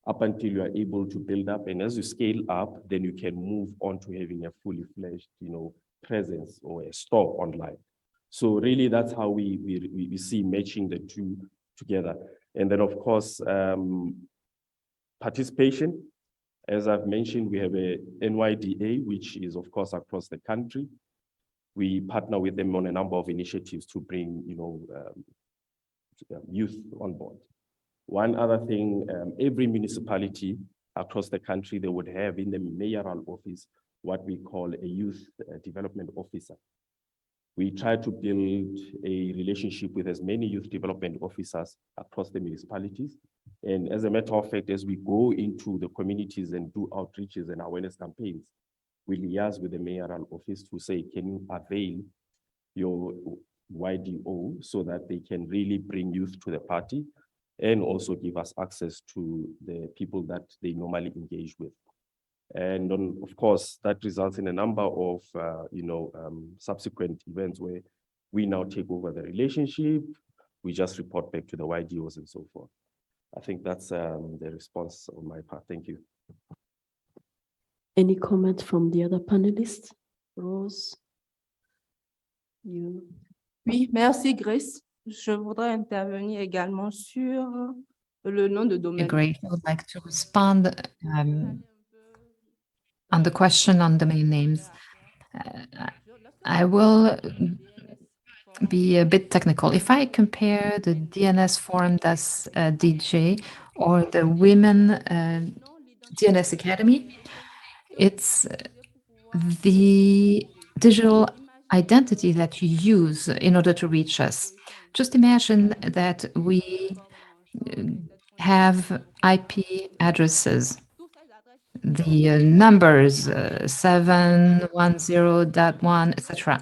Speaker 17: Up until you are able to build up, and as you scale up, then you can move on to having a fully fledged, presence or a store online. So really, that's how we see matching the two together. And then, of course, participation. As I've mentioned, we have a NYDA, which is, of course, across the country. We partner with them on a number of initiatives to bring, youth on board. One other thing, every municipality across the country, they would have in the mayoral office what we call a youth development officer. We try to build a relationship with as many youth development officers across the municipalities. And as a matter of fact, as we go into the communities and do outreaches and awareness campaigns, we liaise with the mayoral office to say, can you avail your YDO so that they can really bring youth to the party and also give us access to the people that they normally engage with. And then, of course, that results in a number of, subsequent events where we now take over the relationship. We just report back to the YDOs and so forth. I think that's the response on my part. Thank you.
Speaker 9: Any comment from the other panelists? Rose? You?
Speaker 15: Oui, merci Grace. Je voudrais intervenir également sur le nom de domaine.
Speaker 8: Great. I would like to respond on the question on domain names. I will be a bit technical. If I compare the DNS Forum das DJ or the Women DNS Academy, it's the digital identity that you use in order to reach us. Just imagine that we have IP addresses, the numbers 710.1, etc.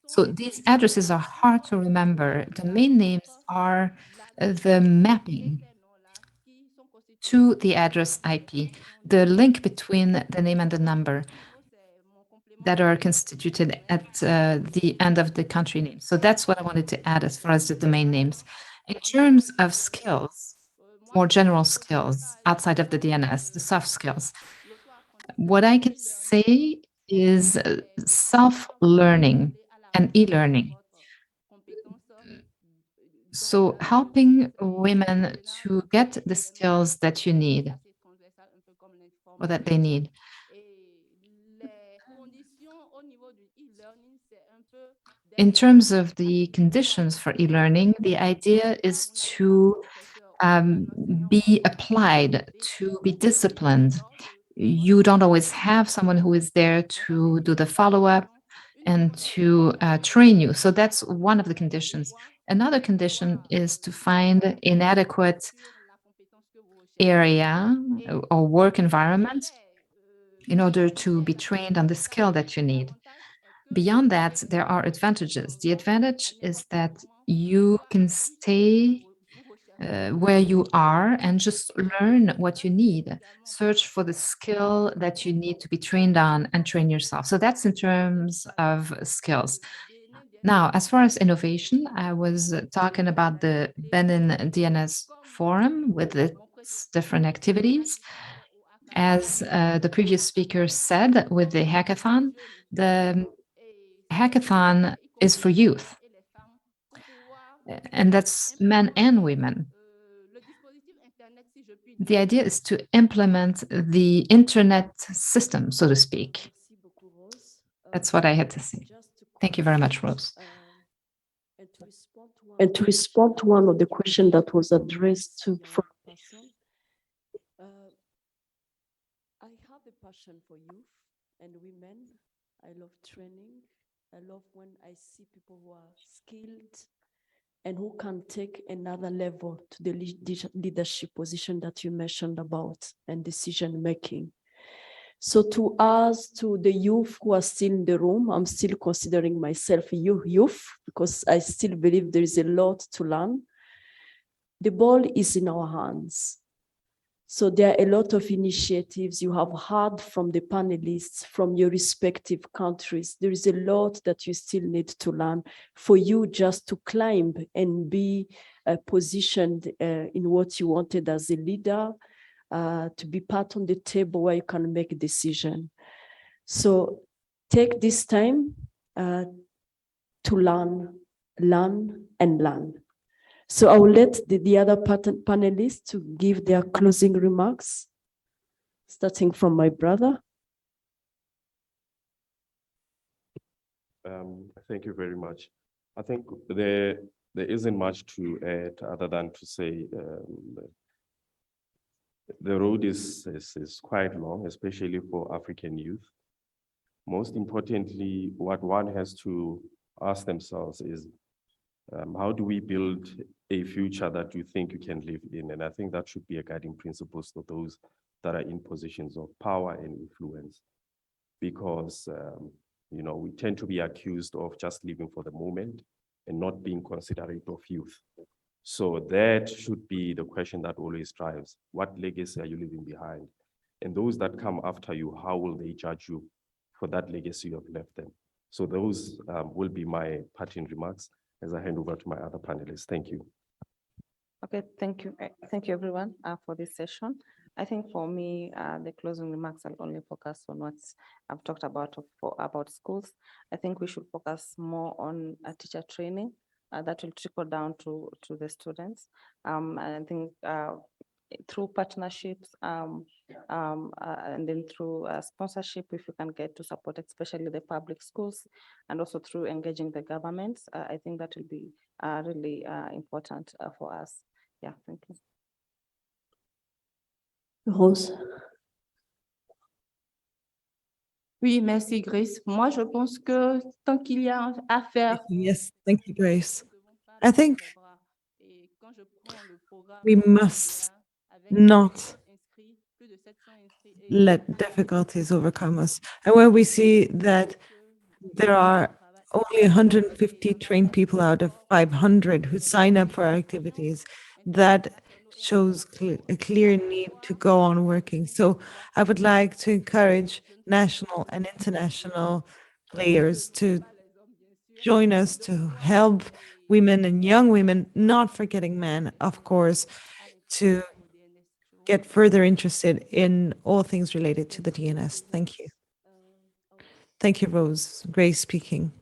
Speaker 8: So these addresses are hard to remember. Domain names are the mapping to the address IP, the link between the name and the number that are constituted at the end of the country name. So that's what I wanted to add as far as the domain names. In terms of skills, more general skills outside of the DNS, the soft skills, what I can say is self-learning and e-learning. So helping women to get the skills that you need or that they need. In terms of the conditions for e-learning, the idea is to be applied, to be disciplined. You don't always have someone who is there to do the follow-up and to train you. So that's one of the conditions. Another condition is to find inadequate area or work environment in order to be trained on the skill that you need. Beyond that, there are advantages. The advantage is that you can stay where you are and just learn what you need. Search for the skill that you need to be trained on and train yourself. So that's in terms of skills. Now, as far as innovation, I was talking about the Benin DNS Forum with its different activities. As the previous speaker said, with the hackathon is for youth. And that's men and women. The idea is to implement the internet system, so to speak. That's what I had to say. Thank you very much, Rose.
Speaker 9: And to respond to one of the questions that was addressed to I have a passion for youth and women. I love training. I love when I see people who are skilled and who can take another level to the leadership position that you mentioned about and decision making. So to us, to the youth who are still in the room, I'm still considering myself a youth because I still believe there is a lot to learn. The ball is in our hands. So there are a lot of initiatives you have heard from the panelists from your respective countries. There is a lot that you still need to learn for you just to climb and be positioned in what you wanted as a leader, to be part on the table where you can make a decision. So take this time to learn, and learn. So I will let the other panelists to give their closing remarks, starting from my brother.
Speaker 17: Thank you very much. I think there isn't much to add other than to say the road is quite long, especially for African youth. Most importantly, what one has to ask themselves is, how do we build a future that you think you can live in? And I think that should be a guiding principle for those that are in positions of power and influence. Because, you know, we tend to be accused of just living for the moment and not being considerate of youth. So that should be the question that always drives. What legacy are you leaving behind? And those that come after you, how will they judge you for that legacy you have left them? So those will be my parting remarks as I hand over to my other panelists. Thank you.
Speaker 16: Okay, thank you. Thank you everyone for this session. I think for me, the closing remarks, I'll only focus on what I've talked about schools. I think we should focus more on teacher training that will trickle down to the students. I think through partnerships and then through sponsorship, if you can get to support, especially the public schools, and also through engaging the governments, I think that will be really important for us. Yeah, thank you.
Speaker 9: Rose.
Speaker 15: Oui, merci Grace. Moi, je pense que tant qu'il y a à faire.
Speaker 4: Yes, thank you, Grace. I think we must not let difficulties overcome us. And when we see that there are only 150 trained people out of 500 who sign up for our activities, that shows a clear need to go on working. So I would like to encourage national and international players to join us to help women and young women, not forgetting men, of course, to get further interested in all things related to the DNS. Thank you. Thank you, Rose. Grace speaking.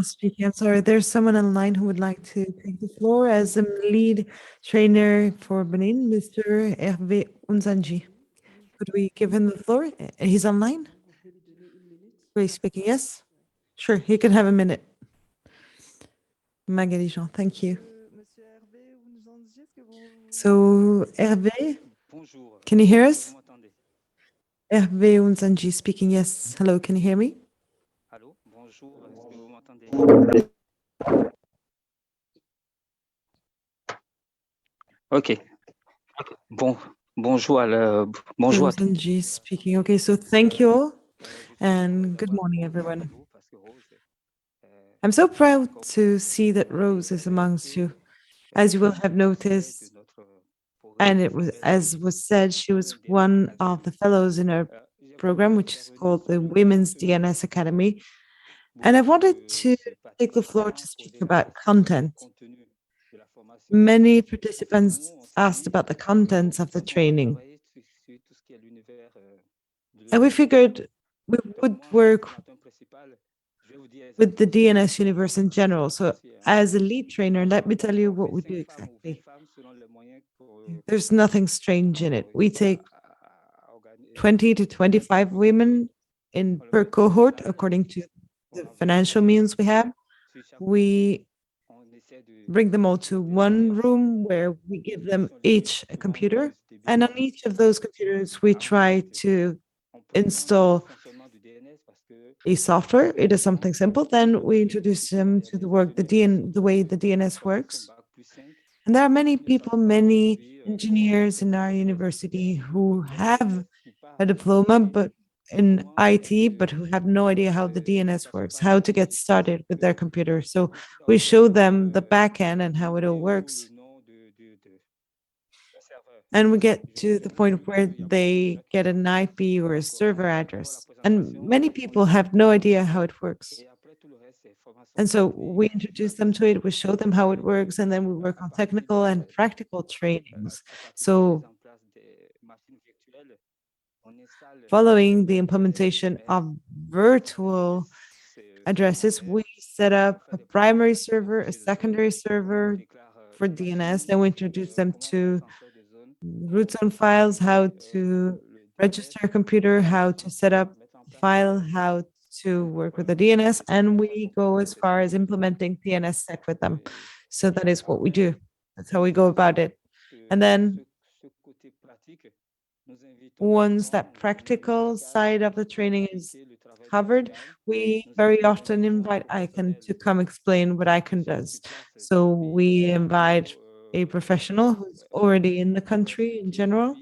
Speaker 4: Speaking. I'm sorry, there's someone online who would like to take the floor as a lead trainer for Benin, Mr. Hervé Unzanji. Could we give him the floor? He's online? Grace speaking, yes? Sure, he can have a minute. Magali Jean, thank you. So, Hervé, can you hear us? Hervé Unzanji speaking, yes. Hello, can you hear me?
Speaker 3: Allô, bonjour, est-ce que vous m'entendez? Ok. Bonjour bonjour.
Speaker 4: Unzanji speaking. Okay, so thank you all and good morning, everyone. I'm so proud to see that Rose is amongst you. As you will have noticed, and it was, as was said, she was one of the fellows in our program, which is called the Women's DNS Academy. And I wanted to take the floor to speak about content. Many participants asked about the contents of the training. And we figured we would work with the DNS universe in general. So as a lead trainer, let me tell you what we do exactly. There's nothing strange in it. We take 20 to 25 women in per cohort, according to the financial means we have. We bring them all to one room where we give them each a computer. And on each of those computers, we try to install a software. It is something simple. Then we introduce them to the way the DNS works. And there are many people, many engineers in our university who have a diploma, but in IT, but who have no idea how the DNS works, how to get started with their computer. So we show them the back end and how it all works. And we get to the point where they get an IP or a server address. And many people have no idea how it works. And so we introduce them to it, we show them how it works, and then we work on technical and practical trainings. So following the implementation of virtual addresses, we set up a primary server, a secondary server for DNS. Then we introduce them to root zone files, how to register a computer, how to set up file, how to work with the DNS, and we go as far as implementing DNSSEC with them. So that is what we do. That's how we go about it. And then once that practical side of the training is covered, we very often invite ICANN to come explain what ICANN does. So we invite a professional who's already in the country in general,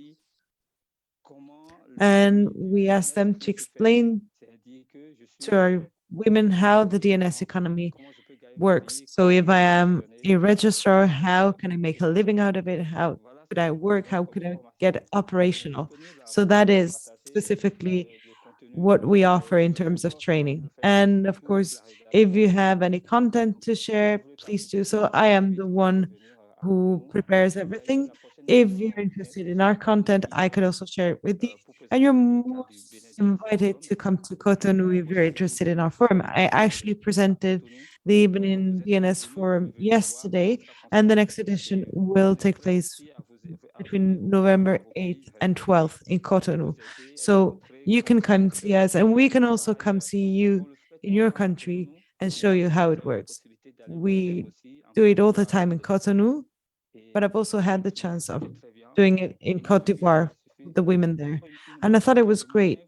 Speaker 4: and we ask them to explain to our women how the DNS economy works. So if I am a registrar, how can I make a living out of it? How could I work? How could I get operational? So that is specifically what we offer in terms of training. And of course, if you have any content to share, please do so. I am the one who prepares everything. If you're interested in our content, I could also share it with you. And you're most invited to come to Cotonou if you're interested in our forum. I actually presented the Evening DNS Forum yesterday, and the next edition will take place between November 8th and 12th in Cotonou. So you can come see us, and we can also come see you in your country and show you how it works. We do it all the time in Cotonou, but I've also had the chance of doing it in Cote d'Ivoire, with the women there. And I thought it was great.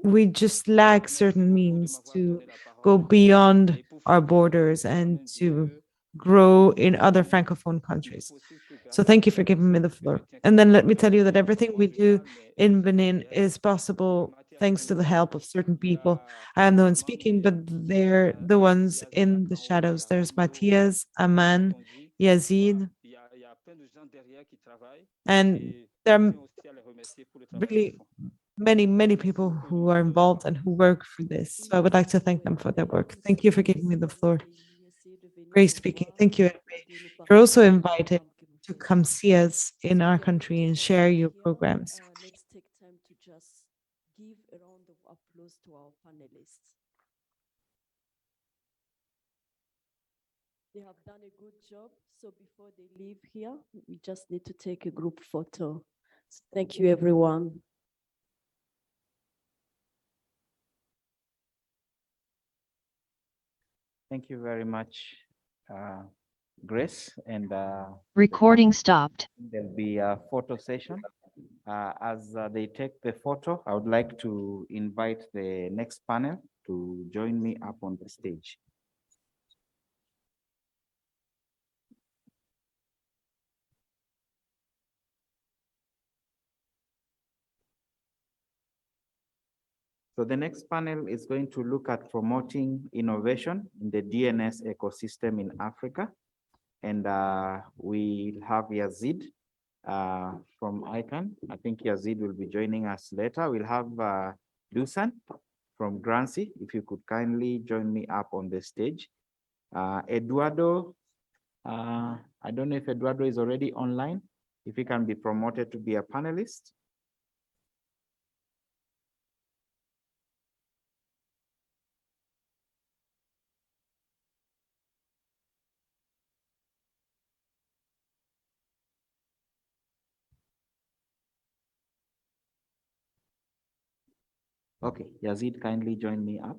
Speaker 4: We just lack certain means to go beyond our borders and to grow in other Francophone countries. So thank you for giving me the floor. And then let me tell you that everything we do in Benin is possible thanks to the help of certain people. I am the one speaking, but they're the ones in the shadows. There's Matthias, Aman, Yazid, and there are really many people who are involved and who work for this. So I would like to thank them for their work. Thank you for giving me the floor. Great speaking. Thank you. You're also invited to come see us in our country and share your programs.
Speaker 9: Let's take time to just give a round of applause to our panelists. They have done a good job. So before they leave here, we just need to take a group photo. So thank you, everyone.
Speaker 1: Thank you very much, Grace. And
Speaker 7: recording stopped.
Speaker 1: There'll be a photo session. As they take the photo, I would like to invite the next panel to join me up on the stage. So the next panel is going to look at promoting innovation in the DNS ecosystem in Africa. And we'll have Yazid from ICANN. I think Yazid will be joining us later. We'll have Dusan from Grancy, if you could kindly join me up on the stage. Eduardo, I don't know if Eduardo is already online, if he can be promoted to be a panelist. Okay, Yazid, kindly join me up.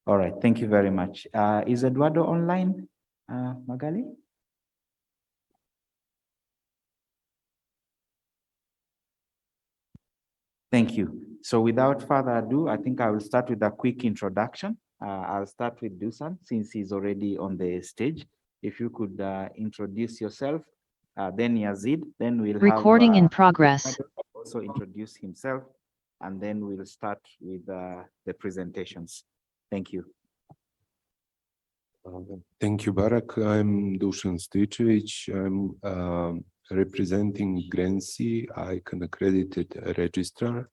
Speaker 1: All right, thank you very much. Is Eduardo online, Magali? Thank you. So without further ado, I think I will start with a quick introduction. I'll start with Dusan since he's already on the stage. If you could introduce yourself, then Yazid, then we'll
Speaker 7: Recording
Speaker 1: have
Speaker 7: in progress.
Speaker 1: also introduce himself, and then we'll start with the presentations. Thank you.
Speaker 10: Thank you, Barak. I'm Dusan Stoicevic. I'm representing Grenci, ICANN accredited registrar,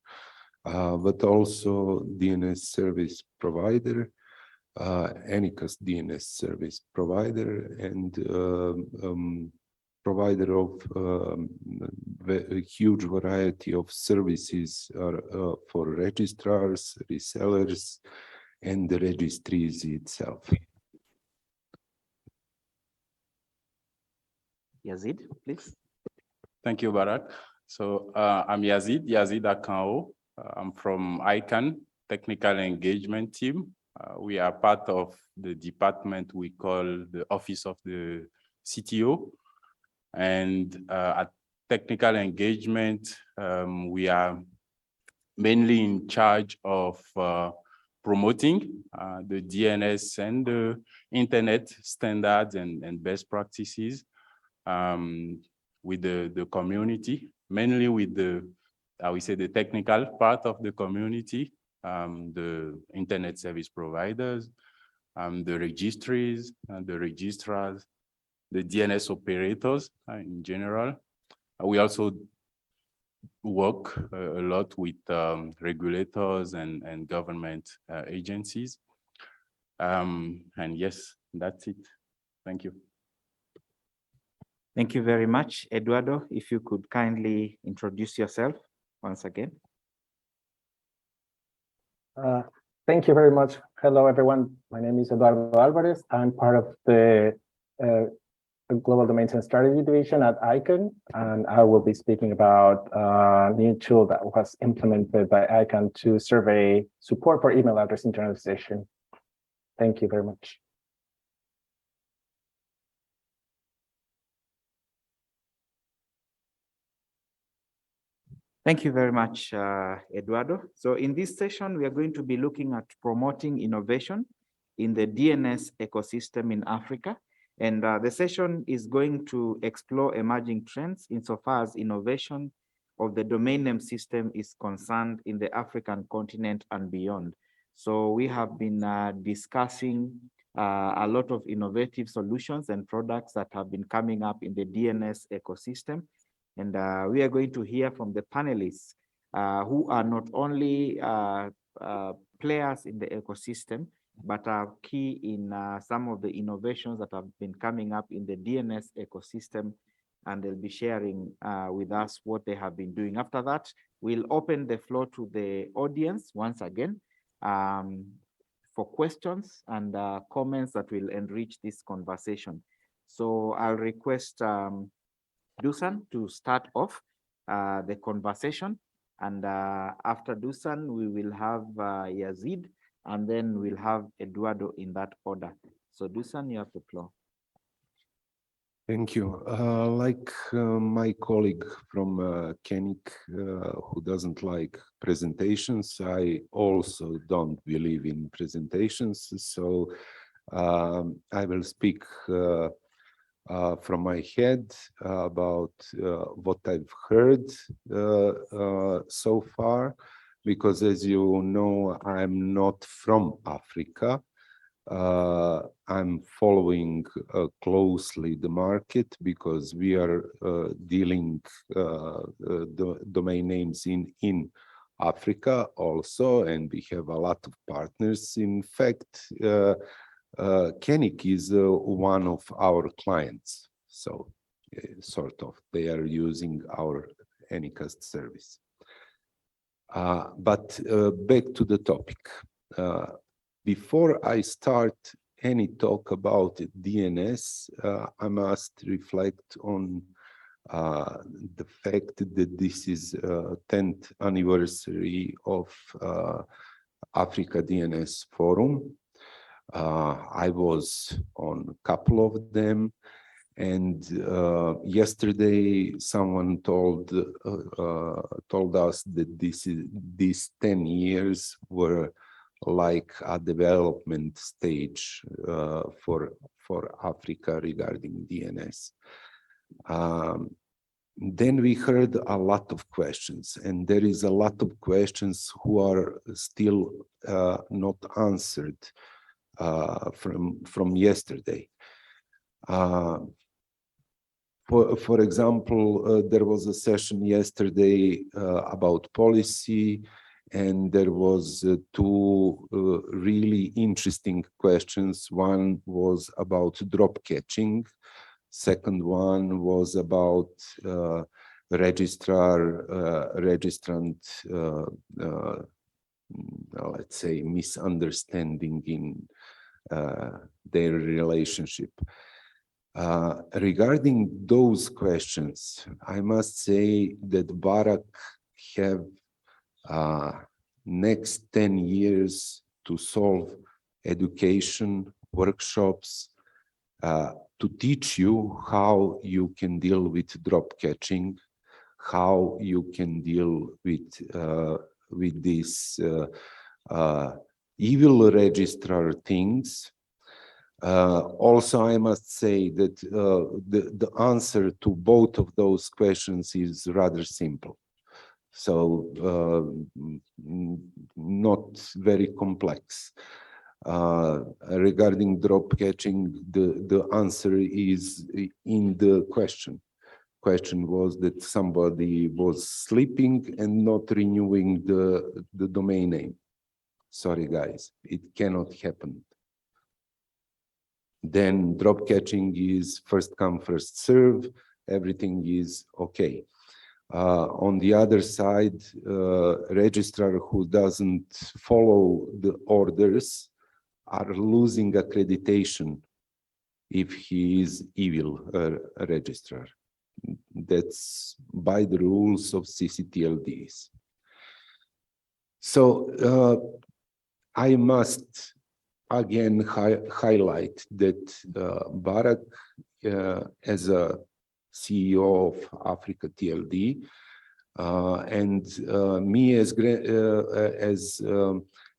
Speaker 10: but also DNS service provider, Anycast DNS service provider, and provider of a huge variety of services for registrars, resellers, and the registries itself.
Speaker 1: Yazid, please.
Speaker 22: Thank you, Barak. So I'm Yazid Akanwo. I'm from ICANN Technical Engagement Team. We are part of the department we call the Office of the CTO. And at Technical Engagement, we are mainly in charge of promoting the DNS and the internet standards and best practices with the community, mainly with the, I would say, the technical part of the community, the internet service providers, the registries, and the registrars, the DNS operators in general. We also work a lot with regulators and government agencies. And yes, that's it. Thank you.
Speaker 1: Thank you very much. Eduardo, if you could kindly introduce yourself once again.
Speaker 23: Thank you very much. Hello, everyone. My name is Eduardo Alvarez. I'm part of the Global Domains and Strategy Division at ICANN, and I will be speaking about a new tool that was implemented by ICANN to survey support for email address internalization. Thank you very much.
Speaker 1: Thank you very much, Eduardo. So in this session, we are going to be looking at promoting innovation in the DNS ecosystem in Africa. And the session is going to explore emerging trends insofar as innovation of the domain name system is concerned in the African continent and beyond. So we have been discussing a lot of innovative solutions and products that have been coming up in the DNS ecosystem. And we are going to hear from the panelists who are not only players in the ecosystem, but are key in some of the innovations that have been coming up in the DNS ecosystem, and they'll be sharing with us what they have been doing. After that, we'll open the floor to the audience once again for questions and comments that will enrich this conversation. So I'll request Dusan to start off the conversation, and after Dusan, we will have Yazid, and then we'll have Eduardo in that order. So Dusan, you have the floor.
Speaker 10: Thank you. Like my colleague from KeNIC, who doesn't like presentations, I also don't believe in presentations. So I will speak from my head about what I've heard so far, because as you know, I'm not from Africa. I'm following closely the market because we are dealing the domain names in Africa also, and we have a lot of partners. In fact, KeNIC is one of our clients, so sort of they are using our Anycast service. But back to the topic. Before I start any talk about DNS, I must reflect on the fact that this is 10th anniversary of Africa DNS Forum. I was on a couple of them, And yesterday, someone told us that these 10 years were like a development stage for Africa regarding DNS. Then we heard a lot of questions, and there is a lot of questions who are still not answered from yesterday. For example, there was a session yesterday about policy, and there was two really interesting questions. One was about drop catching. Second one was about registrant, let's say, misunderstanding in their relationship. Regarding those questions, I must say that Barak have next 10 years to solve education, workshops, to teach you how you can deal with drop catching, how you can deal with these evil registrar things. Also, I must say that the answer to both of those questions is rather simple. So not very complex. Regarding drop catching, the answer is in the question. Question was that somebody was sleeping and not renewing the domain name. Sorry, guys, it cannot happen. Then drop catching is first come, first serve. Everything is okay. On the other side, registrar who doesn't follow the orders are losing accreditation if he is evil registrar. That's by the rules of CCTLDs. So I must again highlight that Barak, as a CEO of Africa TLD, and me as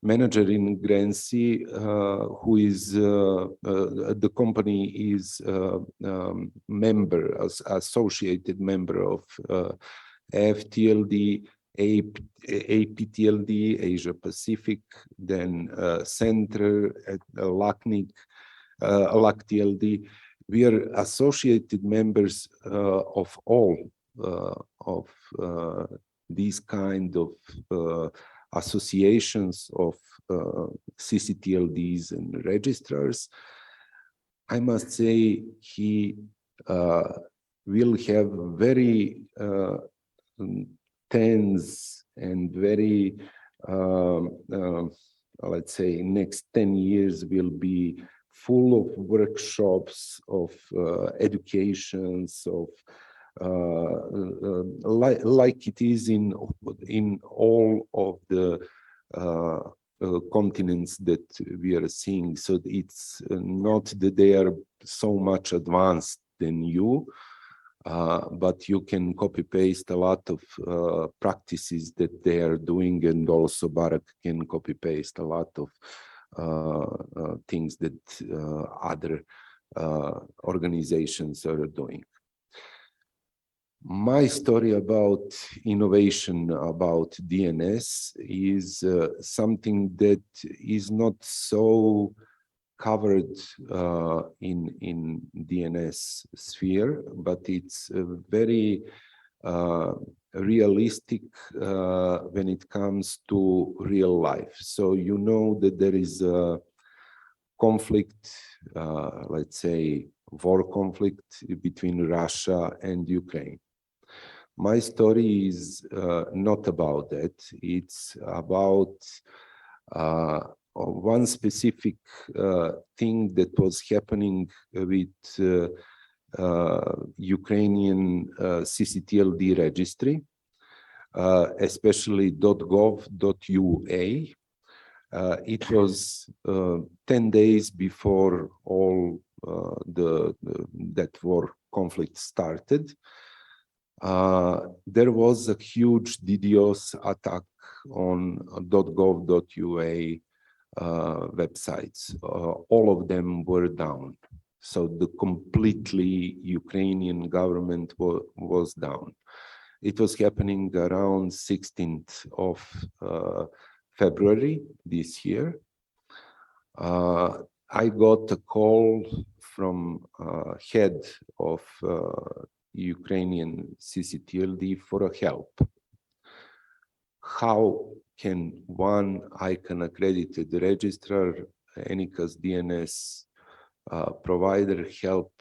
Speaker 10: manager in Grancy, who is the company is member, associated member of FTLD, APTLD, Asia Pacific, then Center at LACNIC, LACTLD. We are associated members of all of these kind of associations of CCTLDs and registrars. I must say he will have very tense and very, let's say, next 10 years will be full of workshops, of educations, of like it is in all of the continents that we are seeing. So it's not that they are so much advanced than you, but you can copy paste a lot of practices that they are doing, and also Barak can copy paste a lot of things that other organizations are doing. My story about innovation about DNS is something that is not so covered in DNS sphere, but it's very realistic when it comes to real life. So you know that there is a conflict, let's say war conflict between Russia and Ukraine. My story is not about that. It's about one specific thing that was happening with Ukrainian CCTLD registry, especially .gov.ua. It was 10 days before all that war conflict started, there was a huge DDoS attack on .gov.ua websites. All of them were down. So the completely Ukrainian government was down. It was happening around 16th of February this year. I got a call from head of Ukrainian CCTLD for a help. How can one ICANN accredited registrar, ENICAS DNS provider help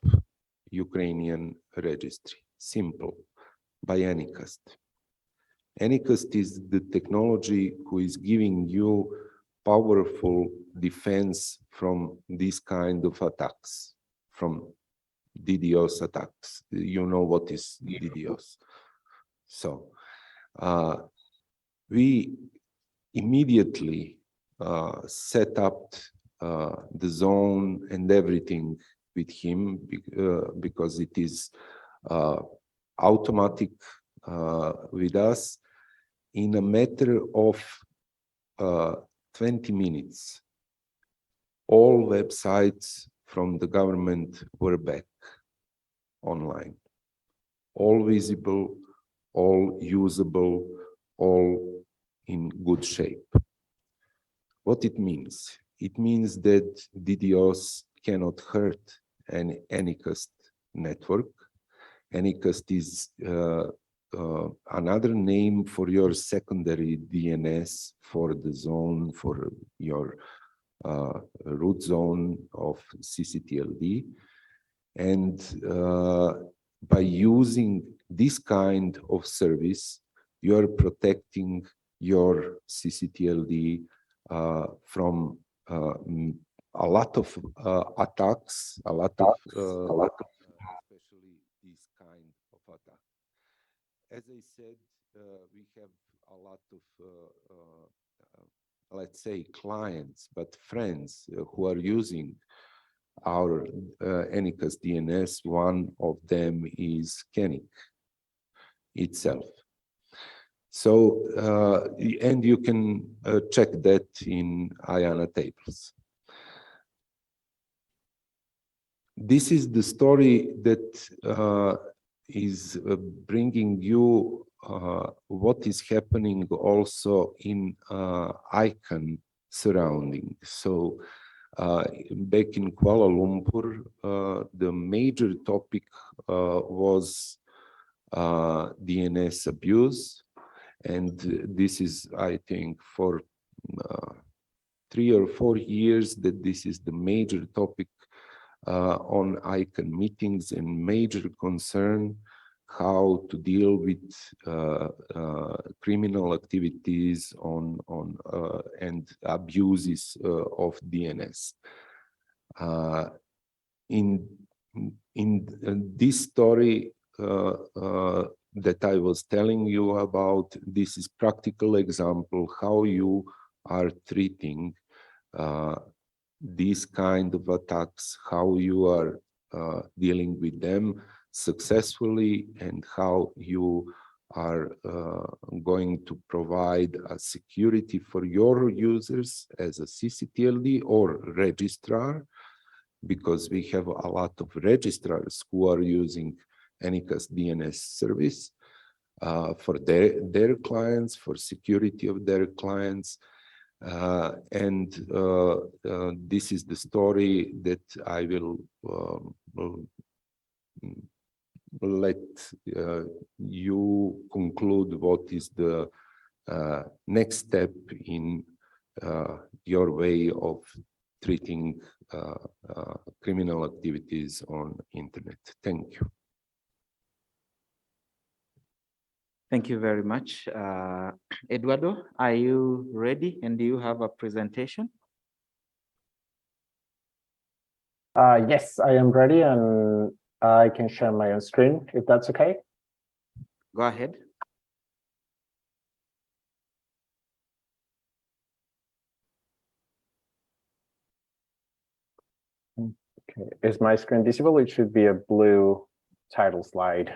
Speaker 10: Ukrainian registry? Simple, by ENICAST. ENICAST is the technology who is giving you powerful defense from this kind of attacks, from DDoS attacks. You know what is DDoS. So we immediately set up the zone and everything with him because it is automatic with us. In a matter of 20 minutes, all websites from the government were back online, all visible, all usable, all in good shape. What it means? It means that DDoS cannot hurt an ENICAST network. ENICAST is another name for your secondary DNS for the zone, for your root zone of CCTLD. And by using this kind of service, you are protecting your CCTLD from a lot of attacks, especially this kind of attack. As I said, we have a lot of, let's say, clients, but friends who are using our ENICAS DNS. One of them is KeNIC itself. So, and you can check that in IANA tables. This is the story that is bringing you what is happening also in ICANN surrounding. So back in Kuala Lumpur, the major topic was DNS abuse. And this is, I think, for 3 or 4 years that this is the major topic on ICANN meetings and major concern how to deal with criminal activities and abuses of DNS. In this story that I was telling you about, this is practical example how you are treating these kind of attacks, how you are dealing with them successfully, and how you are going to provide a security for your users as a CCTLD or registrar, because we have a lot of registrars who are using ENICAS DNS service for their clients, for security of their clients. And this is the story that I will let you conclude what is the next step in your way of treating criminal activities on internet. Thank you.
Speaker 1: Thank you very much. Eduardo, are you ready and do you have a presentation?
Speaker 23: Yes, I am ready and I can share my own screen if that's okay.
Speaker 1: Go ahead.
Speaker 23: Okay, is my screen visible? It should be a blue title slide.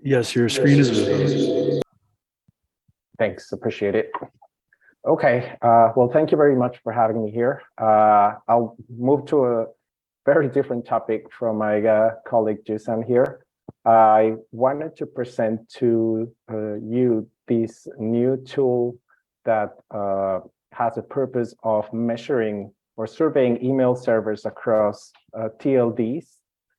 Speaker 19: Yes, your screen is visible.
Speaker 23: Thanks, appreciate it. Okay, well, thank you very much for having me here. I'll move to a very different topic from my colleague Jason here. I wanted to present to you this new tool that has a purpose of measuring or surveying email servers across TLDs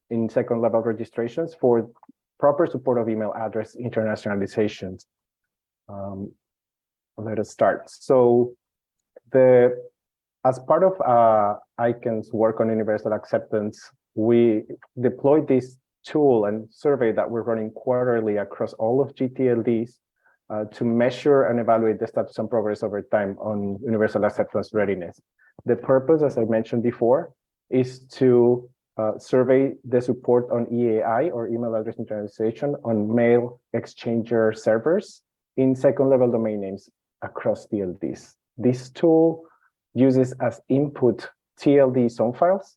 Speaker 23: in second level registrations for proper support of email address internationalizations. Let us start. So as part of ICANN's work on universal acceptance, we deployed this tool and survey that we're running quarterly across all of GTLDs to measure and evaluate the status and progress over time on universal acceptance readiness. The purpose, as I mentioned before, is to survey the support on EAI or email address internationalization on mail exchanger servers in second level domain names across TLDs. This tool uses as input TLD zone files,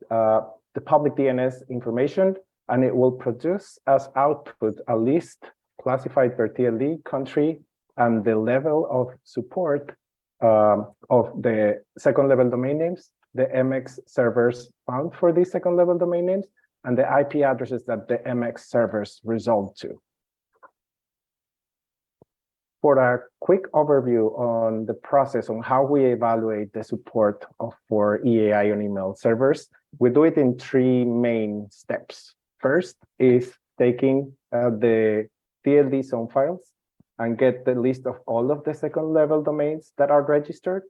Speaker 23: the public DNS information, and it will produce as output a list classified per TLD, country, and the level of support of the second level domain names, the MX servers found for these second level domain names, and the IP addresses that the MX servers resolved to. For a quick overview on the process on how we evaluate the support for EAI on email servers, we do it in three main steps. First is taking the TLD zone files and get the list of all of the second level domains that are registered,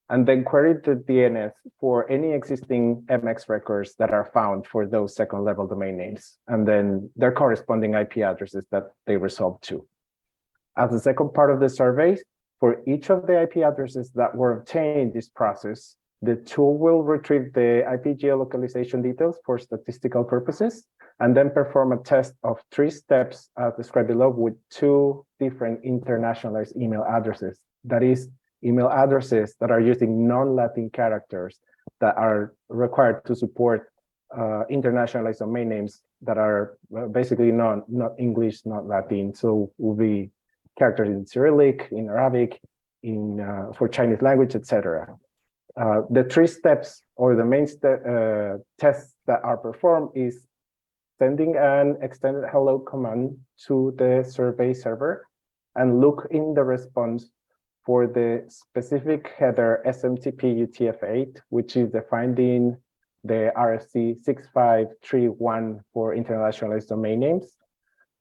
Speaker 23: and then query the DNS for any existing MX records that are found for those second level domain names, and then their corresponding IP addresses that they resolve to. As the second part of the survey, for each of the IP addresses that were obtained in this process, the tool will retrieve the IP geolocalization details for statistical purposes, and then perform a test of 3 steps as described below with 2 different internationalized email addresses. That is, email addresses that are using non-Latin characters that are required to support internationalized domain names that are basically not English, not Latin. So will be characters in Cyrillic, in Arabic, for Chinese language, etc. The 3 steps or the main tests that are performed is sending an extended hello command to the survey server and look in the response for the specific header SMTP UTF-8, which is defined in the RFC 6531 for internationalized domain names.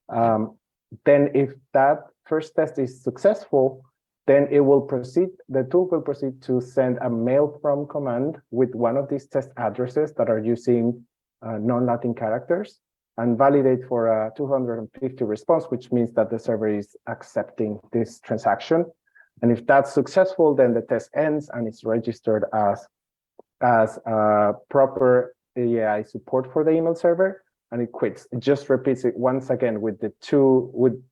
Speaker 23: Then if that first test is successful, then it will proceed, the tool will proceed to send a mail from command with one of these test addresses that are using non-Latin characters and validate for a 250 response, which means that the server is accepting this transaction. And if that's successful, then the test ends and it's registered as proper EAI support for the email server, and it quits. It just repeats it once again with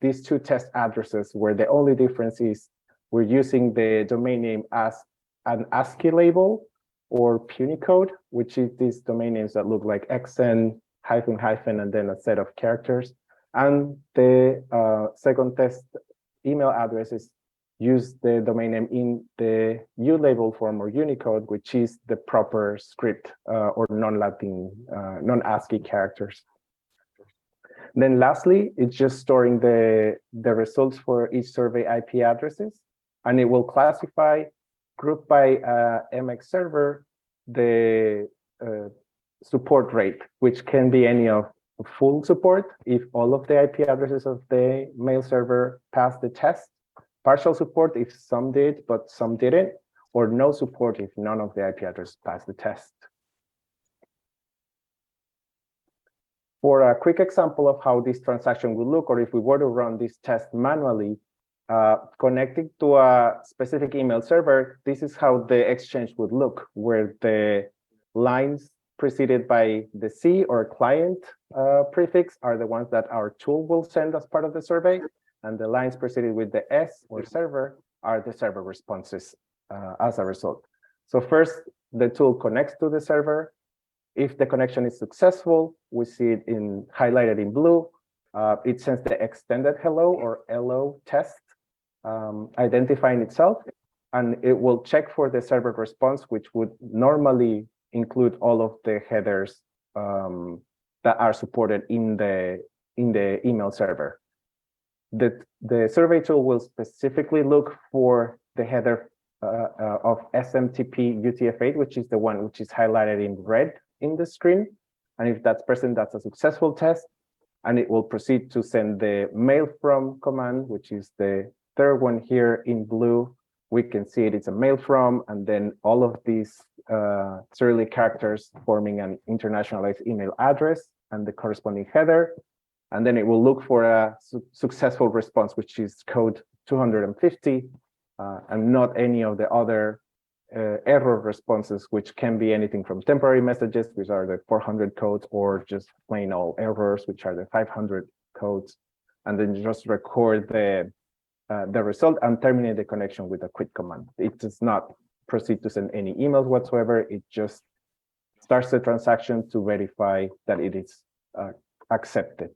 Speaker 23: these 2 test addresses, where the only difference is we're using the domain name as an ASCII label or Punicode, which is these domain names that look like XN, hyphen, and then a set of characters. And the second test email addresses use the domain name in the U label form or Unicode, which is the proper script or non-Latin, non-ASCII characters. Then lastly, it's just storing the results for each survey IP addresses, and it will classify, group by MX server, the support rate, which can be any of full support if all of the IP addresses of the mail server pass the test, partial support if some did but some didn't, or no support if none of the IP addresses pass the test. For a quick example of how this transaction would look, or if we were to run this test manually, connecting to a specific email server, this is how the exchange would look, where the lines preceded by the C or client prefix are the ones that our tool will send as part of the survey, and the lines preceded with the S or server are the server responses as a result. So first, the tool connects to the server. If the connection is successful, we see it highlighted in blue. It sends the extended hello or LO test, identifying itself, and it will check for the server response, which would normally include all of the headers that are supported in the email server. The survey tool will specifically look for the header of SMTP UTF-8, which is the one which is highlighted in red in the screen. And if that's present, that's a successful test. And it will proceed to send the mail from command, which is the third one here in blue. We can see it's a mail from, and then all of these Cyrillic characters forming an internationalized email address and the corresponding header. And then it will look for a successful response, which is code 250, and not any of the other error responses, which can be anything from temporary messages, which are the 400 codes, or just plain old errors, which are the 500 codes. And then you just record the result and terminate the connection with a quit command. It does not proceed to send any emails whatsoever. It just starts the transaction to verify that it is accepted.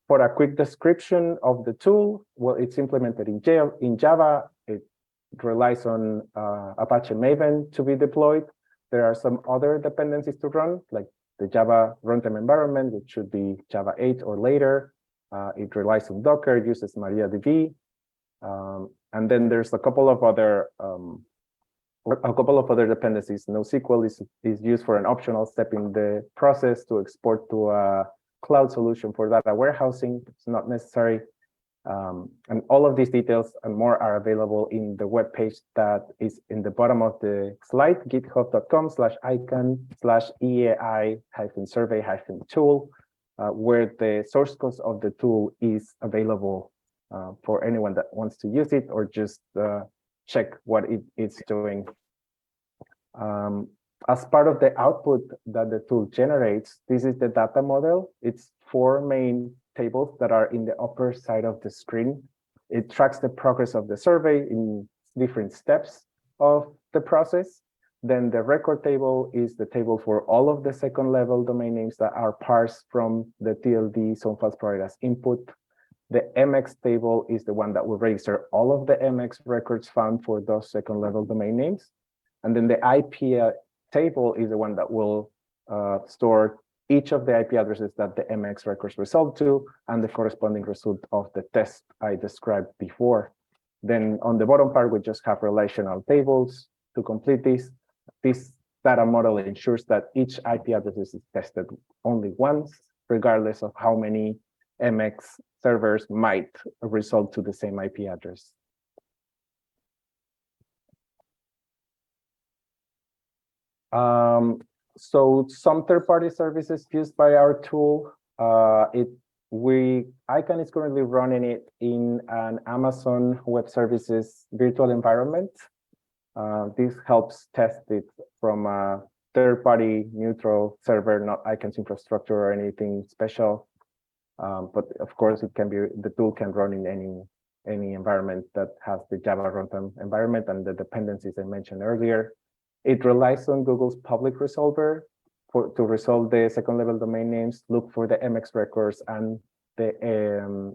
Speaker 23: For a quick description of the tool, well, it's implemented in Java. It relies on Apache Maven to be deployed. There are some other dependencies to run, like the Java runtime environment, which should be Java 8 or later. It relies on Docker, it uses MariaDB. And then there's a couple of other dependencies. NoSQL is used for an optional step in the process to export to a cloud solution for data warehousing. It's not necessary. And all of these details and more are available in the web page that is in the bottom of the slide, github.com/icon/EAI-survey-tool, where the source code of the tool is available for anyone that wants to use it or just check what it's doing. As part of the output that the tool generates, this is the data model. It's 4 main tables that are in the upper side of the screen. It tracks the progress of the survey in different steps of the process. Then the record table is the table for all of the second level domain names that are parsed from the TLD zone files provided as input. The MX table is the one that will register all of the MX records found for those second level domain names. And then the IP table is the one that will store each of the IP addresses that the MX records result to and the corresponding result of the test I described before. Then on the bottom part, we just have relational tables to complete this. This data model ensures that each IP address is tested only once, regardless of how many MX servers might result to the same IP address. So some third-party services used by our tool, ICANN is currently running it in an Amazon Web Services virtual environment. This helps test it from a third-party neutral server, not ICANN's infrastructure or anything special. But of course, the tool can run in any environment that has the Java runtime environment and the dependencies I mentioned earlier. It relies on Google's public resolver to resolve the second level domain names, look for the MX records and the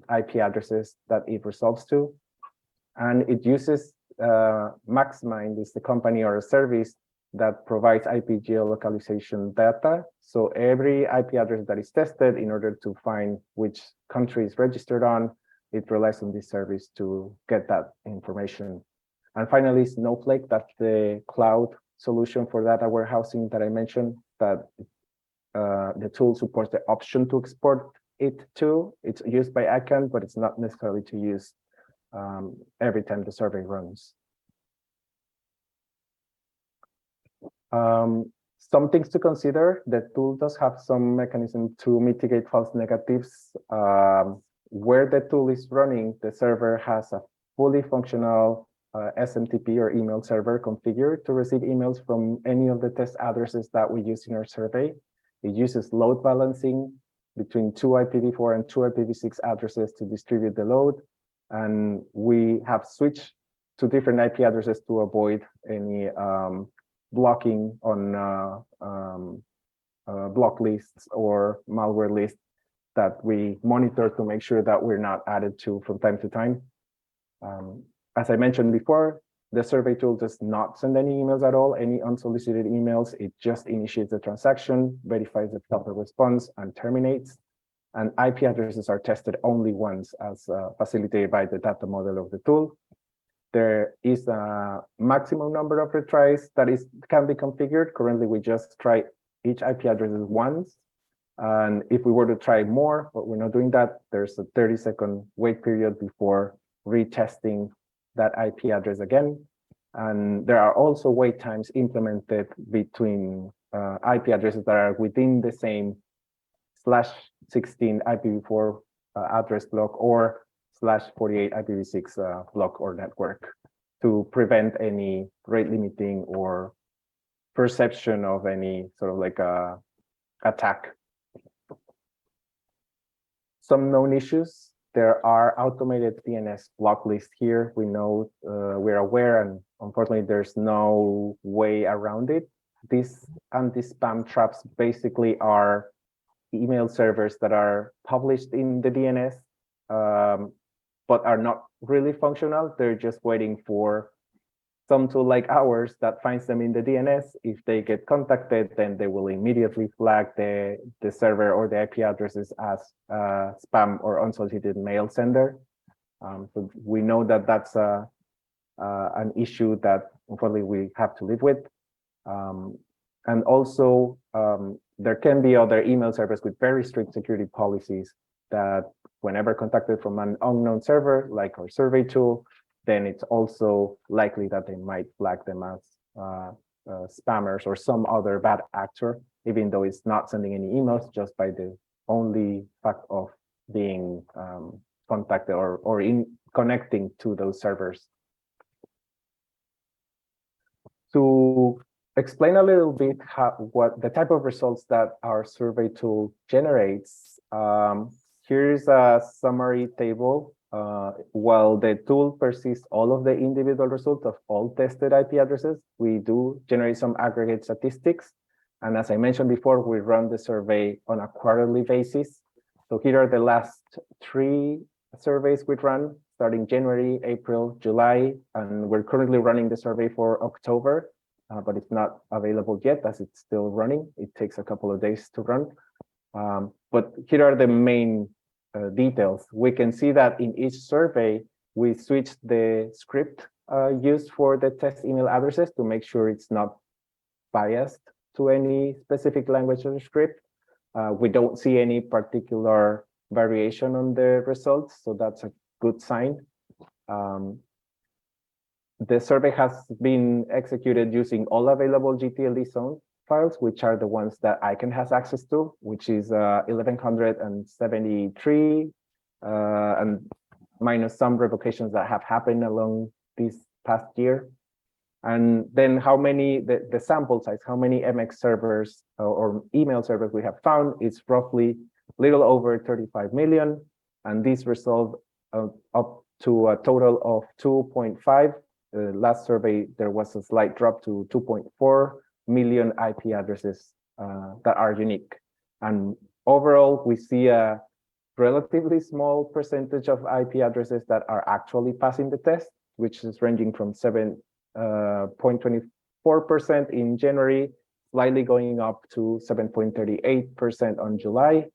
Speaker 23: IP addresses that it resolves to. And it uses MaxMind, is the company or a service that provides IP geolocalization data. So every IP address that is tested, in order to find which country is registered on, it relies on this service to get that information. And finally, Snowflake, that's the cloud solution for data warehousing that I mentioned, that the tool supports the option to export it to. It's used by ICANN, but it's not necessarily to use every time the survey runs. Some things to consider: the tool does have some mechanism to mitigate false negatives. Where the tool is running, the server has a fully functional SMTP or email server configured to receive emails from any of the test addresses that we use in our survey. It uses load balancing between 2 IPv4 and 2 IPv6 addresses to distribute the load. And we have switched to different IP addresses to avoid any blocking on block lists or malware lists that we monitor to make sure that we're not added to from time to time. As I mentioned before, the survey tool does not send any emails at all, any unsolicited emails. It just initiates the transaction, verifies the proper response, and terminates. And IP addresses are tested only once, as facilitated by the data model of the tool. There is a maximum number of retries that can be configured. Currently, we just try each IP address once. And if we were to try more, but we're not doing that, there's a 30-second wait period before retesting that IP address again. And there are also wait times implemented between IP addresses that are within the same /16 IPv4 address block or /48 IPv6 block or network to prevent any rate limiting or perception of any sort of like a attack. Some known issues. There are automated DNS block lists here. We know, we're aware, and unfortunately, there's no way around it. These anti-spam traps basically are email servers that are published in the DNS, but are not really functional. They're just waiting for some tool like ours that finds them in the DNS. If they get contacted, then they will immediately flag the server or the IP addresses as spam or unsolicited mail sender. So we know that that's an issue that unfortunately we have to live with. And also, there can be other email servers with very strict security policies that whenever contacted from an unknown server, like our survey tool, then it's also likely that they might flag them as spammers or some other bad actor, even though it's not sending any emails, just by the only fact of being contacted or in connecting to those servers. To explain a little bit what the type of results that our survey tool generates, here's a summary table. While the tool persists all of the individual results of all tested IP addresses, we do generate some aggregate statistics. And as I mentioned before, we run the survey on a quarterly basis. So here are the last 3 surveys we run, starting January, April, July, and we're currently running the survey for October, but it's not available yet as it's still running. It takes a couple of days to run. But here are the main details. We can see that in each survey, we switched the script used for the test email addresses to make sure it's not biased to any specific language or script. We don't see any particular variation on the results, so that's a good sign. The survey has been executed using all available GTLD zone files, which are the ones that ICANN has access to, which is 1173, and minus some revocations that have happened along this past year. And then how many, the sample size, how many MX servers or email servers we have found is roughly little over 35 million. And these result up to a total of 2.5. Last survey, there was a slight drop to 2.4 million IP addresses that are unique. And overall, we see a relatively small percentage of IP addresses that are actually passing the test, which is ranging from 7.24% in January, slightly going up to 7.38% on July.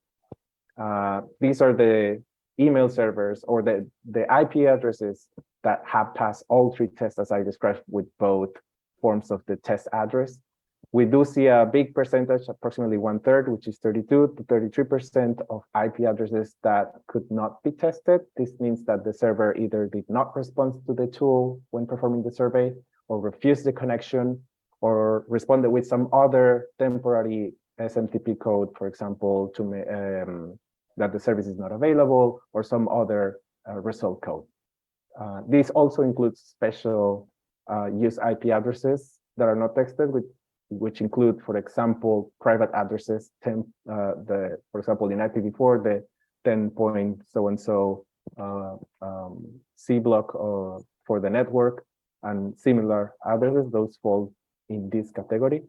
Speaker 23: These are the email servers or the IP addresses that have passed all 3 tests, as I described, with both forms of the test address. We do see a big percentage, approximately 1/3, which is 32 to 33% of IP addresses that could not be tested. This means that the server either did not respond to the tool when performing the survey, or refused the connection, or responded with some other temporary SMTP code, for example, to that the service is not available, or some other result code. This also includes special use IP addresses that are not tested, which include, for example, private addresses. For example, in IPv4, the 10 point so and so C block for the network, and similar addresses, those fall in this category.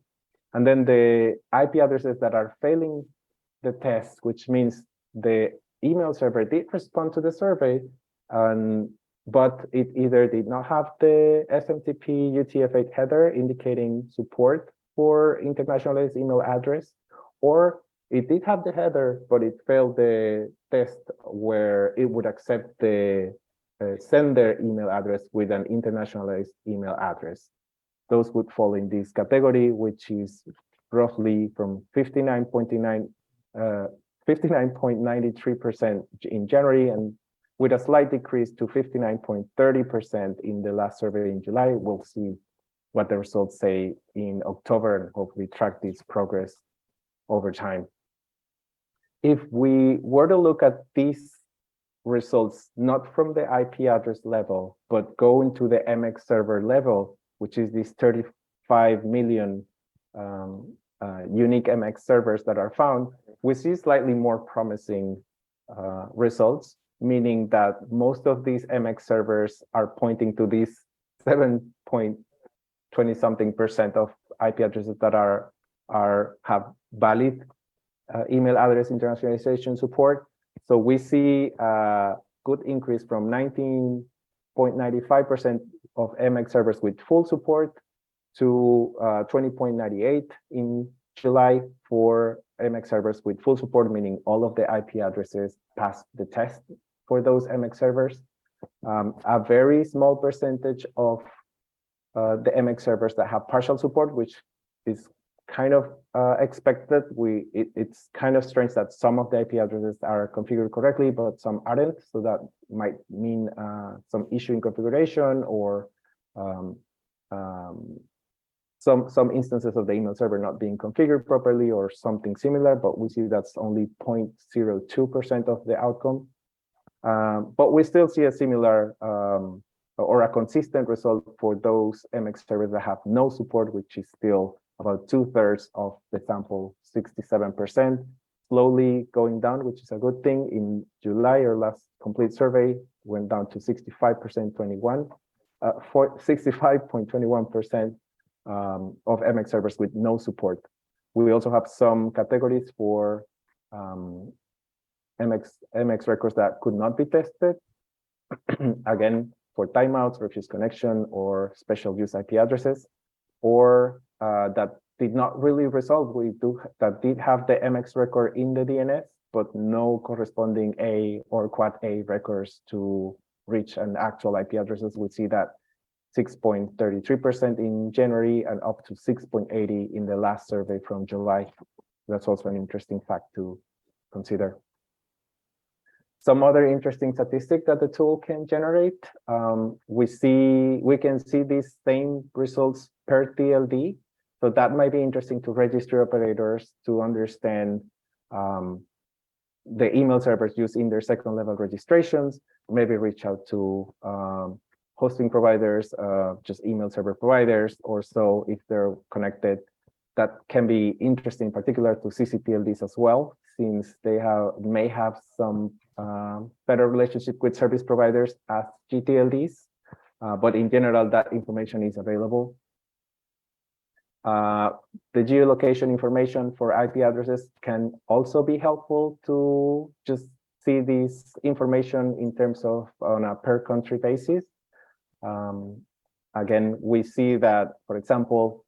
Speaker 23: And then the IP addresses that are failing the test, which means the email server did respond to the survey, but it either did not have the SMTP UTF-8 header indicating support for internationalized email address, or it did have the header, but it failed the test where it would accept the sender email address with an internationalized email address. Those would fall in this category, which is roughly from 59.93% in January, and with a slight decrease to 59.30% in the last survey in July. We'll see what the results say in October and hopefully track this progress over time. If we were to look at these results, not from the IP address level, but go into the MX server level, which is these 35 million unique MX servers that are found, we see slightly more promising results, meaning that most of these MX servers are pointing to these 7.20-something% of IP addresses that have valid email address internationalization support. So we see a good increase from 19.95% of MX servers with full support to 20.98 in July for MX servers with full support, meaning all of the IP addresses passed the test for those MX servers. A very small percentage of the MX servers that have partial support, which is kind of expected. It's kind of strange that some of the IP addresses are configured correctly, but some aren't. So that might mean some issue in configuration, or some instances of the email server not being configured properly, or something similar. But we see that's only 0.02% of the outcome. But we still see a similar or a consistent result for those MX servers that have no support, which is still about 2/3 of the sample, 67%, slowly going down, which is a good thing. In July, our last complete survey went down to 65.21% of MX servers with no support. We also have some categories for MX records that could not be tested. Again, for timeouts, refused connection, or special use IP addresses, or that did not really resolve. That did have the MX record in the DNS, but no corresponding A or Quad A records to reach an actual IP addresses. We see that 6.33% in January and up to 6.80 in the last survey from July. That's also an interesting fact to consider. Some other interesting statistic that the tool can generate. We can see these same results per TLD. So that might be interesting to registry operators to understand the email servers used in their second level registrations, maybe reach out to hosting providers, just email server providers, or so if they're connected. That can be interesting, particular to CCTLDs as well, since they may have some better relationship with service providers as GTLDs, but in general, that information is available. The geolocation information for IP addresses can also be helpful to just see this information in terms of on a per country basis. Again, we see that, for example,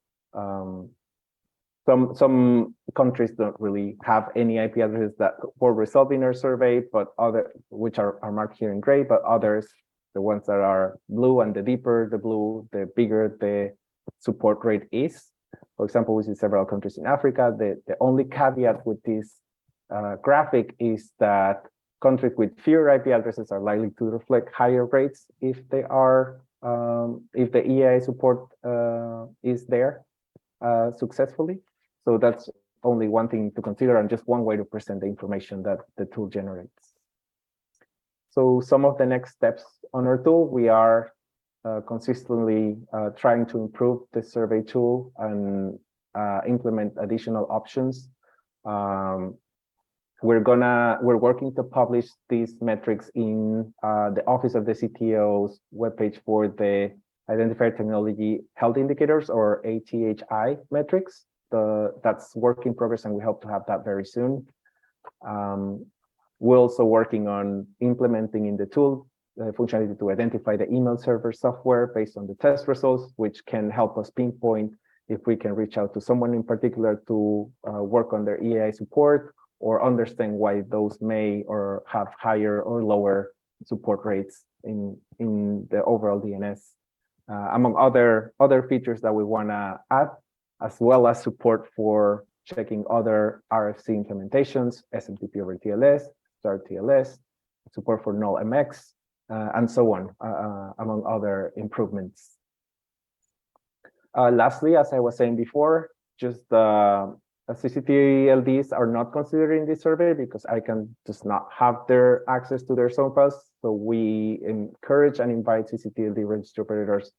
Speaker 23: some countries don't really have any IP addresses that were resolved in our survey, but which are marked here in gray, but others, the ones that are blue, and the deeper the blue, the bigger the support rate is. For example, we see several countries in Africa. The only caveat with this graphic is that countries with fewer IP addresses are likely to reflect higher rates if they are if the EAI support is there successfully. So that's only one thing to consider, and just one way to present the information that the tool generates. So some of the next steps on our tool, we are consistently trying to improve the survey tool and implement additional options. We're working to publish these metrics in the Office of the CTO's webpage for the Identifier Technology Health Indicators, or ATHI metrics. That's work in progress, and we hope to have that very soon. We're also working on implementing in the tool functionality to identify the email server software based on the test results, which can help us pinpoint if we can reach out to someone in particular to work on their EAI support, or understand why those may or have higher or lower support rates in the overall DNS. Among other features that we want to add, as well as support for checking other RFC implementations, SMTP over TLS, STAR TLS, support for null MX, and so on, among other improvements. Lastly, as I was saying before, just CCTLDs are not considered in this survey because ICANN does not have their access to their zone files. So we encourage and invite CCTLD registry operators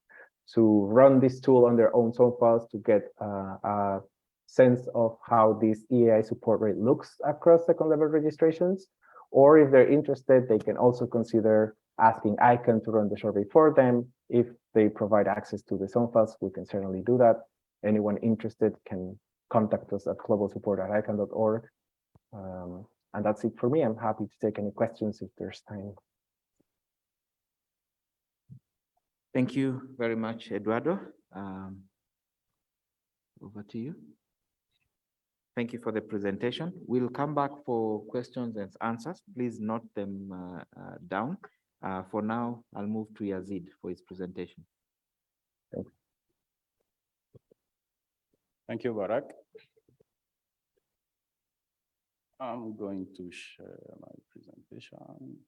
Speaker 23: to run this tool on their own zone files to get a sense of how this EAI support rate looks across second-level registrations. Or if they're interested, they can also consider asking ICANN to run the survey for them. If they provide access to the zone files, we can certainly do that. Anyone interested can contact us at globalsupport@icahn.org. And that's it for me. I'm happy to take any questions if there's time.
Speaker 1: Thank you very much, Eduardo. Over to you. Thank you for the presentation. We'll come back for questions and answers. Please note them down. For now, I'll move to Yazid for his presentation.
Speaker 23: Thanks.
Speaker 22: Thank you, Barak. I'm going to share my presentation.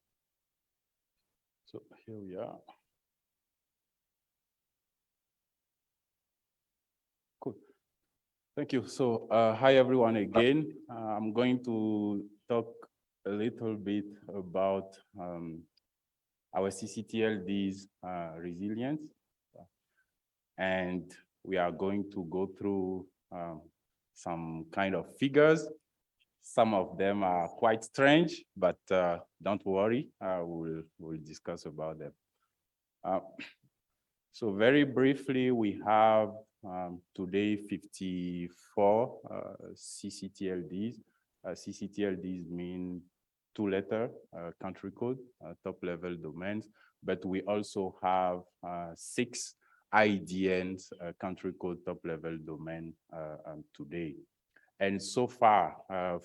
Speaker 22: So here we are. Cool. Thank you. So hi, everyone, again. I'm going to talk a little bit about our CCTLD's resilience. And we are going to go through some kind of figures. Some of them are quite strange, but don't worry, we'll discuss about them. So very briefly, we have today 54 CCTLDs. CCTLDs mean two-letter country code, top-level domains, but we also have 6 IDNs, country code top-level domain today. And so far,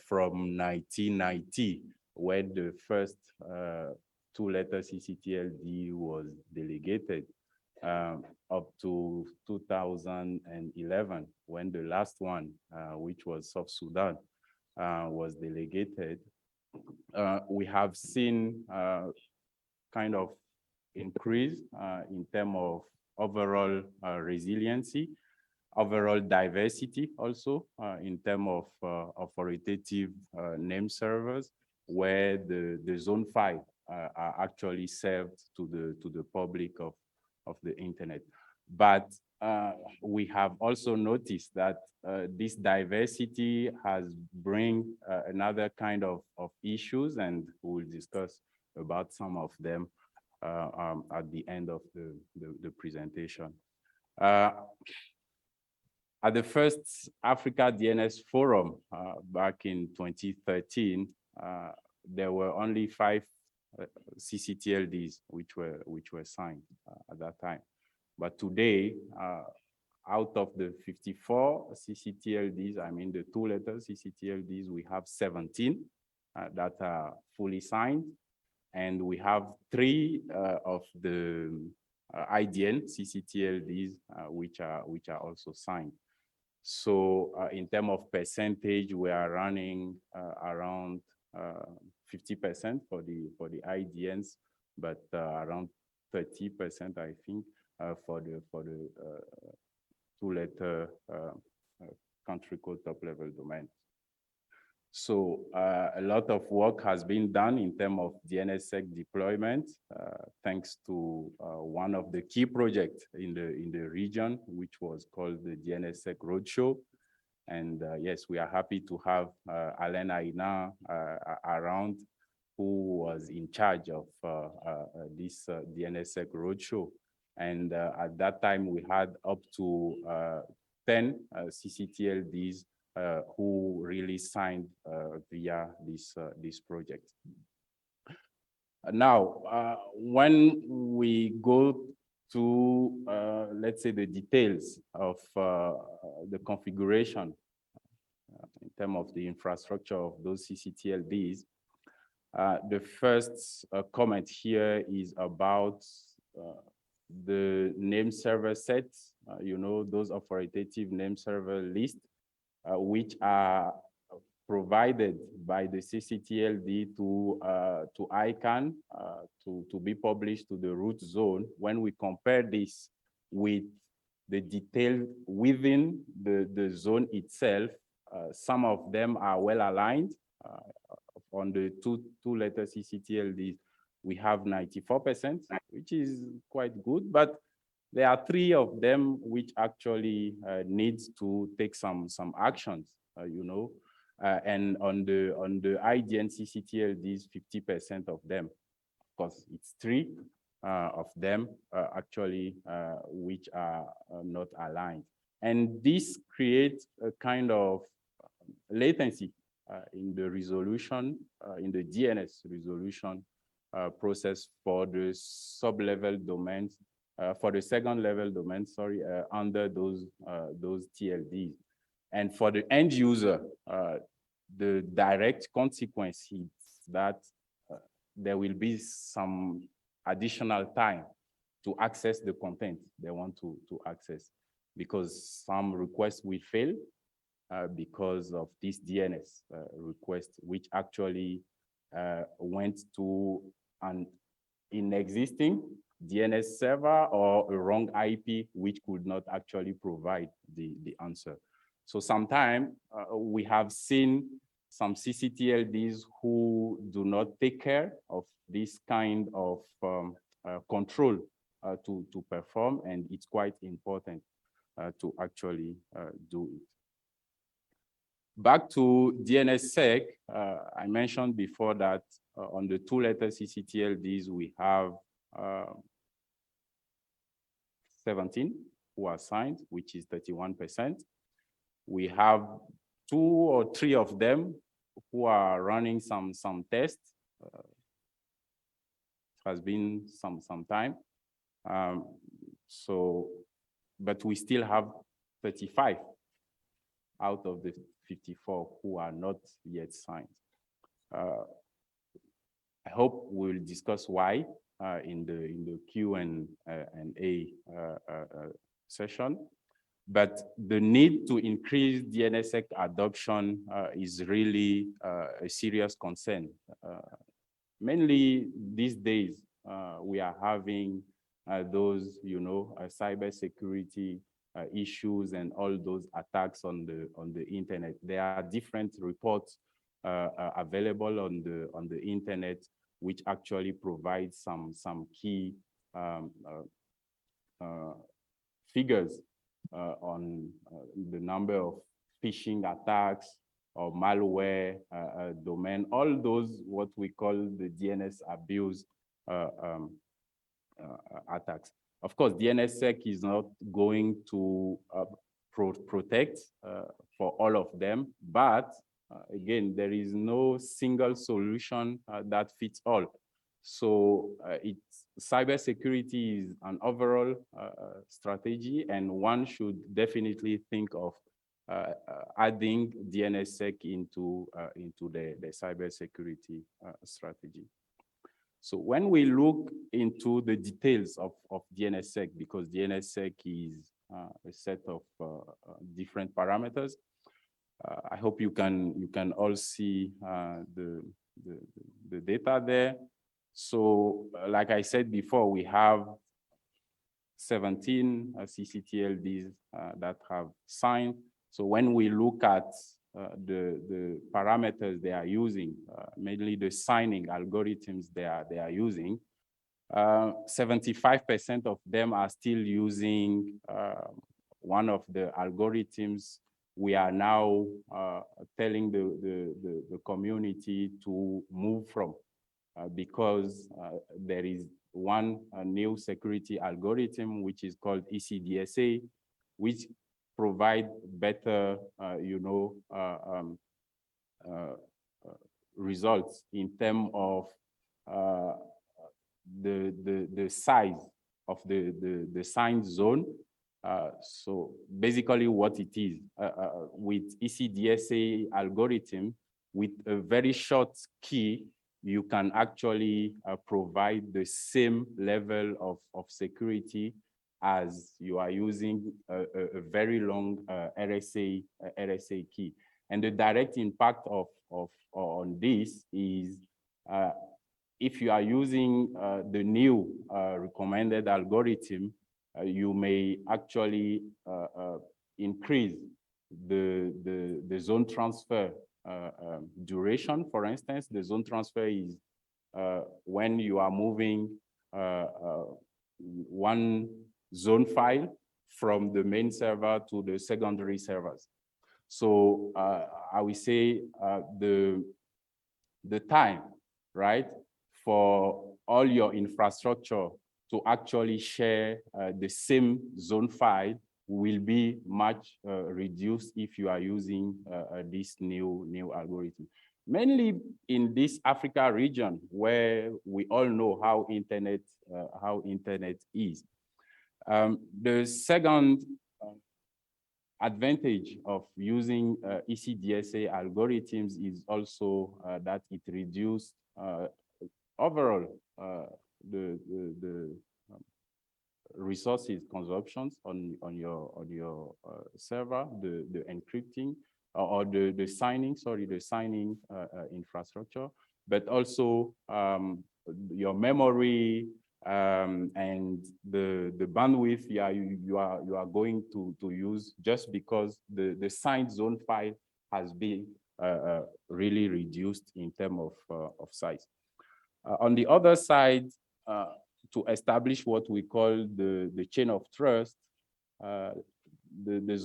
Speaker 22: from 1990, when the first two-letter CCTLD was delegated, up to 2011, when the last one, which was South Sudan, was delegated, we have seen kind of increase in terms of overall resiliency, overall diversity also in terms of authoritative name servers, where the zone 5 are actually served to the public of the internet. But we have also noticed that this diversity has bring another kind of issues, and we'll discuss about some of them at the end of the presentation. At the first Africa DNS Forum back in 2013, there were only 5 CCTLDs which were signed at that time. But today, out of the 54 CCTLDs, I mean the two-letter CCTLDs, we have 17 that are fully signed, and we have 3 of the IDN CCTLDs which are also signed. So in terms of percentage, we are running around 50% for the IDNs, but around 30%, I think, for the two-letter country code top-level domain. So a lot of work has been done in terms of DNSSEC deployment, thanks to one of the key projects in the region, which was called the DNSSEC Roadshow. And yes, we are happy to have Alain Aina around, who was in charge of this DNSSEC roadshow. And at that time, we had up to 10 CCTLDs who really signed via this project. Now, when we go to, let's say, the details of the configuration in terms of the infrastructure of those CCTLDs, the first comment here is about the name server sets, you know, those authoritative name server lists, which are provided by the CCTLD to ICANN to be published to the root zone. When we compare this with the detail within the zone itself, some of them are well aligned. On the two-letter CCTLD, we have 94%, which is quite good, but there are 3 of them which actually needs to take some actions, you know, and on the IDN CCTLDs, 50% of them, because it's 3 of them actually which are not aligned, and this creates a kind of latency in the resolution, in the DNS resolution process for the sub-level domains, for the second-level domains, sorry, under those TLDs. And for the end user, the direct consequence is that there will be some additional time to access the content they want to access, because some requests will fail because of this DNS request, which actually went to an inexisting DNS server or a wrong IP, which could not actually provide the answer. So sometimes we have seen some CCTLDs who do not take care of this kind of control to perform, and it's quite important to actually do it. Back to DNSSEC, I mentioned before that on the 2-letter CCTLDs, we have 17 who are signed, which is 31%. We have 2 or 3 of them who are running some tests. It has been some time. But we still have 35 out of the 54 who are not yet signed. I hope we'll discuss why in the Q&A session. But the need to increase DNSSEC adoption is really a serious concern. Mainly these days, we are having those, you know, cybersecurity issues and all those attacks on the internet. There are different reports available on the internet, which actually provide some key figures on the number of phishing attacks or malware domain, all those what we call the DNS abuse attacks. Of course, DNSSEC is not going to protect for all of them, but again, there is no single solution that fits all. So cybersecurity is an overall strategy, and one should definitely think of adding DNSSEC into the cybersecurity strategy. So when we look into the details of DNSSEC, because DNSSEC is a set of different parameters, I hope you can all see the data there. So like I said before, we have 17 CCTLDs that have signed. So when we look at the parameters they are using, mainly the signing algorithms they are using, 75% of them are still using one of the algorithms we are now telling the community to move from, because there is one new security algorithm, which is called ECDSA, which provide better, results in terms of the size of the signed zone. So basically what it is, with ECDSA algorithm, with a very short key, you can actually provide the same level of security as you are using a very long RSA key. And the direct impact on this is, if you are using the new recommended algorithm, you may actually increase the zone transfer duration. For instance, the zone transfer is when you are moving one zone file from the main server to the secondary servers. So I will say the time, right, for all your infrastructure to actually share the same zone file will be much reduced if you are using this new algorithm. Mainly in this Africa region, where we all know how internet is. The second advantage of using ECDSA algorithms is also that it reduces overall the resources consumptions on your server, the encrypting or the signing infrastructure, but also your memory and the bandwidth you are going to use, just because the signed zone file has been really reduced in terms of size. On the other side, to establish what we call the chain of trust, the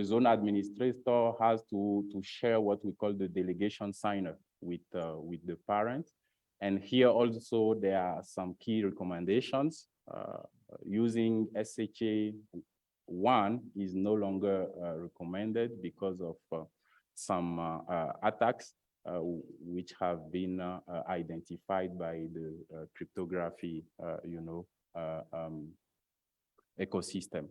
Speaker 22: zone administrator has to share what we call the delegation signer with the parent. And here also there are some key recommendations. Using SHA-1 is no longer recommended because of some attacks which have been identified by the cryptography, ecosystem.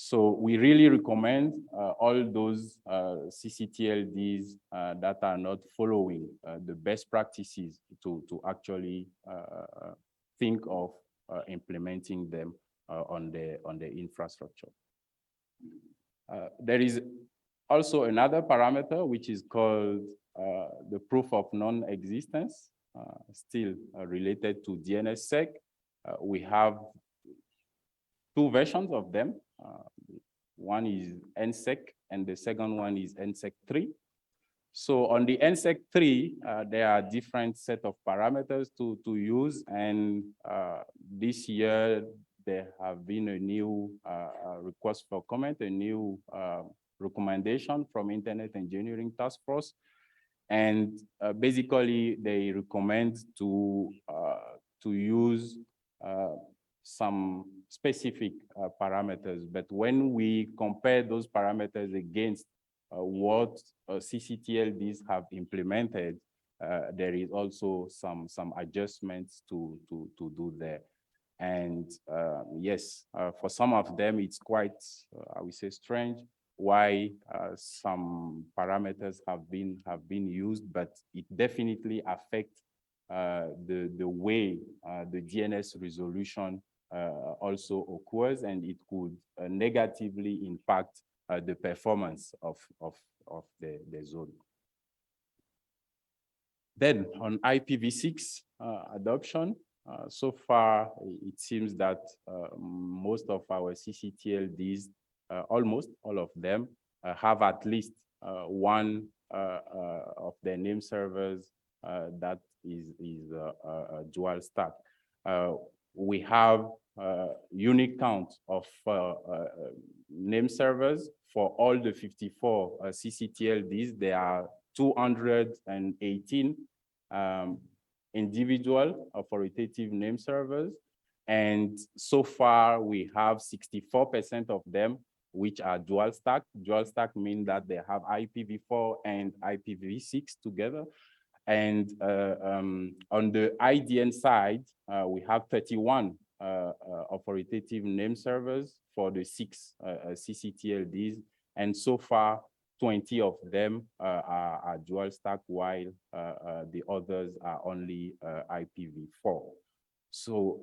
Speaker 22: So we really recommend all those CCTLDs that are not following the best practices to actually think of implementing them on the infrastructure. There is also another parameter which is called the proof of non-existence, still related to DNSSEC. We have two versions of them. One is NSEC and the second one is NSEC 3. So on the NSEC 3, there are different set of parameters to use, and this year there have been a new request for comment, a new recommendation from Internet Engineering Task Force, and basically they recommend to use some specific parameters. But when we compare those parameters against what CCTLDs have implemented, there is also some adjustments to do there. And yes, for some of them, it's quite, I would say, strange why some parameters have been used, but it definitely affects the way the DNS resolution also occurs, and it could negatively impact the performance of the zone. Then on IPv6 adoption, so far it seems that most of our CCTLDs, almost all of them, have at least one of their name servers that is a dual stack. We have unique count of name servers for all the 54 CCTLDs. There are 218 individual authoritative name servers. And so far we have 64% of them which are dual stack. Dual stack means that they have IPv4 and IPv6 together. And on the IDN side, we have 31 authoritative name servers for the 6 CCTLDs. And so far, 20 of them are dual stack, while the others are only IPv4. So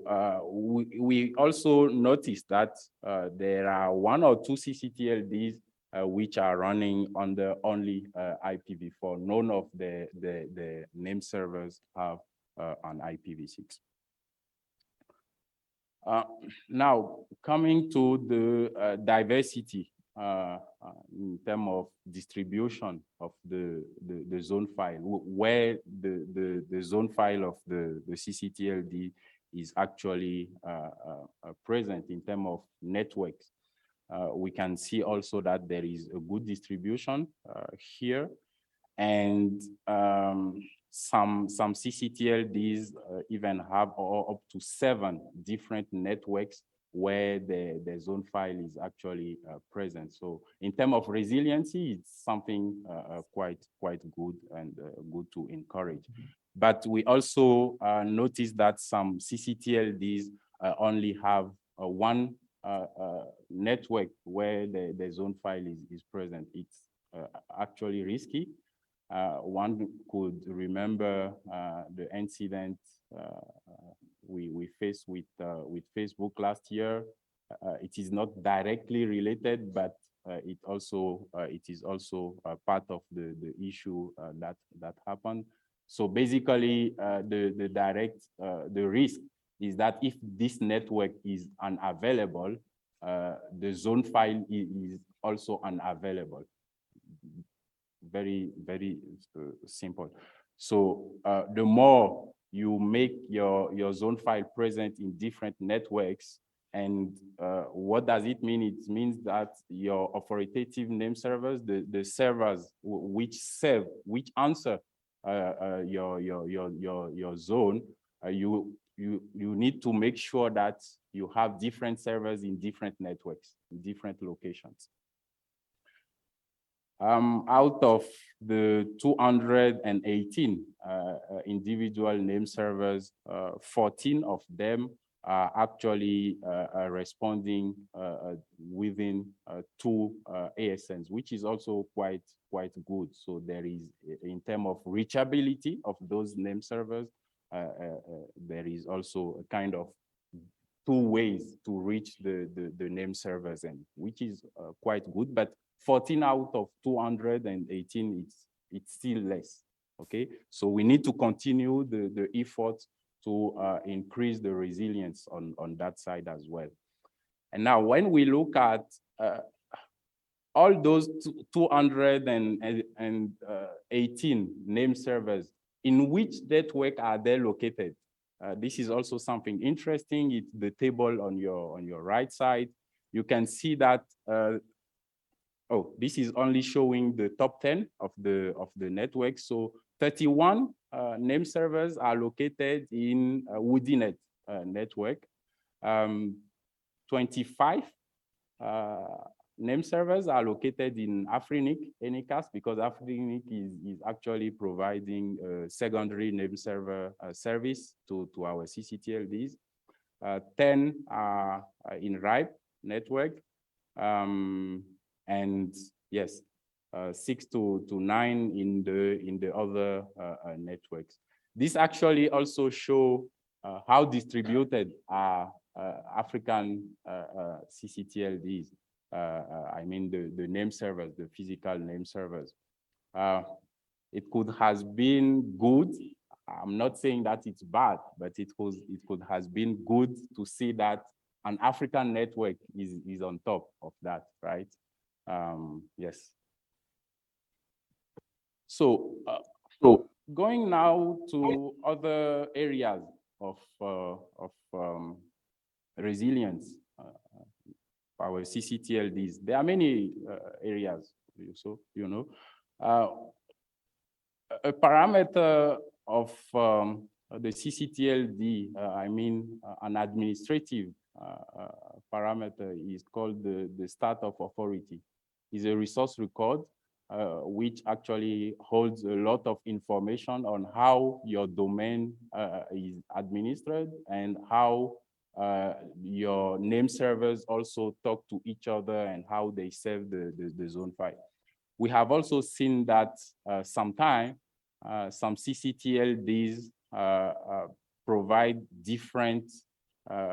Speaker 22: we also noticed that there are 1 or 2 CCTLDs which are running under only IPv4. None of the name servers have an IPv6. Now, coming to the diversity in terms of distribution of the zone file, where the zone file of the CCTLD is actually present in terms of networks. We can see also that there is a good distribution here, and some CCTLDs even have up to 7 different networks where the zone file is actually present. So in terms of resiliency, it's something quite good and good to encourage. But we also notice that some CCTLDs only have one network where the zone file is present. It's actually risky. One could remember the incident we faced with Facebook last year. It is not directly related, but it is also part of the issue that happened. So basically, the risk is that if this network is unavailable, the zone file is also unavailable. Very, very simple. So the more you make your zone file present in different networks, and what does it mean? It means that your authoritative name servers, the servers which answer your zone, you need to make sure that you have different servers in different networks, in different locations. Out of the 218 individual name servers, 14 of them are actually responding within 2 ASNs, which is also quite good. So there is, in terms of reachability of those name servers, there is also a kind of 2 ways to reach the name servers, and which is quite good. But 14 out of 218, it's still less. Okay, so we need to continue the effort to increase the resilience on that side as well. And now, when we look at all those 218 name servers, in which network are they located? This is also something interesting. It's the table on your right side. You can see that. This is only showing the top 10 of the network. So 31 name servers are located in WoodiNet network. 25 name servers are located in AfriNIC because AfriNIC is actually providing a secondary name server service to our CCTLDs. 10 are in RIPE network. And yes, 6 to 9 in the other networks. This actually also show how distributed are African CCTLDs. I mean the name servers, the physical name servers. It could has been good. I'm not saying that it's bad, but it could has been good to see that an African network is on top of that, right? Yes. So going now to other areas of resilience, our CCTLDs. There are many areas, so you know. A parameter of the CCTLD, I mean, an administrative parameter is called the start of authority. It's a resource record which actually holds a lot of information on how your domain is administered and how your name servers also talk to each other and how they serve the zone file. We have also seen that sometimes some CCTLDs provide different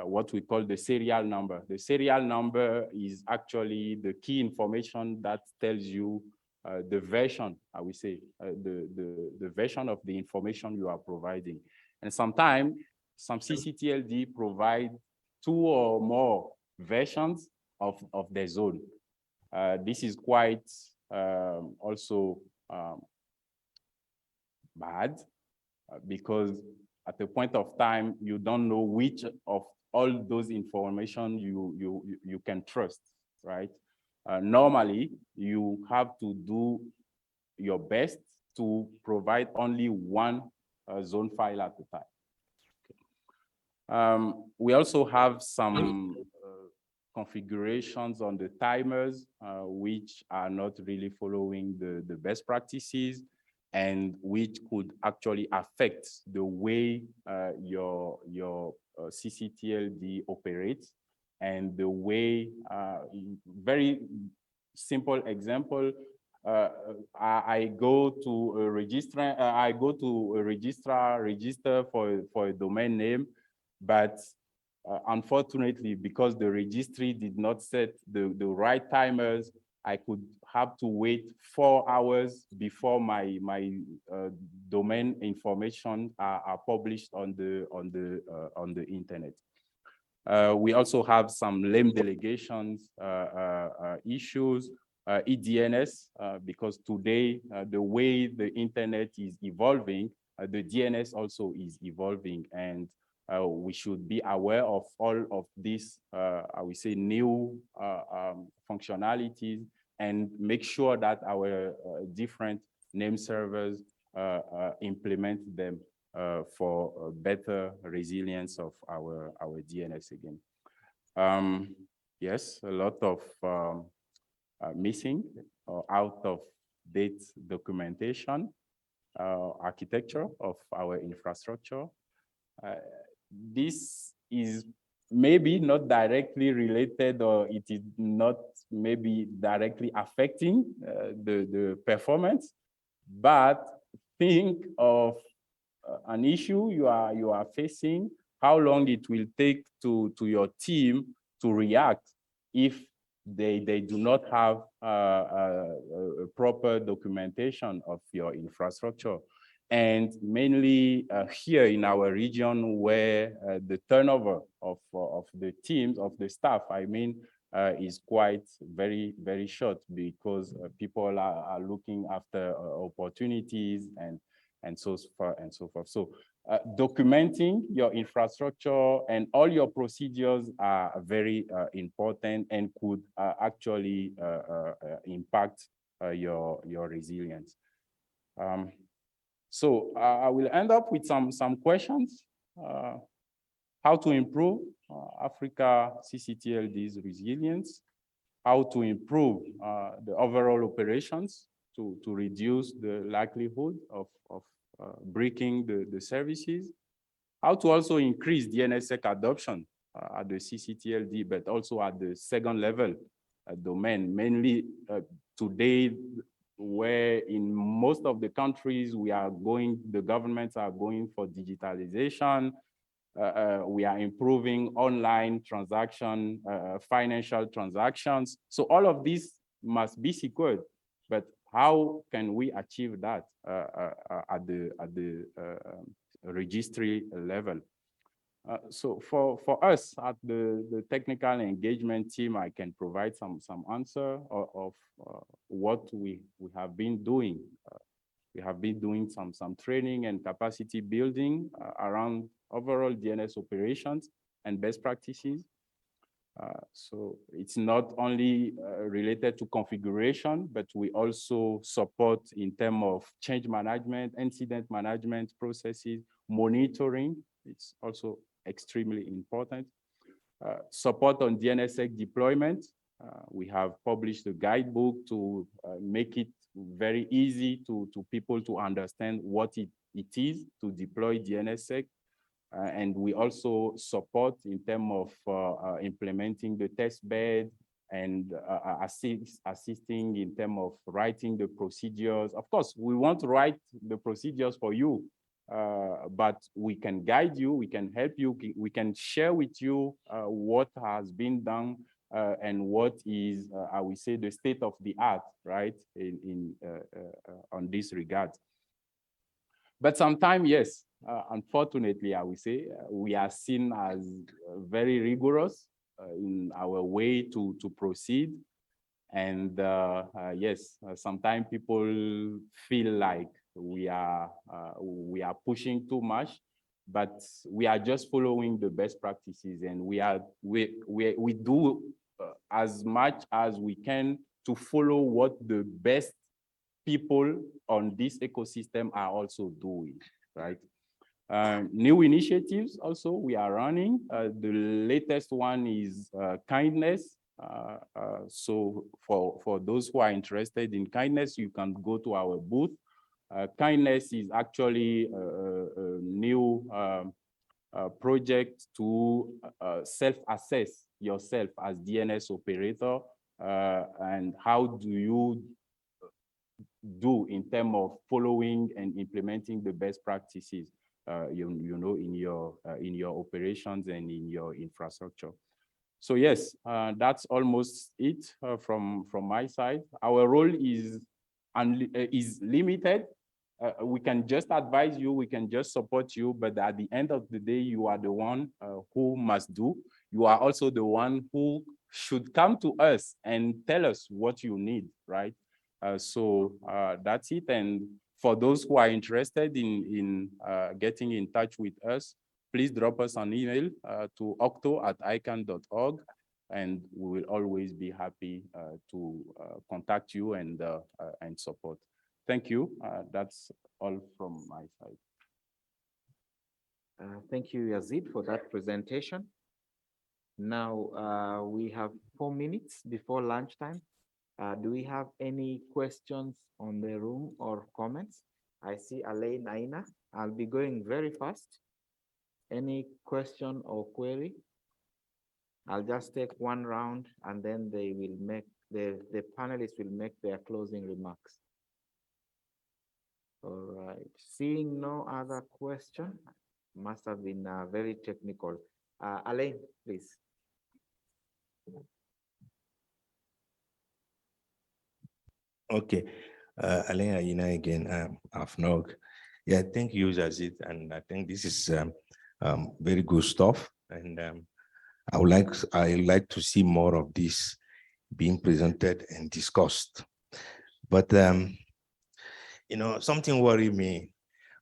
Speaker 22: what we call the serial number. The serial number is actually the key information that tells you the version, I would say, the version of the information you are providing. And sometimes some CCTLD provide 2 or more versions of the zone. This is quite also bad because at the point of time, you don't know which of all those information you can trust, right? Normally, you have to do your best to provide only one zone file at a time. We also have some configurations on the timers, which are not really following the best practices and which could actually affect the way your CCTLD operates and the way, very simple example, I go to a registrar, register for a domain name, but unfortunately, because the registry did not set the right timers, I could have to wait 4 hours before my domain information are published on the internet. We also have some lame delegations issues, eDNS, because today the way the internet is evolving, the DNS also is evolving, and we should be aware of all of these, I would say, new functionalities and make sure that our different name servers implement them for better resilience of our DNS again. Yes, a lot of missing or out of date documentation, architecture of our infrastructure. This is maybe not directly related, or it is not maybe directly affecting the performance, but think of an issue you are facing, how long it will take to your team to react if they do not have a proper documentation of your infrastructure. And mainly here in our region, where the turnover of the teams, of the staff, I mean, is quite very short, because people are looking after opportunities and so forth. So documenting your infrastructure and all your procedures are very important and could actually impact your resilience. So I will end up with some questions. How to improve Africa CCTLD's resilience, how to improve the overall operations to reduce the likelihood of breaking the services, how to also increase DNSSEC adoption at the CCTLD, but also at the second level domain, mainly today, where in most of the countries the governments are going for digitalization. We are improving online transaction, financial transactions. So all of this must be secured, but how can we achieve that at the registry level? So for us at the technical engagement team, I can provide some answer of what we have been doing. We have been doing some training and capacity building around overall DNS operations and best practices. So it's not only related to configuration, but we also support in terms of change management, incident management processes, monitoring. It's also extremely important. Support on DNSSEC deployment. We have published a guidebook to make it very easy to people to understand what it is to deploy DNSSEC. And we also support in terms of implementing the test bed and assisting in terms of writing the procedures. Of course, we want to write the procedures for you, but we can guide you, we can help you, we can share with you what has been done and what is, I would say, the state of the art, right, on this regard. But sometimes, yes, unfortunately, I would say, we are seen as very rigorous in our way to proceed. And yes, sometimes people feel like we are pushing too much, but we are just following the best practices, and we do as much as we can to follow what the best people on this ecosystem are also doing, right? New initiatives also we are running. The latest one is kindness. So for those who are interested in kindness, you can go to our booth. Kindness is actually a new project to self-assess yourself as DNS operator, and how do you do in terms of following and implementing the best practices, you know, in your operations and in your infrastructure. So yes, that's almost it from my side. Our role is limited. We can just advise you, we can just support you, but at the end of the day, you are the one who must do. You are also the one who should come to us and tell us what you need, right? So that's it. And for those who are interested in getting in touch with us, please drop us an email to octo@ican.org, and we will always be happy to contact you and support. Thank you. That's all from my side.
Speaker 1: Thank you, Yazid, for that presentation. Now we have 4 minutes before lunchtime. Do we have any questions on the room or comments? I see Alain Aina. I'll be going very fast. Any question or query? I'll just take one round and then they will make, the panelists will make their closing remarks. All right, seeing no other question, must have been very technical. Alain, please.
Speaker 2: Okay, Alain Aina again, AFNOG. Yeah, thank you, Yazid, and I think this is very good stuff, and I like to see more of this being presented and discussed. But you know, something worries me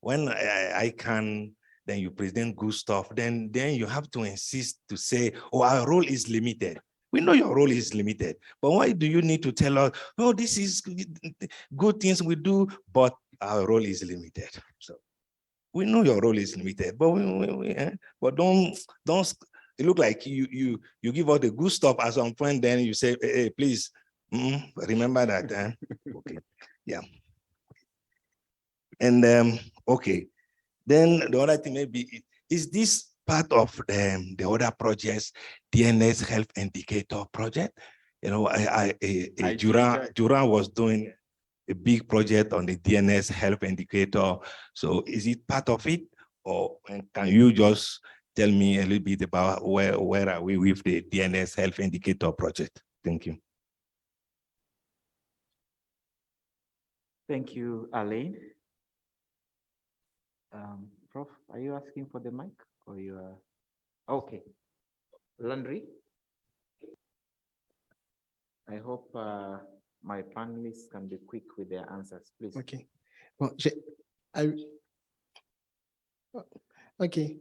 Speaker 2: when I can. Then you present good stuff. Then you have to insist to say, "Oh, our role is limited." We know your role is limited, but why do you need to tell us, "Oh, this is good things we do, but our role is limited"? So we know your role is limited, but but don't. It look like you give us the good stuff at some point. Then you say, "Hey, please, remember that." Okay, yeah. And okay, then the other thing maybe is this part of the other projects, DNS Health Indicator project. You know, Duran was doing a big project on the DNS Health Indicator. So is it part of it, or can you just tell me a little bit about where are we with the DNS Health Indicator project? Thank you.
Speaker 1: Thank you, Alain. Prof, are you asking for the mic or you are? Okay. Landry? I hope my panelists can be quick with their answers, please.
Speaker 5: Okay. Bon, OK.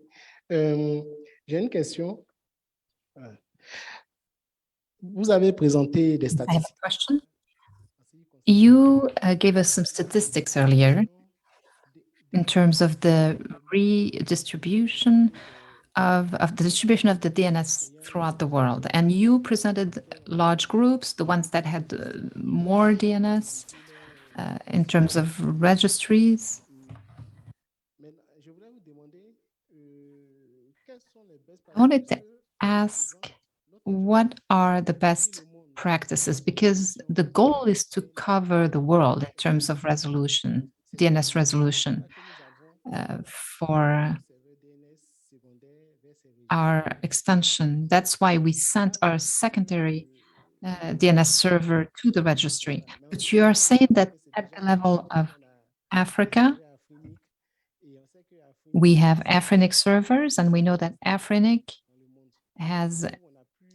Speaker 5: J'ai une question.
Speaker 20: Vous avez présenté des
Speaker 8: I have
Speaker 20: statistiques.
Speaker 8: a question. You gave us some statistics earlier in terms of the redistribution of the distribution of the DNS throughout the world. And you presented large groups, the ones that had more DNS in terms of registries. I wanted to ask, what are the best practices? Because the goal is to cover the world in terms of resolution, DNS resolution for our extension. That's why we sent our secondary DNS server to the registry. But you are saying that at the level of Africa, we have Afrinic servers, and we know that Afrinic has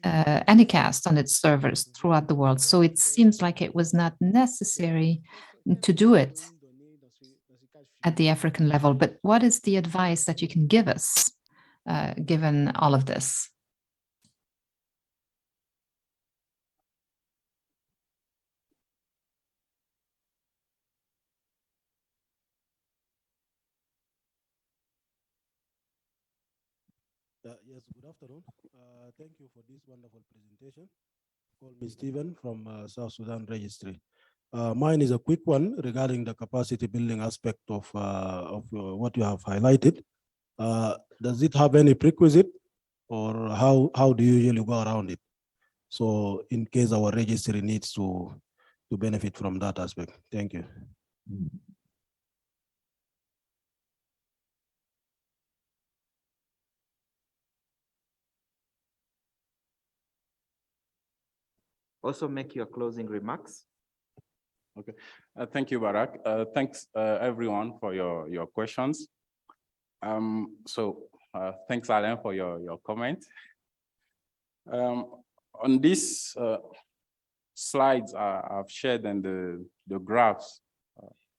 Speaker 8: Anycast on its servers throughout the world. So it seems like it was not necessary to do it at the African level. But what is the advice that you can give us, given all of this?
Speaker 5: Yes, good afternoon. Thank you for this wonderful presentation. Call me Stephen from South Sudan Registry. Mine is a quick one regarding the capacity building aspect of what you have highlighted. Does it have any prerequisite, or how do you usually go around it? So in case our registry needs to benefit from that aspect. Thank you.
Speaker 1: Also make your closing remarks.
Speaker 22: Okay, thank you, Barak. Thanks everyone for your questions. Thanks, Alain, for your comment. On these slides I've shared and the graphs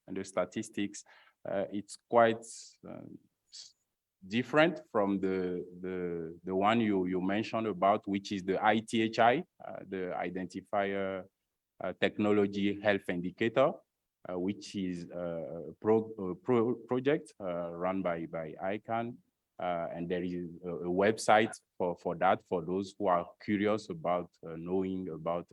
Speaker 22: and the statistics, it's quite different from the one you mentioned about, which is the ITHI, the Identifier Technology Health Indicator, which is a project run by ICANN. And there is a website for that, for those who are curious about knowing about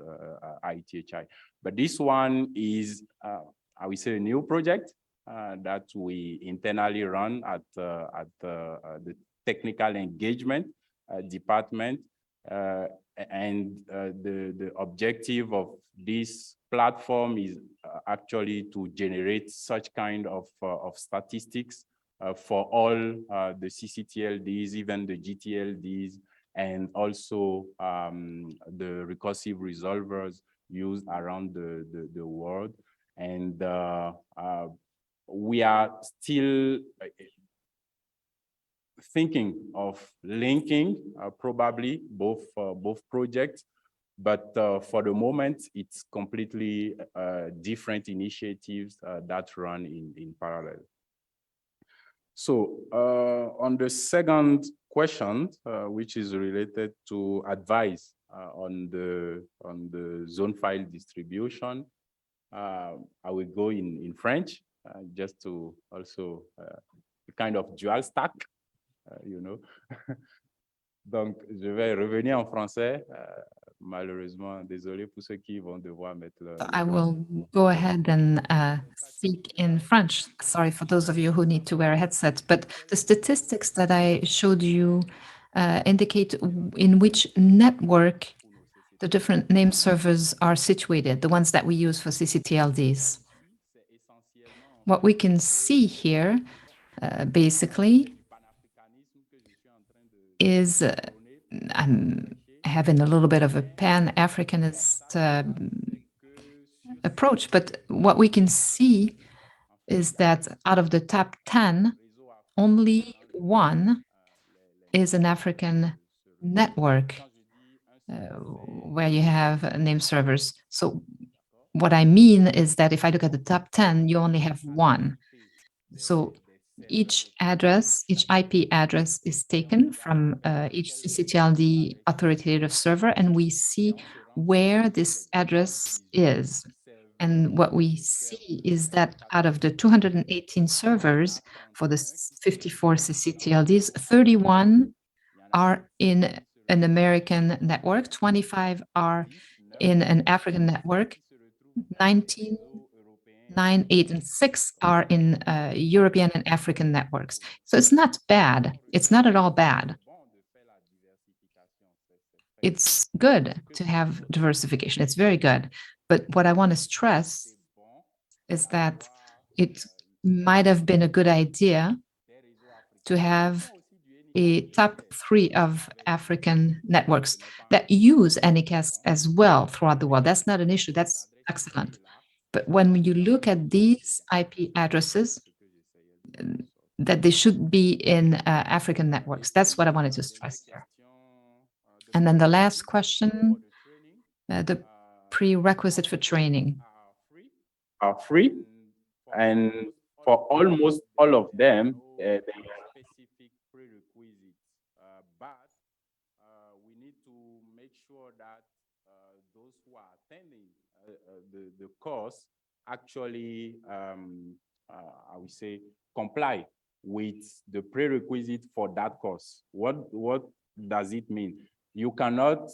Speaker 22: ITHI. But this one is, I would say, a new project that we internally run at the technical engagement department. And the objective of this platform is actually to generate such kind of statistics for all the CCTLDs, even the GTLDs, and also the recursive resolvers used around the world. And we are still thinking of linking probably both projects, but for the moment, it's completely different initiatives that run in parallel. So on the second question, which is related to advice on the zone file distribution, I will go in French just to also kind of dual stack, you know. Donc, je vais revenir en français. Malheureusement, désolé pour ceux qui vont devoir mettre le...
Speaker 8: I will go ahead and speak in French. Sorry for those of you who need to wear a headset, but the statistics that I showed you indicate in which network the different name servers are situated, the ones that we use for CCTLDs. What we can see here, basically, is I'm having a little bit of a pan-Africanist approach, but what we can see is that out of the top 10, only one is an African network where you have name servers. So what I mean is that if I look at the top 10, you only have one. So each address, each IP address is taken from each CCTLD authoritative server, and we see where this address is. And what we see is that out of the 218 servers for the 54 ccTLDs, 31 are in an American network, 25 are in an African network, 19, 9, 8, and 6 are in European and African networks. So it's not bad. It's not at all bad. It's good to have diversification. It's very good. But what I want to stress is that it might have been a good idea to have a top 3 of African networks that use NICAS as well throughout the world. That's not an issue. That's excellent. But when you look at these IP addresses, that they should be in African networks. That's what I wanted to stress here. And then the last question, the prerequisite for training.
Speaker 22: Are free, and for almost all of them, they have specific prerequisites. But we need to make sure that those who are attending the course actually, I would say, comply with the prerequisite for that course. What does it mean? You cannot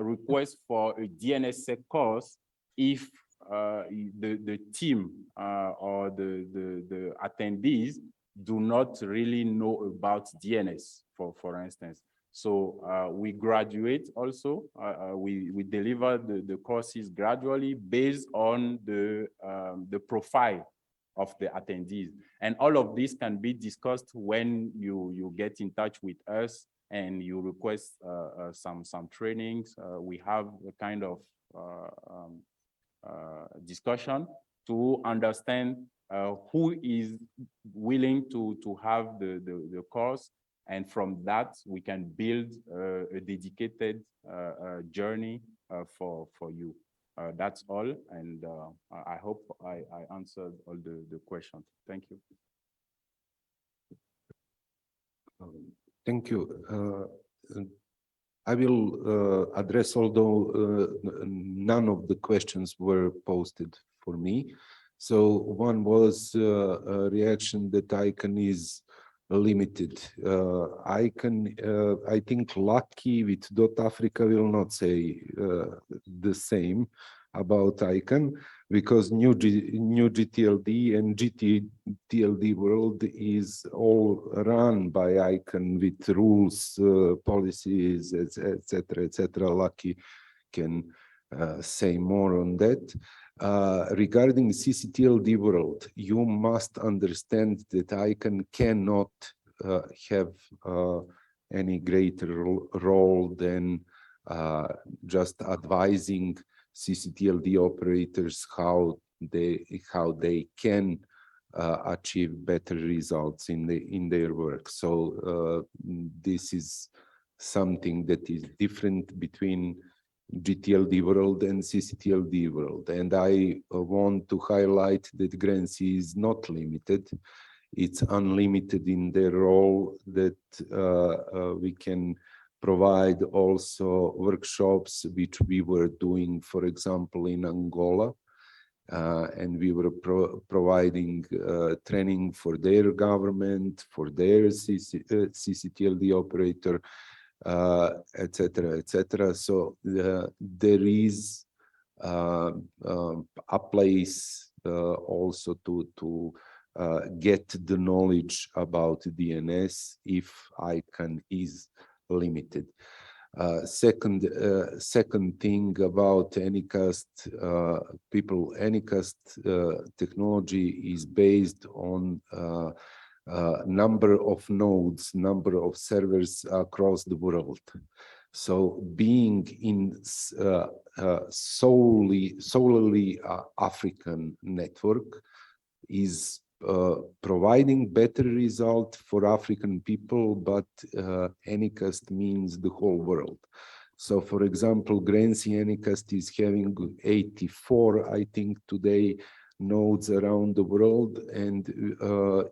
Speaker 22: request for a DNSSEC course if the team or the attendees do not really know about DNS, for instance. So we graduate also, we deliver the courses gradually based on the profile of the attendees. And all of this can be discussed when you get in touch with us and you request some trainings. We have a kind of discussion to understand who is willing to have the course, and from that we can build a dedicated journey for you. That's all, and I hope I answered all the questions. Thank you.
Speaker 10: Thank you. I will address, although none of the questions were posted for me. So one was a reaction that ICANN is limited. ICANN, I think Lucky with .Africa will not say the same about ICANN, because new GTLD and GTLD world is all run by ICANN with rules, policies, etc., etc. Lucky can say more on that. Regarding CCTLD world, you must understand that ICANN cannot have any greater role than just advising CCTLD operators how they can achieve better results in their work. So this is something that is different between GTLD world and CCTLD world. And I want to highlight that Grancy is not limited. It's unlimited in their role, that we can provide also workshops, which we were doing, for example, in Angola. And we were providing training for their government, for their CCTLD operator, etc., etc. So there is a place also to get the knowledge about DNS if ICANN is limited. Second thing about Anycast, Anycast technology is based on number of nodes, number of servers across the world. So being in solely African network is providing better result for African people, but Anycast means the whole world. So for example, Grancy Anycast is having 84, I think today, nodes around the world, and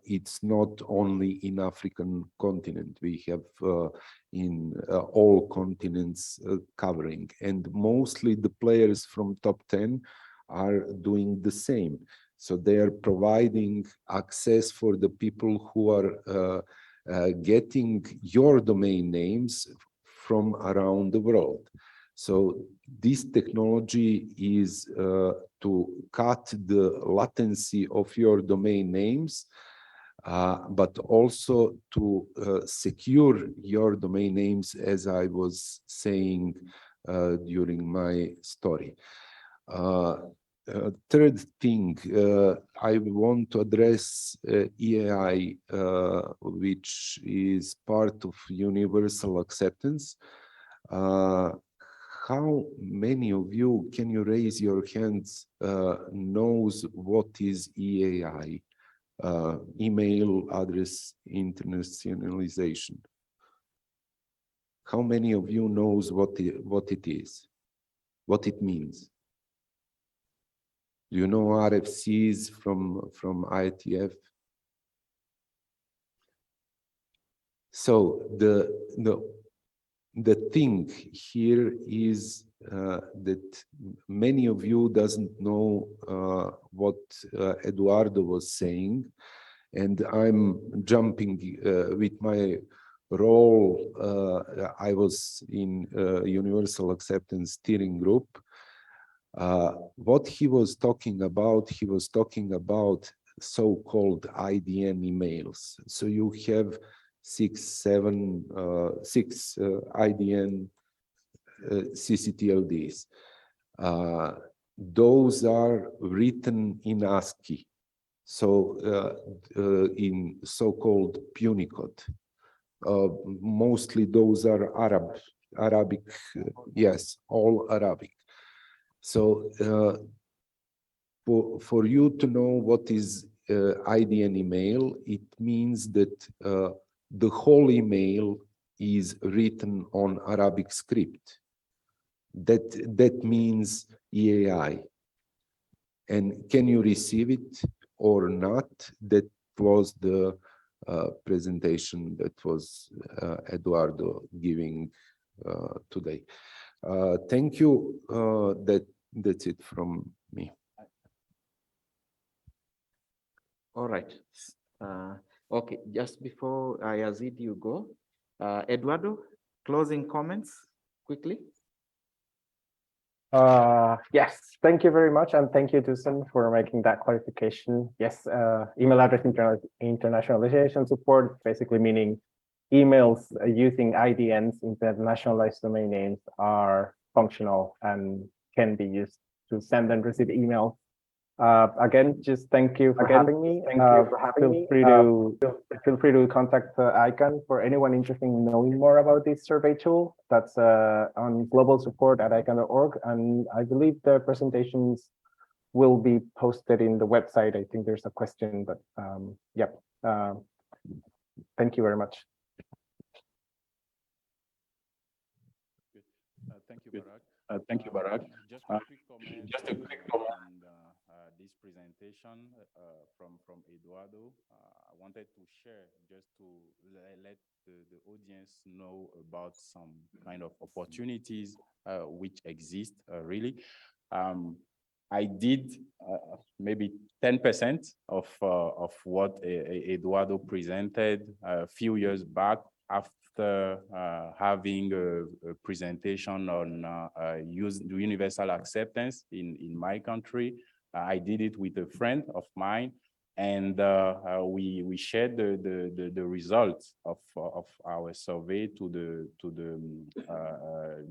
Speaker 10: it's not only in African continent. We have in all continents covering, and mostly the players from top 10 are doing the same. So they are providing access for the people who are getting your domain names from around the world. So this technology is to cut the latency of your domain names, but also to secure your domain names, as I was saying during my story. Third thing, I want to address EAI, which is part of universal acceptance. How many of you, can you raise your hands, knows what is EAI? Email address internationalization. How many of you knows what it is, what it means? Do you know RFCs from IETF? So the thing here is that many of you doesn't know what Eduardo was saying, and I'm jumping with my role. I was in Universal Acceptance Steering Group. What he was talking about so-called IDN emails. So you have six IDN CCTLDs. Those are written in ASCII, so in so-called Punicode. Mostly those are Arabic, yes, all Arabic. So for you to know what is IDN email, it means that the whole email is written on Arabic script. That means EAI. And can you receive it or not? That was the presentation that was Eduardo giving today. Thank you. That's it from me.
Speaker 1: All right. Okay, just before Yazid, you go, Eduardo, closing comments quickly.
Speaker 23: Yes, thank you very much, and thank you, Dusan, for making that clarification. Yes, email address internationalization support, basically meaning emails using IDNs, internationalized domain names, are functional and can be used to send and receive emails. Again, just thank you for having me. Feel free to contact ICANN for anyone interested in knowing more about this survey tool. That's on global support at ICANN.org, and I believe the presentations will be posted in the website. I think there's a question, but yep. Thank you very much.
Speaker 22: Thank you, Barak. Thank you, Barak. Just a quick comment on this presentation from Eduardo. I wanted to share just to let the audience know about some kind of opportunities which exist really. I did maybe 10% of what Eduardo presented a few years back after having a presentation on universal acceptance in my country. I did it with a friend of mine, and we shared the results of our survey to the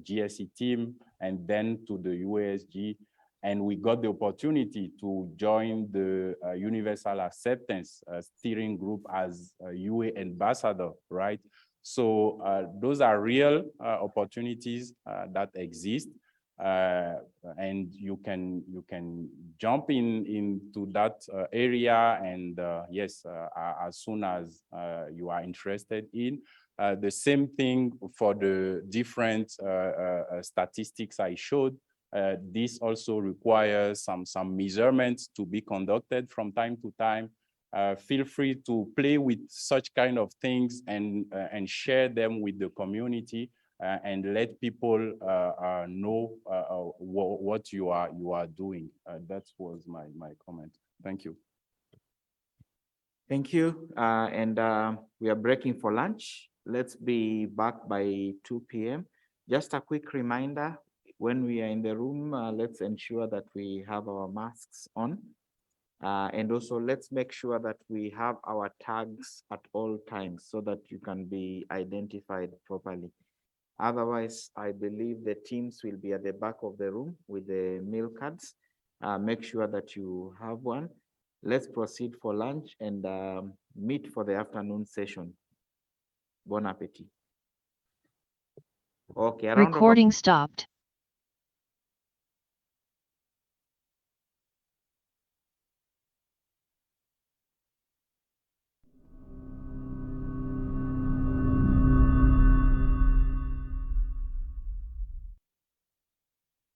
Speaker 22: GSE team and then to the UASG. And we got the opportunity to join the Universal Acceptance Steering Group as a UA ambassador, right? So those are real opportunities that exist, and you can jump into that area. And yes, as soon as you are interested in. The same thing for the different statistics I showed. This also requires some measurements to be conducted from time to time. Feel free to play with such kind of things and share them with the community and let people know what you are doing. That was my comment. Thank you.
Speaker 1: Thank you. We are breaking for lunch. Let's be back by 2 p.m. Just a quick reminder, when we are in the room, let's ensure that we have our masks on. And also let's make sure that we have our tags at all times so that you can be identified properly. Otherwise, I believe the teams will be at the back of the room with the meal cards. Make sure that you have one. Let's proceed for lunch and meet for the afternoon session. Bon appetit. Okay.
Speaker 7: Recording stopped.